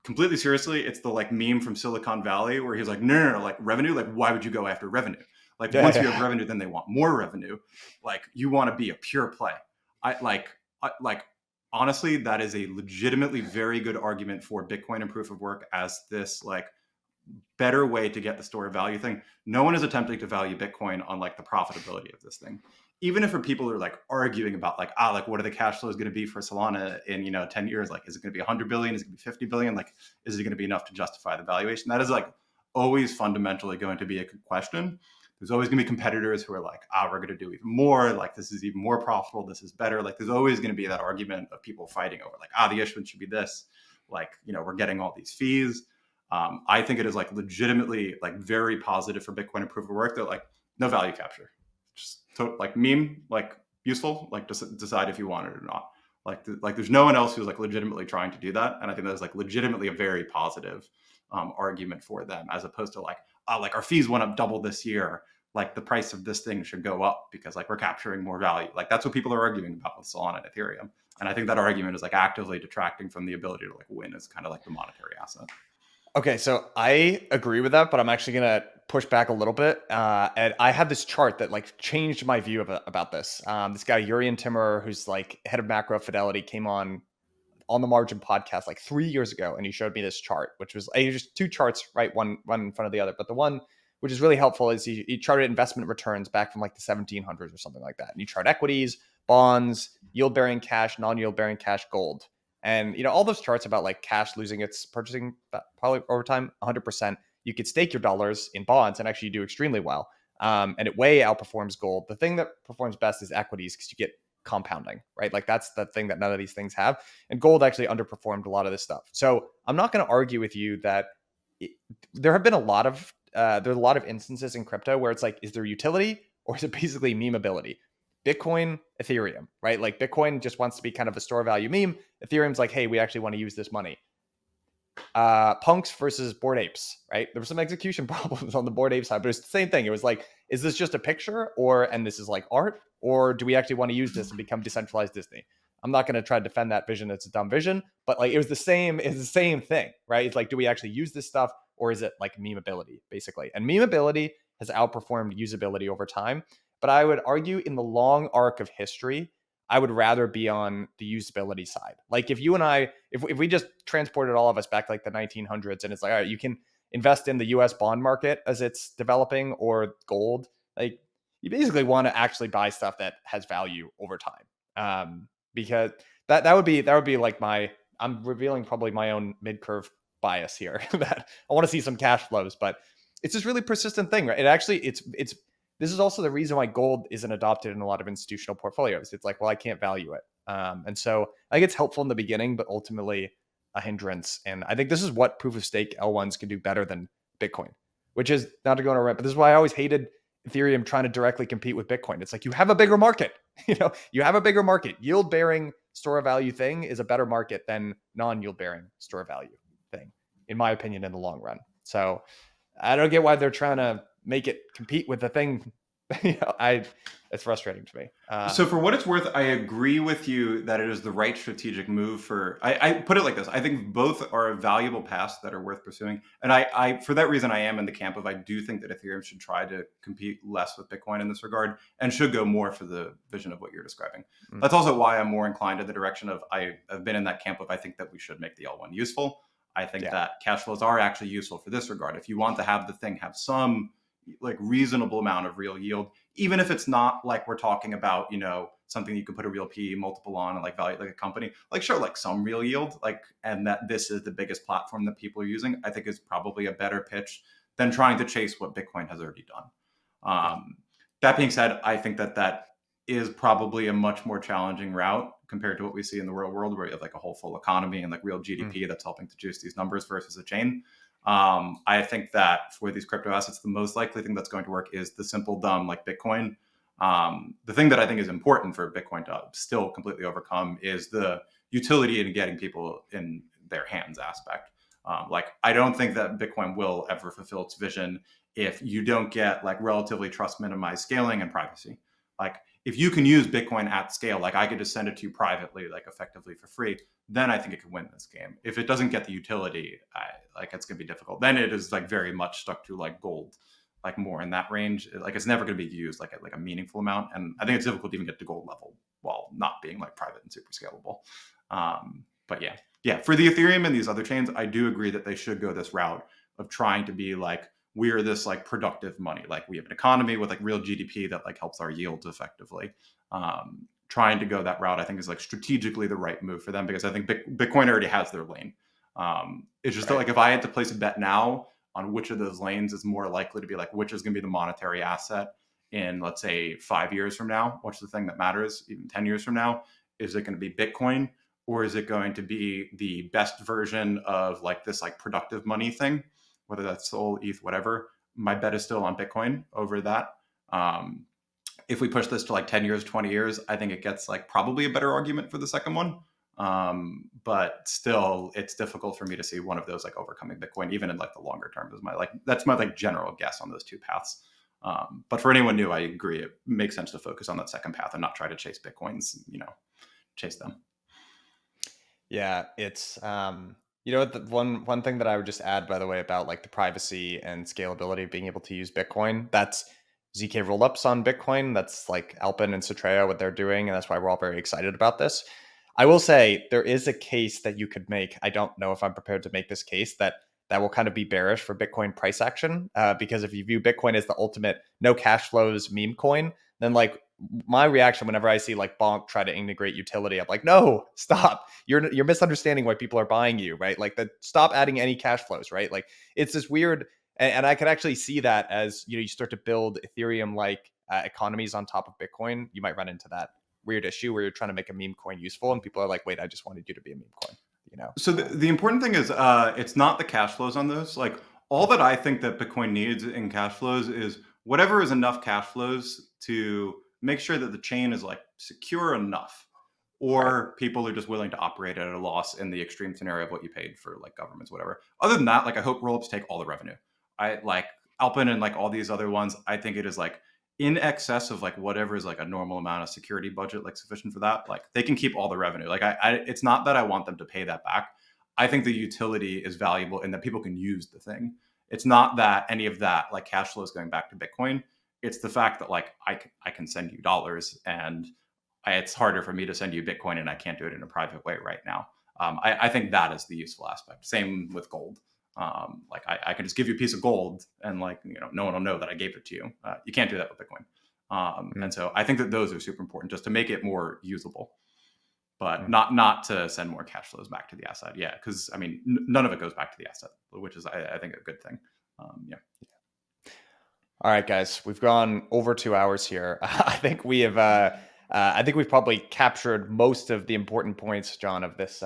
completely seriously, it's the like meme from Silicon Valley where he's like, no, like revenue, like why would you go after revenue? Like once you have revenue, then they want more revenue. Like you want to be a pure play. I honestly, that is a legitimately very good argument for Bitcoin and proof of work as this like better way to get the store of value thing. No one is attempting to value Bitcoin on like the profitability of this thing. Even if for people who are like arguing about like, like what are the cash flows going to be for Solana in, 10 years? Like, is it going to be 100 billion? Is it going to be 50 billion? Like, is it going to be enough to justify the valuation? That is like always fundamentally going to be a question. There's always going to be competitors who are like, we're going to do even more. Like, this is even more profitable. This is better. Like, there's always going to be that argument of people fighting over like, the issuance should be this. Like, we're getting all these fees. I think it is like legitimately like very positive for Bitcoin and proof of work that like no value capture, just like meme, like useful, like just decide if you want it or not. Like there's no one else who's like legitimately trying to do that. And I think that's like legitimately a very positive argument for them, as opposed to like our fees went up double this year. Like the price of this thing should go up because like we're capturing more value. Like that's what people are arguing about with Solana and Ethereum. And I think that argument is like actively detracting from the ability to like win as kind of like the monetary asset. Okay, so I agree with that, but I'm actually gonna push back a little bit. And I have this chart that like changed my view about this. This guy Urian Timmer, who's like head of macro fidelity, came on the Margin podcast like 3 years ago, and he showed me this chart, which was just two charts, right, one in front of the other. But the one which is really helpful is he charted investment returns back from like the 1700s or something like that, and you chart equities, bonds, yield bearing cash, non-yield bearing cash, gold. And all those charts about like cash losing its purchasing power over time, 100%. You could stake your dollars in bonds and actually do extremely well. And it way outperforms gold. The thing that performs best is equities because you get compounding, right? Like that's the thing that none of these things have. And gold actually underperformed a lot of this stuff. So I'm not going to argue with you that there have been a lot of instances in crypto where it's like, is there utility or is it basically memeability? Bitcoin, Ethereum, right? Like Bitcoin just wants to be kind of a store value meme. Ethereum's like, hey, we actually want to use this money. Punks versus Bored Apes, right? There were some execution problems on the Bored Ape side, but it's the same thing. It was like, is this just a picture and this is like art, or do we actually want to use this and become decentralized Disney? I'm not going to try to defend that vision. It's a dumb vision, but like it's the same thing, right? It's like, do we actually use this stuff, or is it like memeability basically? And memeability has outperformed usability over time. But I would argue in the long arc of history, I would rather be on the usability side. Like if you and I, if we just transported all of us back like the 1900s and it's like, all right, you can invest in the US bond market as it's developing or gold, like you basically want to actually buy stuff that has value over time. Because that would be like I'm revealing probably my own mid-curve bias here that I want to see some cash flows, but it's this really persistent thing, right? It actually, this is also the reason why gold isn't adopted in a lot of institutional portfolios. It's like, well, I can't value it. And so I think it's helpful in the beginning, but ultimately a hindrance. And I think this is what proof of stake L1s can do better than Bitcoin, which is not to go on a rant, but this is why I always hated Ethereum trying to directly compete with Bitcoin. It's like, you have a bigger market, you have a bigger market. Yield bearing store of value thing is a better market than non-yield bearing store of value thing, in my opinion, in the long run. So I don't get why they're trying to make it compete with the thing. It's frustrating to me. So for what it's worth, I agree with you that it is the right strategic move for, I put it like this. I think both are valuable paths that are worth pursuing. And I for that reason, I am in the camp of, I do think that Ethereum should try to compete less with Bitcoin in this regard and should go more for the vision of what you're describing. Mm-hmm. That's also why I'm more inclined to the direction of, I've been in that camp of, I think that we should make the L1 useful. I think that cash flows are actually useful for this regard. If you want to have the thing have some like reasonable amount of real yield, even if it's not like we're talking about, something you can put a real PE multiple on and like value like a company, like sure, like some real yield, like, and that this is the biggest platform that people are using, I think is probably a better pitch than trying to chase what Bitcoin has already done. That being said, I think that is probably a much more challenging route compared to what we see in the real world, where you have like a whole full economy and like real GDP that's helping to juice these numbers versus a chain. I think that for these crypto assets, the most likely thing that's going to work is the simple dumb like Bitcoin, The thing that I think is important for Bitcoin to still completely overcome is the utility in getting people in their hands aspect. Like, I don't think that Bitcoin will ever fulfill its vision if you don't get like relatively trust minimized scaling and privacy. Like, if you can use Bitcoin at scale, like I could just send it to you privately, like effectively for free, then I think it could win this game. If it doesn't get the utility, like it's going to be difficult. Then it is like very much stuck to like gold, like more in that range. Like it's never going to be used like a meaningful amount. And I think it's difficult to even get to gold level while not being like private and super scalable. But yeah, for the Ethereum and these other chains, I do agree that they should go this route of trying to be like, we're this like productive money. Like we have an economy with like real GDP that like helps our yields effectively. Trying to go that route, I think, is like strategically the right move for them, because I think Bitcoin already has their lane. It's just that, like, if I had to place a bet now on which of those lanes is more likely to be like, which is going to be the monetary asset in, let's say, 5 years from now, what's the thing that matters, even 10 years from now, is it going to be Bitcoin, or is it going to be the best version of like this like productive money thing, whether that's Sol, ETH, whatever? My bet is still on Bitcoin over that. If we push this to like 10 years, 20 years, I think it gets like probably a better argument for the second one. But still, it's difficult for me to see one of those like overcoming Bitcoin, even in like the longer term. That's my like general guess on those two paths. But for anyone new, I agree. It makes sense to focus on that second path and not try to chase Bitcoins, chase them. Yeah, it's the one thing that I would just add, by the way, about like the privacy and scalability of being able to use Bitcoin, that's ZK rollups on Bitcoin. That's like Alpin and Citrea, what they're doing, and that's why we're all very excited about this. I will say there is a case that you could make. I don't know if I'm prepared to make this case that will kind of be bearish for Bitcoin price action, because if you view Bitcoin as the ultimate no cash flows meme coin, then like my reaction whenever I see like Bonk try to integrate utility, I'm like, no, stop. You're misunderstanding why people are buying you, right? Like, stop adding any cash flows, right? Like, it's this weird, and I could actually see that as you start to build Ethereum like economies on top of Bitcoin, you might run into that weird issue where you're trying to make a meme coin useful, and people are like, wait, I just wanted you to be a meme coin. So the important thing is it's not the cash flows on those. Like, all that I think that Bitcoin needs in cash flows is whatever is enough cash flows to make sure that the chain is like secure enough, or people are just willing to operate at a loss in the extreme scenario of what you paid for like governments, whatever. Other than that, like, I hope rollups take all the revenue. I like Alpin and like all these other ones. I think it is like in excess of like whatever is like a normal amount of security budget, like sufficient for that. Like, they can keep all the revenue. Like, it's not that I want them to pay that back. I think the utility is valuable and that people can use the thing. It's not that any of that like cash flow is going back to Bitcoin. It's the fact that like I can send you dollars, and it's harder for me to send you Bitcoin, and I can't do it in a private way right now. I think that is the useful aspect. Same with gold. Like, I can just give you a piece of gold, and like, no one will know that I gave it to you. You can't do that with Bitcoin. And so I think that those are super important just to make it more usable, but not to send more cash flows back to the asset. Yeah, because I mean, none of it goes back to the asset, which is I think a good thing. Yeah. All right, guys, we've gone over 2 hours here. I think we have. I think we've probably captured most of the important points, John, of this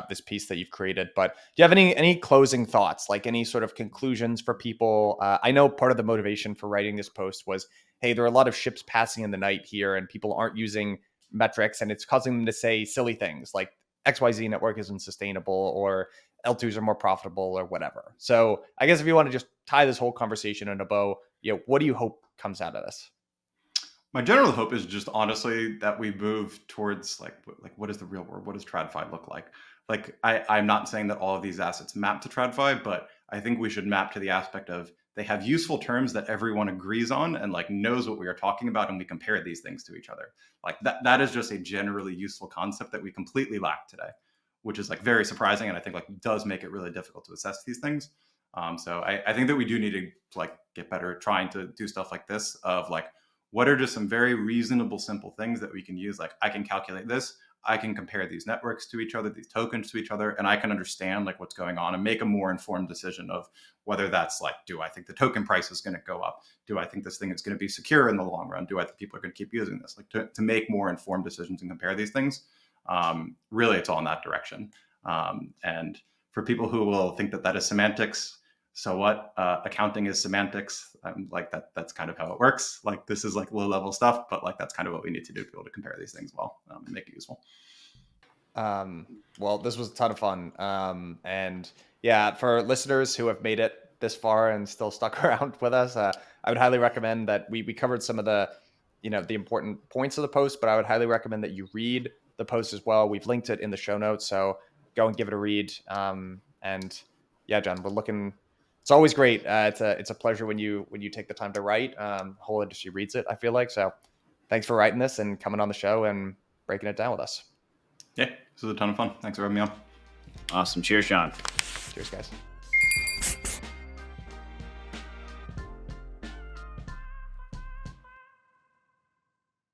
this piece that you've created. But do you have any closing thoughts, like any sort of conclusions for people? I know part of the motivation for writing this post was, hey, there are a lot of ships passing in the night here, and people aren't using metrics, and it's causing them to say silly things like XYZ network isn't sustainable, or L2s are more profitable, or whatever. So I guess if you want to just tie this whole conversation in a bow, what do you hope comes out of this? My general hope is just honestly that we move towards like what is the real world? What does TradFi look like? Like, I'm not saying that all of these assets map to TradFi, but I think we should map to the aspect of they have useful terms that everyone agrees on and like knows what we are talking about, and we compare these things to each other. Like, that is just a generally useful concept that we completely lack today, which is like very surprising, and I think like does make it really difficult to assess these things. So I think that we do need to like get better at trying to do stuff like this of like, what are just some very reasonable, simple things that we can use? Like, I can calculate this, I can compare these networks to each other, these tokens to each other, and I can understand like what's going on and make a more informed decision of whether that's like, do I think the token price is going to go up? Do I think this thing is going to be secure in the long run? Do I think people are going to keep using this? Like, to make more informed decisions and compare these things. Really, it's all in that direction. And for people who will think that is semantics, so what? Accounting is semantics. Like that's kind of how it works. Like this is like low level stuff, but like that's kind of what we need to do to be able to compare these things well and make it useful. Well, this was a ton of fun. And yeah, for listeners who have made it this far and still stuck around with us, I would highly recommend that we covered some of the, the important points of the post, but I would highly recommend that you read the post as well. We've linked it in the show notes, so go and give it a read. And yeah, John, we're looking. It's always great. It's a pleasure when you take the time to write. The whole industry reads it, I feel like. So thanks for writing this and coming on the show and breaking it down with us. Yeah, this was a ton of fun. Thanks for having me on. Awesome. Cheers, Sean. Cheers, guys.